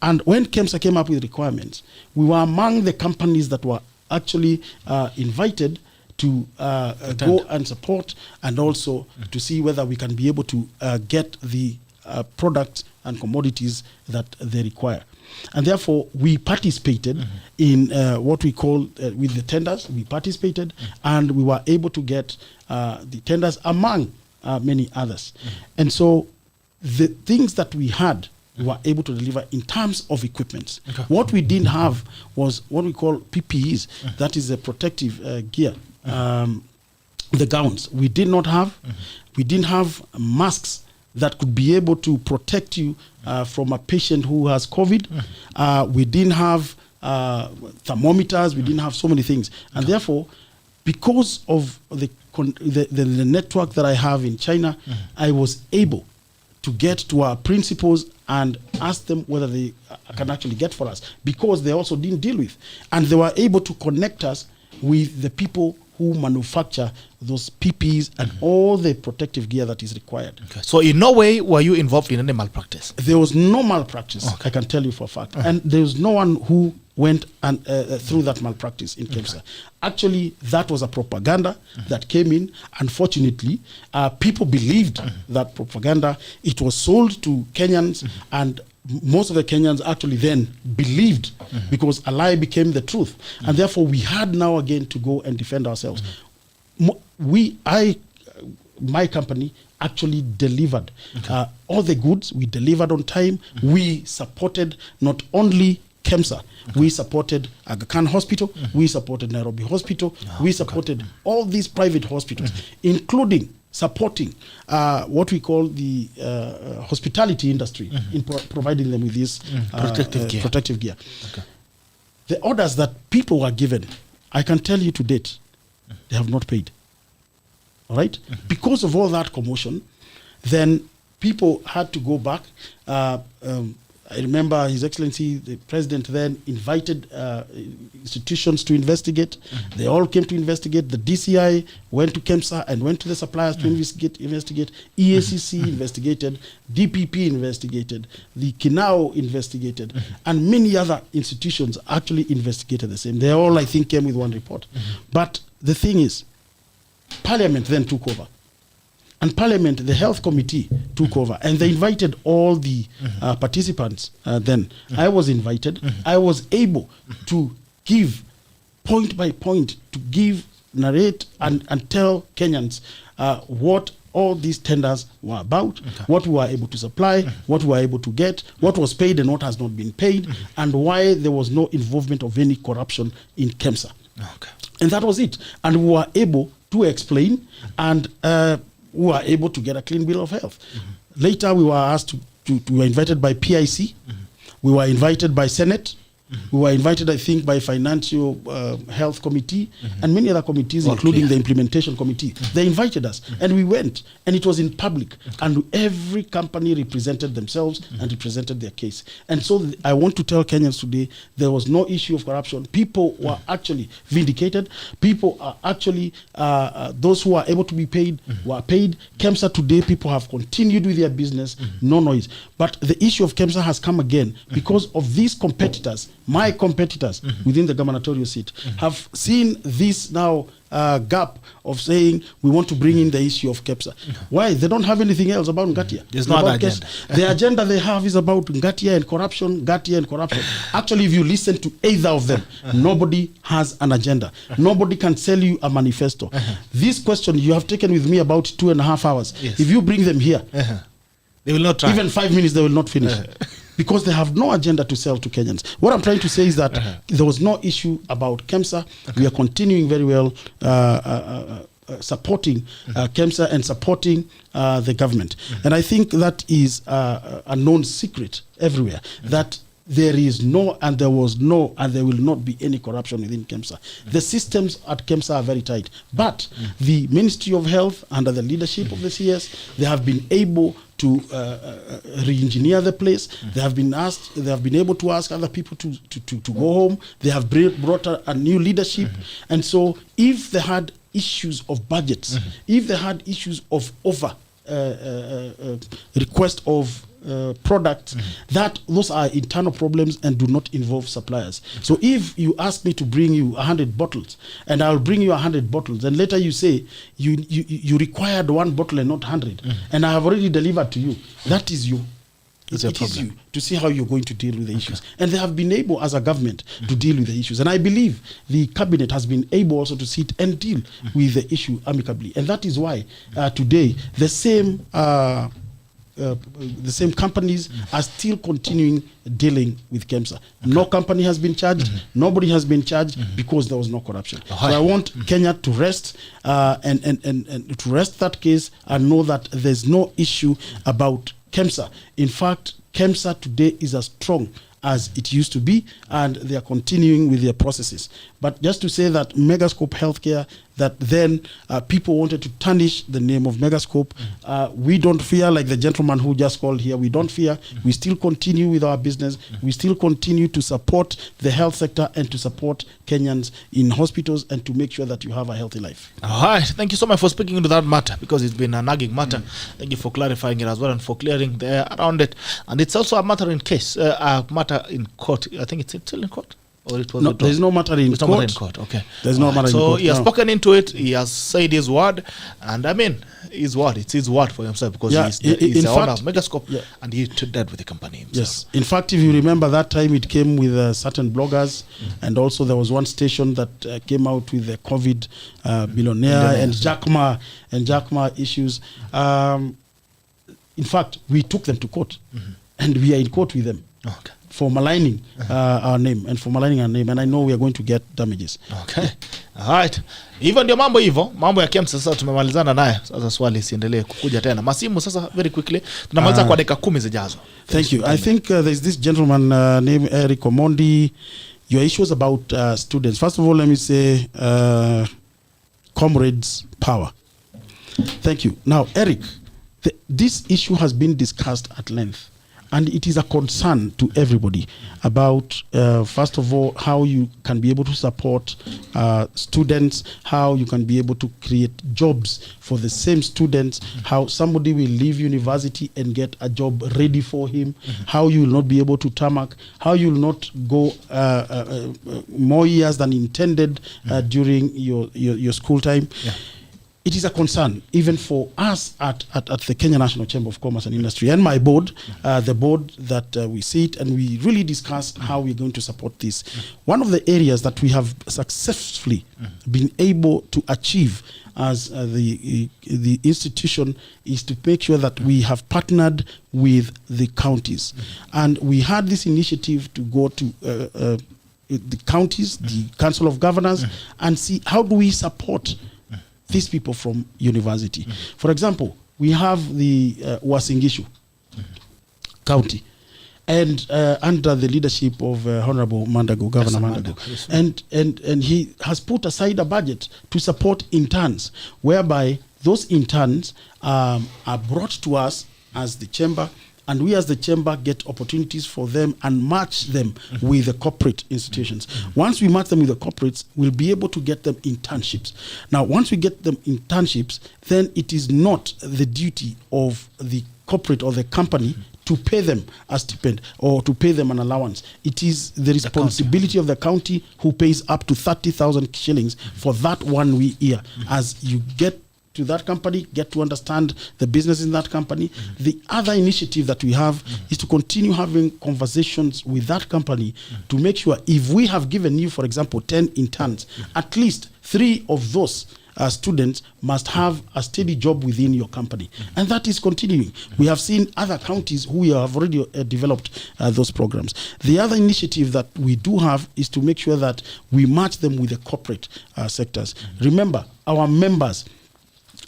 And when KEMSA came up with requirements, we were among the companies that were actually invited to go and support, and also to see whether we can be able to get the products and commodities that they require. And therefore, we participated in what we call with the tenders. We participated, and we were able to get the tenders among many others. And so the things that we had, we were able to deliver in terms of equipment. What we didn't have was what we call PPEs, that is a protective gear. The gowns we did not have. We didn't have masks that could be able to protect you from a patient who has COVID. We didn't have thermometers. We didn't have so many things. And therefore, because of the network that I have in China, I was able to get to our principals and ask them whether they can actually get for us, because they also didn't deal with. And they were able to connect us with the people who manufacture those PPEs and all the protective gear that is required. So in no way were you involved in any malpractice? There was no malpractice, I can tell you for a fact. And there was no one who went and through that malpractice in KEMSA. Actually, that was a propaganda that came in. Unfortunately, people believed that propaganda. It was sold to Kenyans, and most of the Kenyans actually then believed, because a lie became the truth. And therefore, we had now again to go and defend ourselves. My company actually delivered all the goods. We delivered on time. We supported not only KEMSA, we supported Aga Khan Hospital, we supported Nairobi Hospital, we supported all these private hospitals, including supporting what we call the hospitality industry in providing them with this protective gear. The orders that people were given, I can tell you to date, they have not paid. All right? Because of all that commotion, then people had to go back. I remember His Excellency, the President, then invited institutions to investigate. They all came to investigate. The DCI went to KEMSA and went to the suppliers to investigate. EACC investigated. DPP investigated. The KINAO investigated. And many other institutions actually investigated the same. They all, I think, came with one report. But the thing is, Parliament then took over. And Parliament, the Health Committee took over, and they invited all the participants then. I was invited. I was able to give point by point, to narrate and tell Kenyans what all these tenders were about, what we were able to supply, what we were able to get, what was paid and what has not been paid, and why there was no involvement of any corruption in KEMSA. And that was it. And we were able to explain, and we were able to get a clean bill of health. Later, we were asked we were invited by PIC. We were invited by Senate. We were invited, I think, by Financial Health Committee and many other committees, including the Implementation Committee. They invited us, and we went, and it was in public. And every company represented themselves and represented their case. And so I want to tell Kenyans today, there was no issue of corruption. People were actually vindicated. People are actually, those who are able to be paid were paid. KEMSA today, people have continued with their business, no noise. But the issue of KEMSA has come again because of these competitors. My competitors within the gubernatorial seat have seen this now gap of saying we want to bring in the issue of KEMSA. Why? They don't have anything else about Ngatia. There's no other agenda. The agenda they have is about Ngatia and corruption, Ngatia and corruption. Actually, if you listen to either of them, nobody has an agenda. Nobody can sell you a manifesto. This question you have taken with me about 2.5 hours. Yes. If you bring them here, they will not try. Even 5 minutes, they will not finish. Because they have no agenda to sell to Kenyans. What I'm trying to say is that there was no issue about KEMSA. We are continuing very well supporting KEMSA and supporting the government. And I think that is a known secret everywhere, that there is no, and there was no, and there will not be any corruption within KEMSA. The systems at KEMSA are very tight. But the Ministry of Health, under the leadership of the CS, they have been able to re-engineer the place. They have been able to ask other people to go home. They have brought a new leadership. And so if they had issues of budgets, if they had issues of over request of products, that those are internal problems and do not involve suppliers. So if you ask me to bring you 100 bottles and I'll bring you 100 bottles and later you say you required 1 bottle and not 100 and I have already delivered to you, that is you. It is you to see how you're going to deal with the issues. And they have been able as a government to deal with the issues. And I believe the cabinet has been able also to sit and deal with the issue amicably. And that is why today the same companies are still continuing dealing with KEMSA. No company has been charged. Nobody has been charged because there was no corruption. So I want Kenya to rest and to rest that case and know that there's no issue about KEMSA. In fact, KEMSA today is as strong as it used to be, and they are continuing with their processes. But just to say that Megascope Healthcare, that then people wanted to tarnish the name of Megascope, we don't fear, like the gentleman who just called here, we don't fear. We still continue with our business. We still continue to support the health sector and to support Kenyans in hospitals and to make sure that you have a healthy life. All right. Thank you so much for speaking into that matter, because it's been a nagging matter. Thank you for clarifying it as well and for clearing the air around it. And it's also a matter in case, a matter in court. I think it's still in court. Or it was there's no matter in court. No matter in court. Okay. There's no matter in court. So he has spoken into it. He has said his word, and I mean, his word. It's his word for himself, because he's the owner of Megascope, and he took that with the company himself. Yes. In fact, if you remember that time, it came with certain bloggers, and also there was one station that came out with the COVID billionaire and Jack Ma issues. In fact, we took them to court, and we are in court with them. Okay. For maligning our name and I know we are going to get damages. Okay. All right. Hivyo ndio mambo ya KEMSA. Sasa tumemalizana naye. Sasa swali siendelee kukuja tena. Masimu sasa very quickly. Tunamaliza kwa dakika 10 zijazo. Thank you. I think there's this gentleman named Eric Omondi. Your issue is about students. First of all, let me say comrades power. Thank you. Now, Eric, this issue has been discussed at length. And it is a concern to everybody about, first of all, how you can be able to support students, how you can be able to create jobs for the same students, how somebody will leave university and get a job ready for him, how you will not be able to tarmac, how you will not go more years than intended during your school time. Yeah. It is a concern even for us at the Kenya National Chamber of Commerce and Industry and my board, the board that we sit and we really discuss how we're going to support this. One of the areas that we have successfully been able to achieve as the institution is to make sure that we have partnered with the counties. And we had this initiative to go to the counties, the Council of Governors, and see how do we support these people from university. For example, we have the Uasin Gishu County, and under the leadership of Honorable Mandago, Governor Mandago, and he has put aside a budget to support interns, whereby those interns are brought to us as the chamber, and we as the chamber get opportunities for them and match them with the corporate institutions. Once we match them with the corporates, we'll be able to get them internships. Now, once we get them internships, then it is not the duty of the corporate or the company to pay them a stipend or to pay them an allowance. It is the responsibility of the county, who pays up to 30,000 shillings for that 1 year. As you get to that company, get to understand the business in that company. The other initiative that we have is to continue having conversations with that company to make sure if we have given you, for example, 10 interns, at least 3 of those students must have a steady job within your company. And that is continuing. We have seen other counties who have already developed those programs. The other initiative that we do have is to make sure that we match them with the corporate sectors. Remember, our members,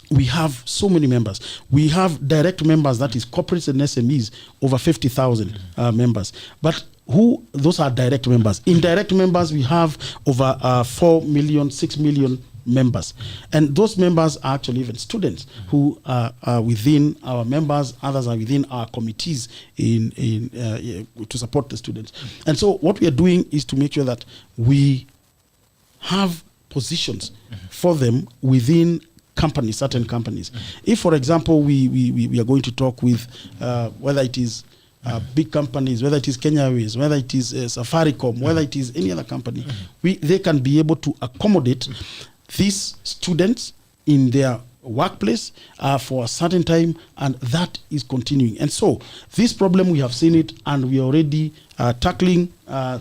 we have so many members. We have direct members, that is corporates and SMEs, over 50,000 members. But those are direct members. Indirect members, we have over 4 million, 6 million members. And those members are actually even students who are within our members. Others are within our committees to support the students. And so what we are doing is to make sure that we have positions for them within companies, certain companies. If, for example, we are going to talk with whether it is big companies, whether it is Kenya Airways, whether it is Safaricom, whether it is any other company, they can be able to accommodate these students in their workplace for a certain time, and that is continuing. And so this problem, we have seen it, and we are already tackling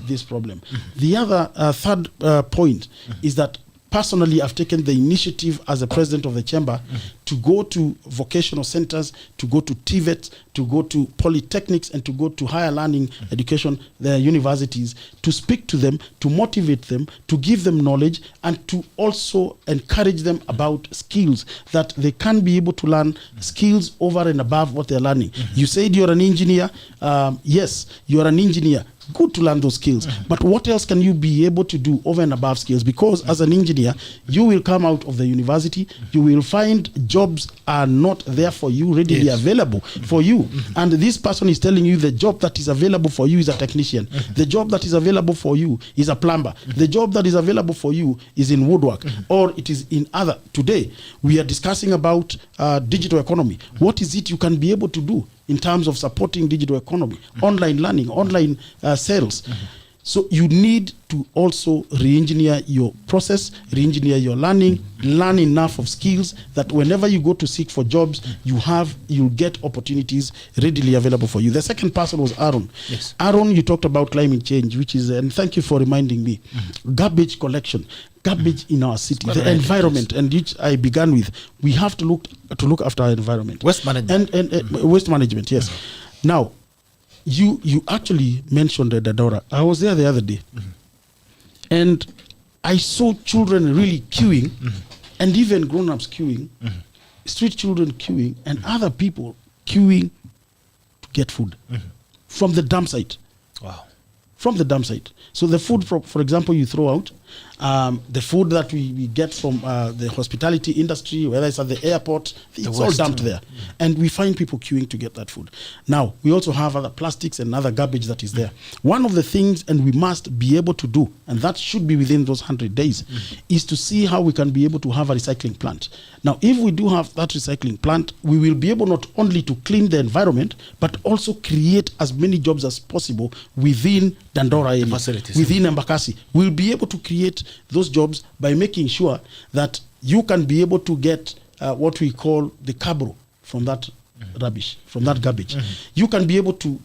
this problem. The other third point is that personally, I've taken the initiative as the president of the chamber to go to vocational centers, to go to TVET, to go to polytechnics, and to go to higher learning education, the universities, to speak to them, to motivate them, to give them knowledge, and to also encourage them about skills, that they can be able to learn skills over and above what they're learning. You said you're an engineer. Yes, you're an engineer. Good to learn those skills, but what else can you be able to do over and above skills? Because as an engineer, you will come out of the university, you will find jobs are not there for you, readily available for you. And this person is telling you the job that is available for you is a technician. The job that is available for you is a plumber. The job that is available for you is in woodwork, or it is in other. Today, we are discussing about digital economy. What is it you can be able to do in terms of supporting digital economy, online learning, online sales? So you need to also re-engineer your process, re-engineer your learning, learn enough of skills that whenever you go to seek for jobs, you'll get opportunities readily available for you. The second person was Aaron. Yes. Aaron, you talked about climate change, which is, and thank you for reminding me, garbage collection. Garbage in our city, the environment, and which I began with, we have to look after our environment. Waste management. And waste management, yes. Now, you actually mentioned Dadora. I was there the other day, and I saw children really queuing, and even grown-ups queuing, street children queuing, and other people queuing to get food from the dump site. Wow. From the dump site. So the food, for example, you throw out, the food that we get from the hospitality industry, whether it's at the airport, it's all dumped there. And we find people queuing to get that food. Now, we also have other plastics and other garbage that is there. One of the things, and we must be able to do, and that should be within those 100 days, is to see how we can be able to have a recycling plant. Now, if we do have that recycling plant, we will be able not only to clean the environment, but also create as many jobs as possible within Dandora area, within Embakasi. We'll be able to create those jobs by making sure that you can be able to get what we call the cabro from that rubbish, from that garbage. You can be able to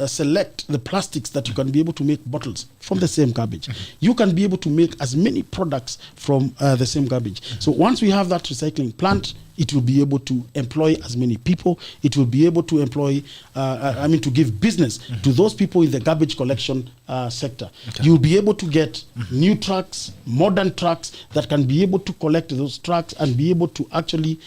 select the plastics that you can be able to make bottles from the same garbage. You can be able to make as many products from the same garbage. So once we have that recycling plant, it will be able to employ as many people. It will be able to employ, to give business to those people in the garbage collection sector. You'll be able to get new trucks, modern trucks that can be able to collect those trucks and be able to actually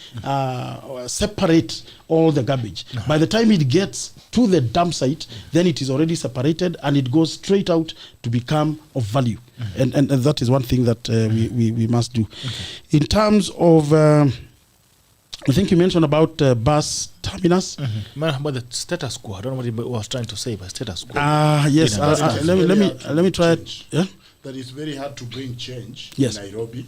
separate all the garbage. By the time it gets to the dump site, then it is already separated and it goes straight out to become of value. And that is one thing that we must do. In terms of... I think you mentioned about bus terminus. About the status quo. I don't know what he was trying to say, but status quo. Yes. Let me try it. Yeah? That it's very hard to bring change in Nairobi,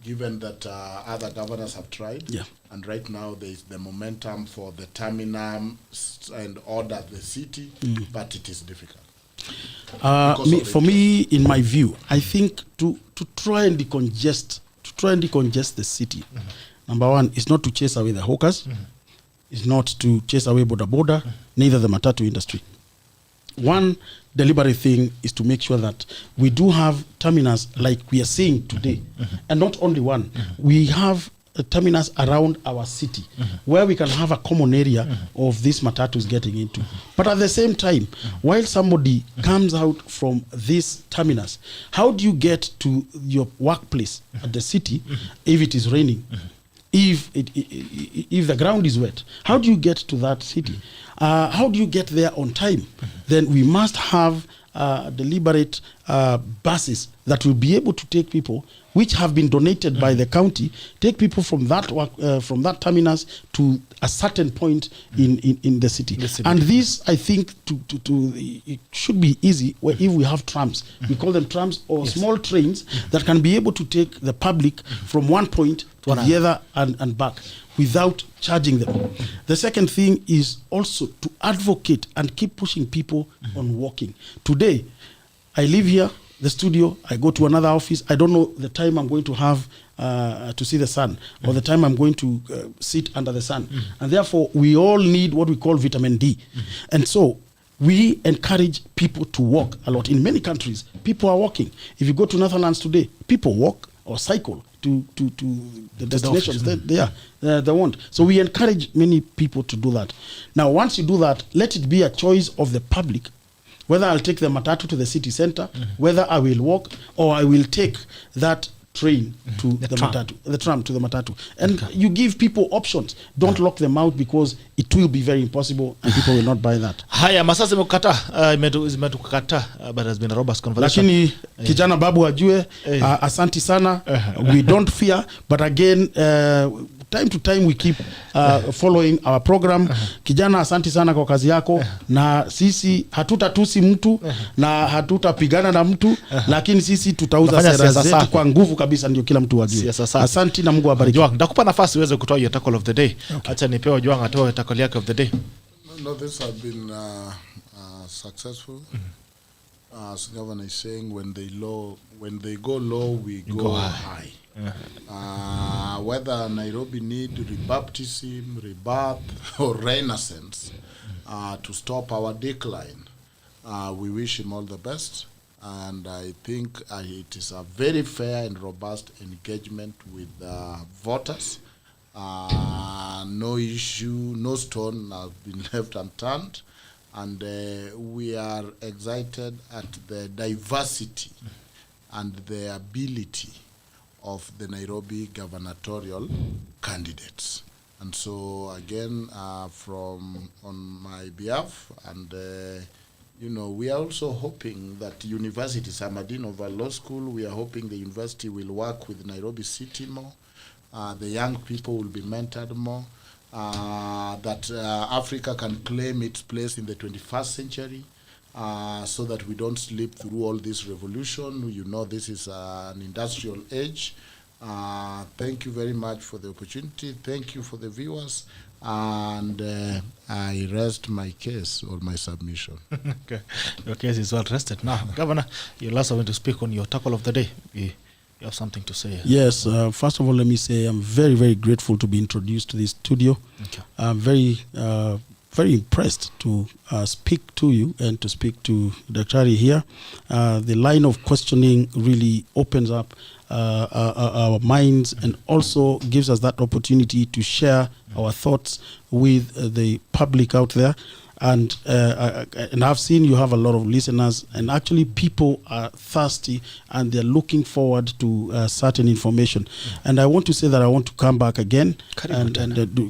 given that other governors have tried. Yeah. And right now there is the momentum for the terminus and order the city, but it is difficult. For me, in my view, I think to try and decongest the city. Number one, is not to chase away the hawkers. It's not to chase away boda, neither the matatu industry. One deliberate thing is to make sure that we do have terminals like we are seeing today. And not only one. We have terminals around our city where we can have a common area of these matatus getting into. But at the same time, while somebody comes out from this terminus, how do you get to your workplace at the city if it is raining? If the ground is wet, how do you get to that city? How do you get there on time? Then we must have deliberate buses that will be able to take people which have been donated by the county, take people from that terminus to a certain point in the city. And this, I think, it should be easy if we have trams. We call them trams or small trains that can be able to take the public from one point to the other and back without charging them. The second thing is also to advocate and keep pushing people on walking. Today, I live here, the studio, I go to another office. I don't know the time I'm going to have to see the sun or the time I'm going to sit under the sun. And therefore, we all need what we call vitamin D. And so we encourage people to walk a lot. In many countries, people are walking. If you go to Netherlands today, people walk or cycle to the destinations they want. So we encourage many people to do that. Now, once you do that, let it be a choice of the public whether I'll take the matatu to the city center, whether I will walk, or I will take that train to the tram to the matatu. And you give people options. Don't lock them out because it will be very impossible and people will not buy that. Haya, masasa imetukata, but has been a robust conversation. Lakini kijana babu ajue, asanti sana, we don't fear, but again, time to time we keep following our program. Kijana, asanti sana kwa kazi yako, na sisi hatutatusi mtu na hatutapigana na mtu, lakini sisi tutauza sera zetu kwa nguvu kabisa, ndio kila mtu ajue. Asanti na Mungu awabariki. Joang, ndakupa nafasi uweze kutoa your tackle of the day. Acha nipewe Joang atoe tackle yake of the day. No, this has been successful. As the governor is saying, when they go low, we go high. Whether Nairobi need rebaptism, rebirth, or renaissance to stop our decline, we wish him all the best. And I think it is a very fair and robust engagement with voters. No issue, no stone has been left unturned. And we are excited at the diversity and the ability of the Nairobi gubernatorial candidates. And so again, on my behalf, and we are also hoping that university, Samadino Law School, we are hoping the university will work with Nairobi City more. The young people will be mentored more. That Africa can claim its place in the 21st century. So that we don't slip through all this revolution. This is an industrial age. Thank you very much for the opportunity. Thank you for the viewers. And I rest my case or my submission. Okay. Your case is well rested. Now, Governor, you're last one to speak on your tackle of the day. You have something to say. Yes. First of all, let me say I'm very, very grateful to be introduced to this studio. Okay. I'm very impressed to speak to you and to speak to Daktari here. The line of questioning really opens up our minds and also gives us that opportunity to share our thoughts with the public out there. And I've seen you have a lot of listeners, and actually people are thirsty and they're looking forward to certain information. And I want to say that I want to come back again and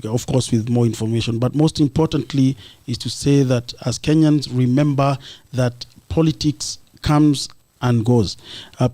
of course with more information. But most importantly is to say that as Kenyans, remember that politics comes and goes.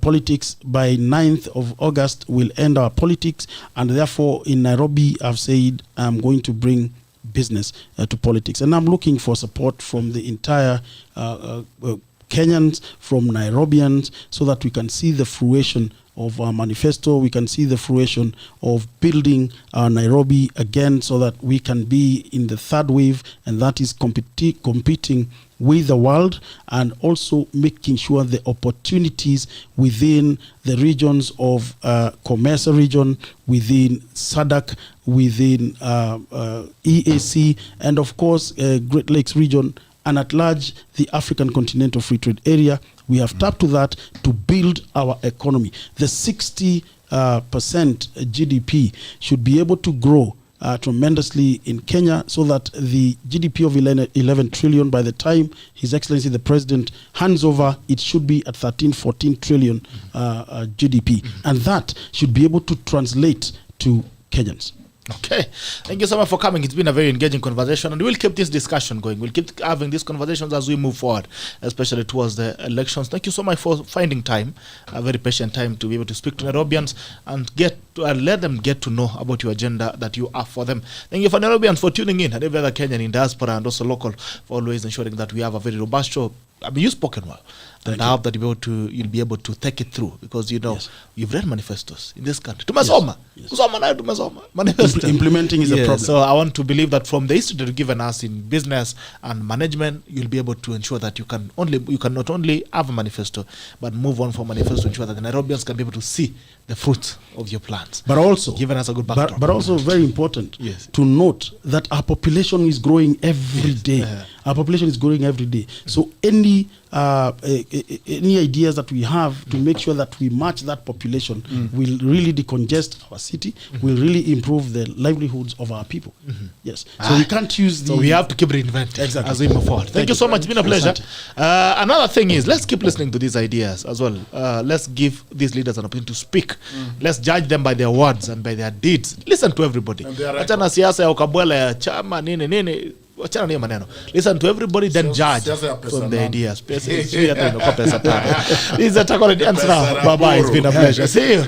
Politics by 9th of August will end our politics, and therefore in Nairobi I've said I'm going to bring business to politics, and I'm looking for support from the entire Kenyans, from Nairobians, so that we can see the fruition of our manifesto, we can see the fruition of building Nairobi again, so that we can be in the third wave, and that is competing with the world, and also making sure the opportunities within the regions of KEMSA region, within SADC, within EAC, and of course Great Lakes region, and at large the African Continental Free Trade Area. We have tapped to that to build our economy. The 60% GDP should be able to grow tremendously in Kenya, so that the GDP of 11 trillion, by the time His Excellency the President hands over, it should be at 13-14 trillion GDP. And that should be able to translate to Kenyans. Okay. Thank you so much for coming. It's been a very engaging conversation, and we'll keep this discussion going. We'll keep having these conversations as we move forward, especially towards the elections. Thank you so much for finding time, a very patient time, to be able to speak to Nairobians and let them get to know about your agenda that you have for them. Thank you for Nairobians for tuning in, and every other Kenyan in diaspora and also local, for always ensuring that we have a very robust show. I mean, you've spoken well. And I hope that you'll be able to take it through, because you've read manifestos in this country. Tumesoma. Implementing is a problem. So I want to believe that from the history that you've given us in business and management, you'll be able to ensure that you can not only have a manifesto, but move on from manifesto to ensure that the Nairobians can be able to see the fruits of your plans. But also, given us a good backdrop. But also very important to note that our population is growing every day. Our population is growing every day. So any ideas that we have to make sure that we match that population will really decongest our city, will really improve the livelihoods of our people. Yes. So we can't use So we have to keep reinventing as we move forward. Thank you so much. It's been a pleasure. Another thing is, let's keep listening to these ideas as well. Let's give these leaders an opportunity to speak. Let's judge them by their words and by their deeds. Listen to everybody. Achana siasa ya ukabwela ya chama nini. Wachana niyo maneno. Listen to everybody, then judge from the ideas. This is a Takole Dance now. Bye-bye. It's been a pleasure. See you.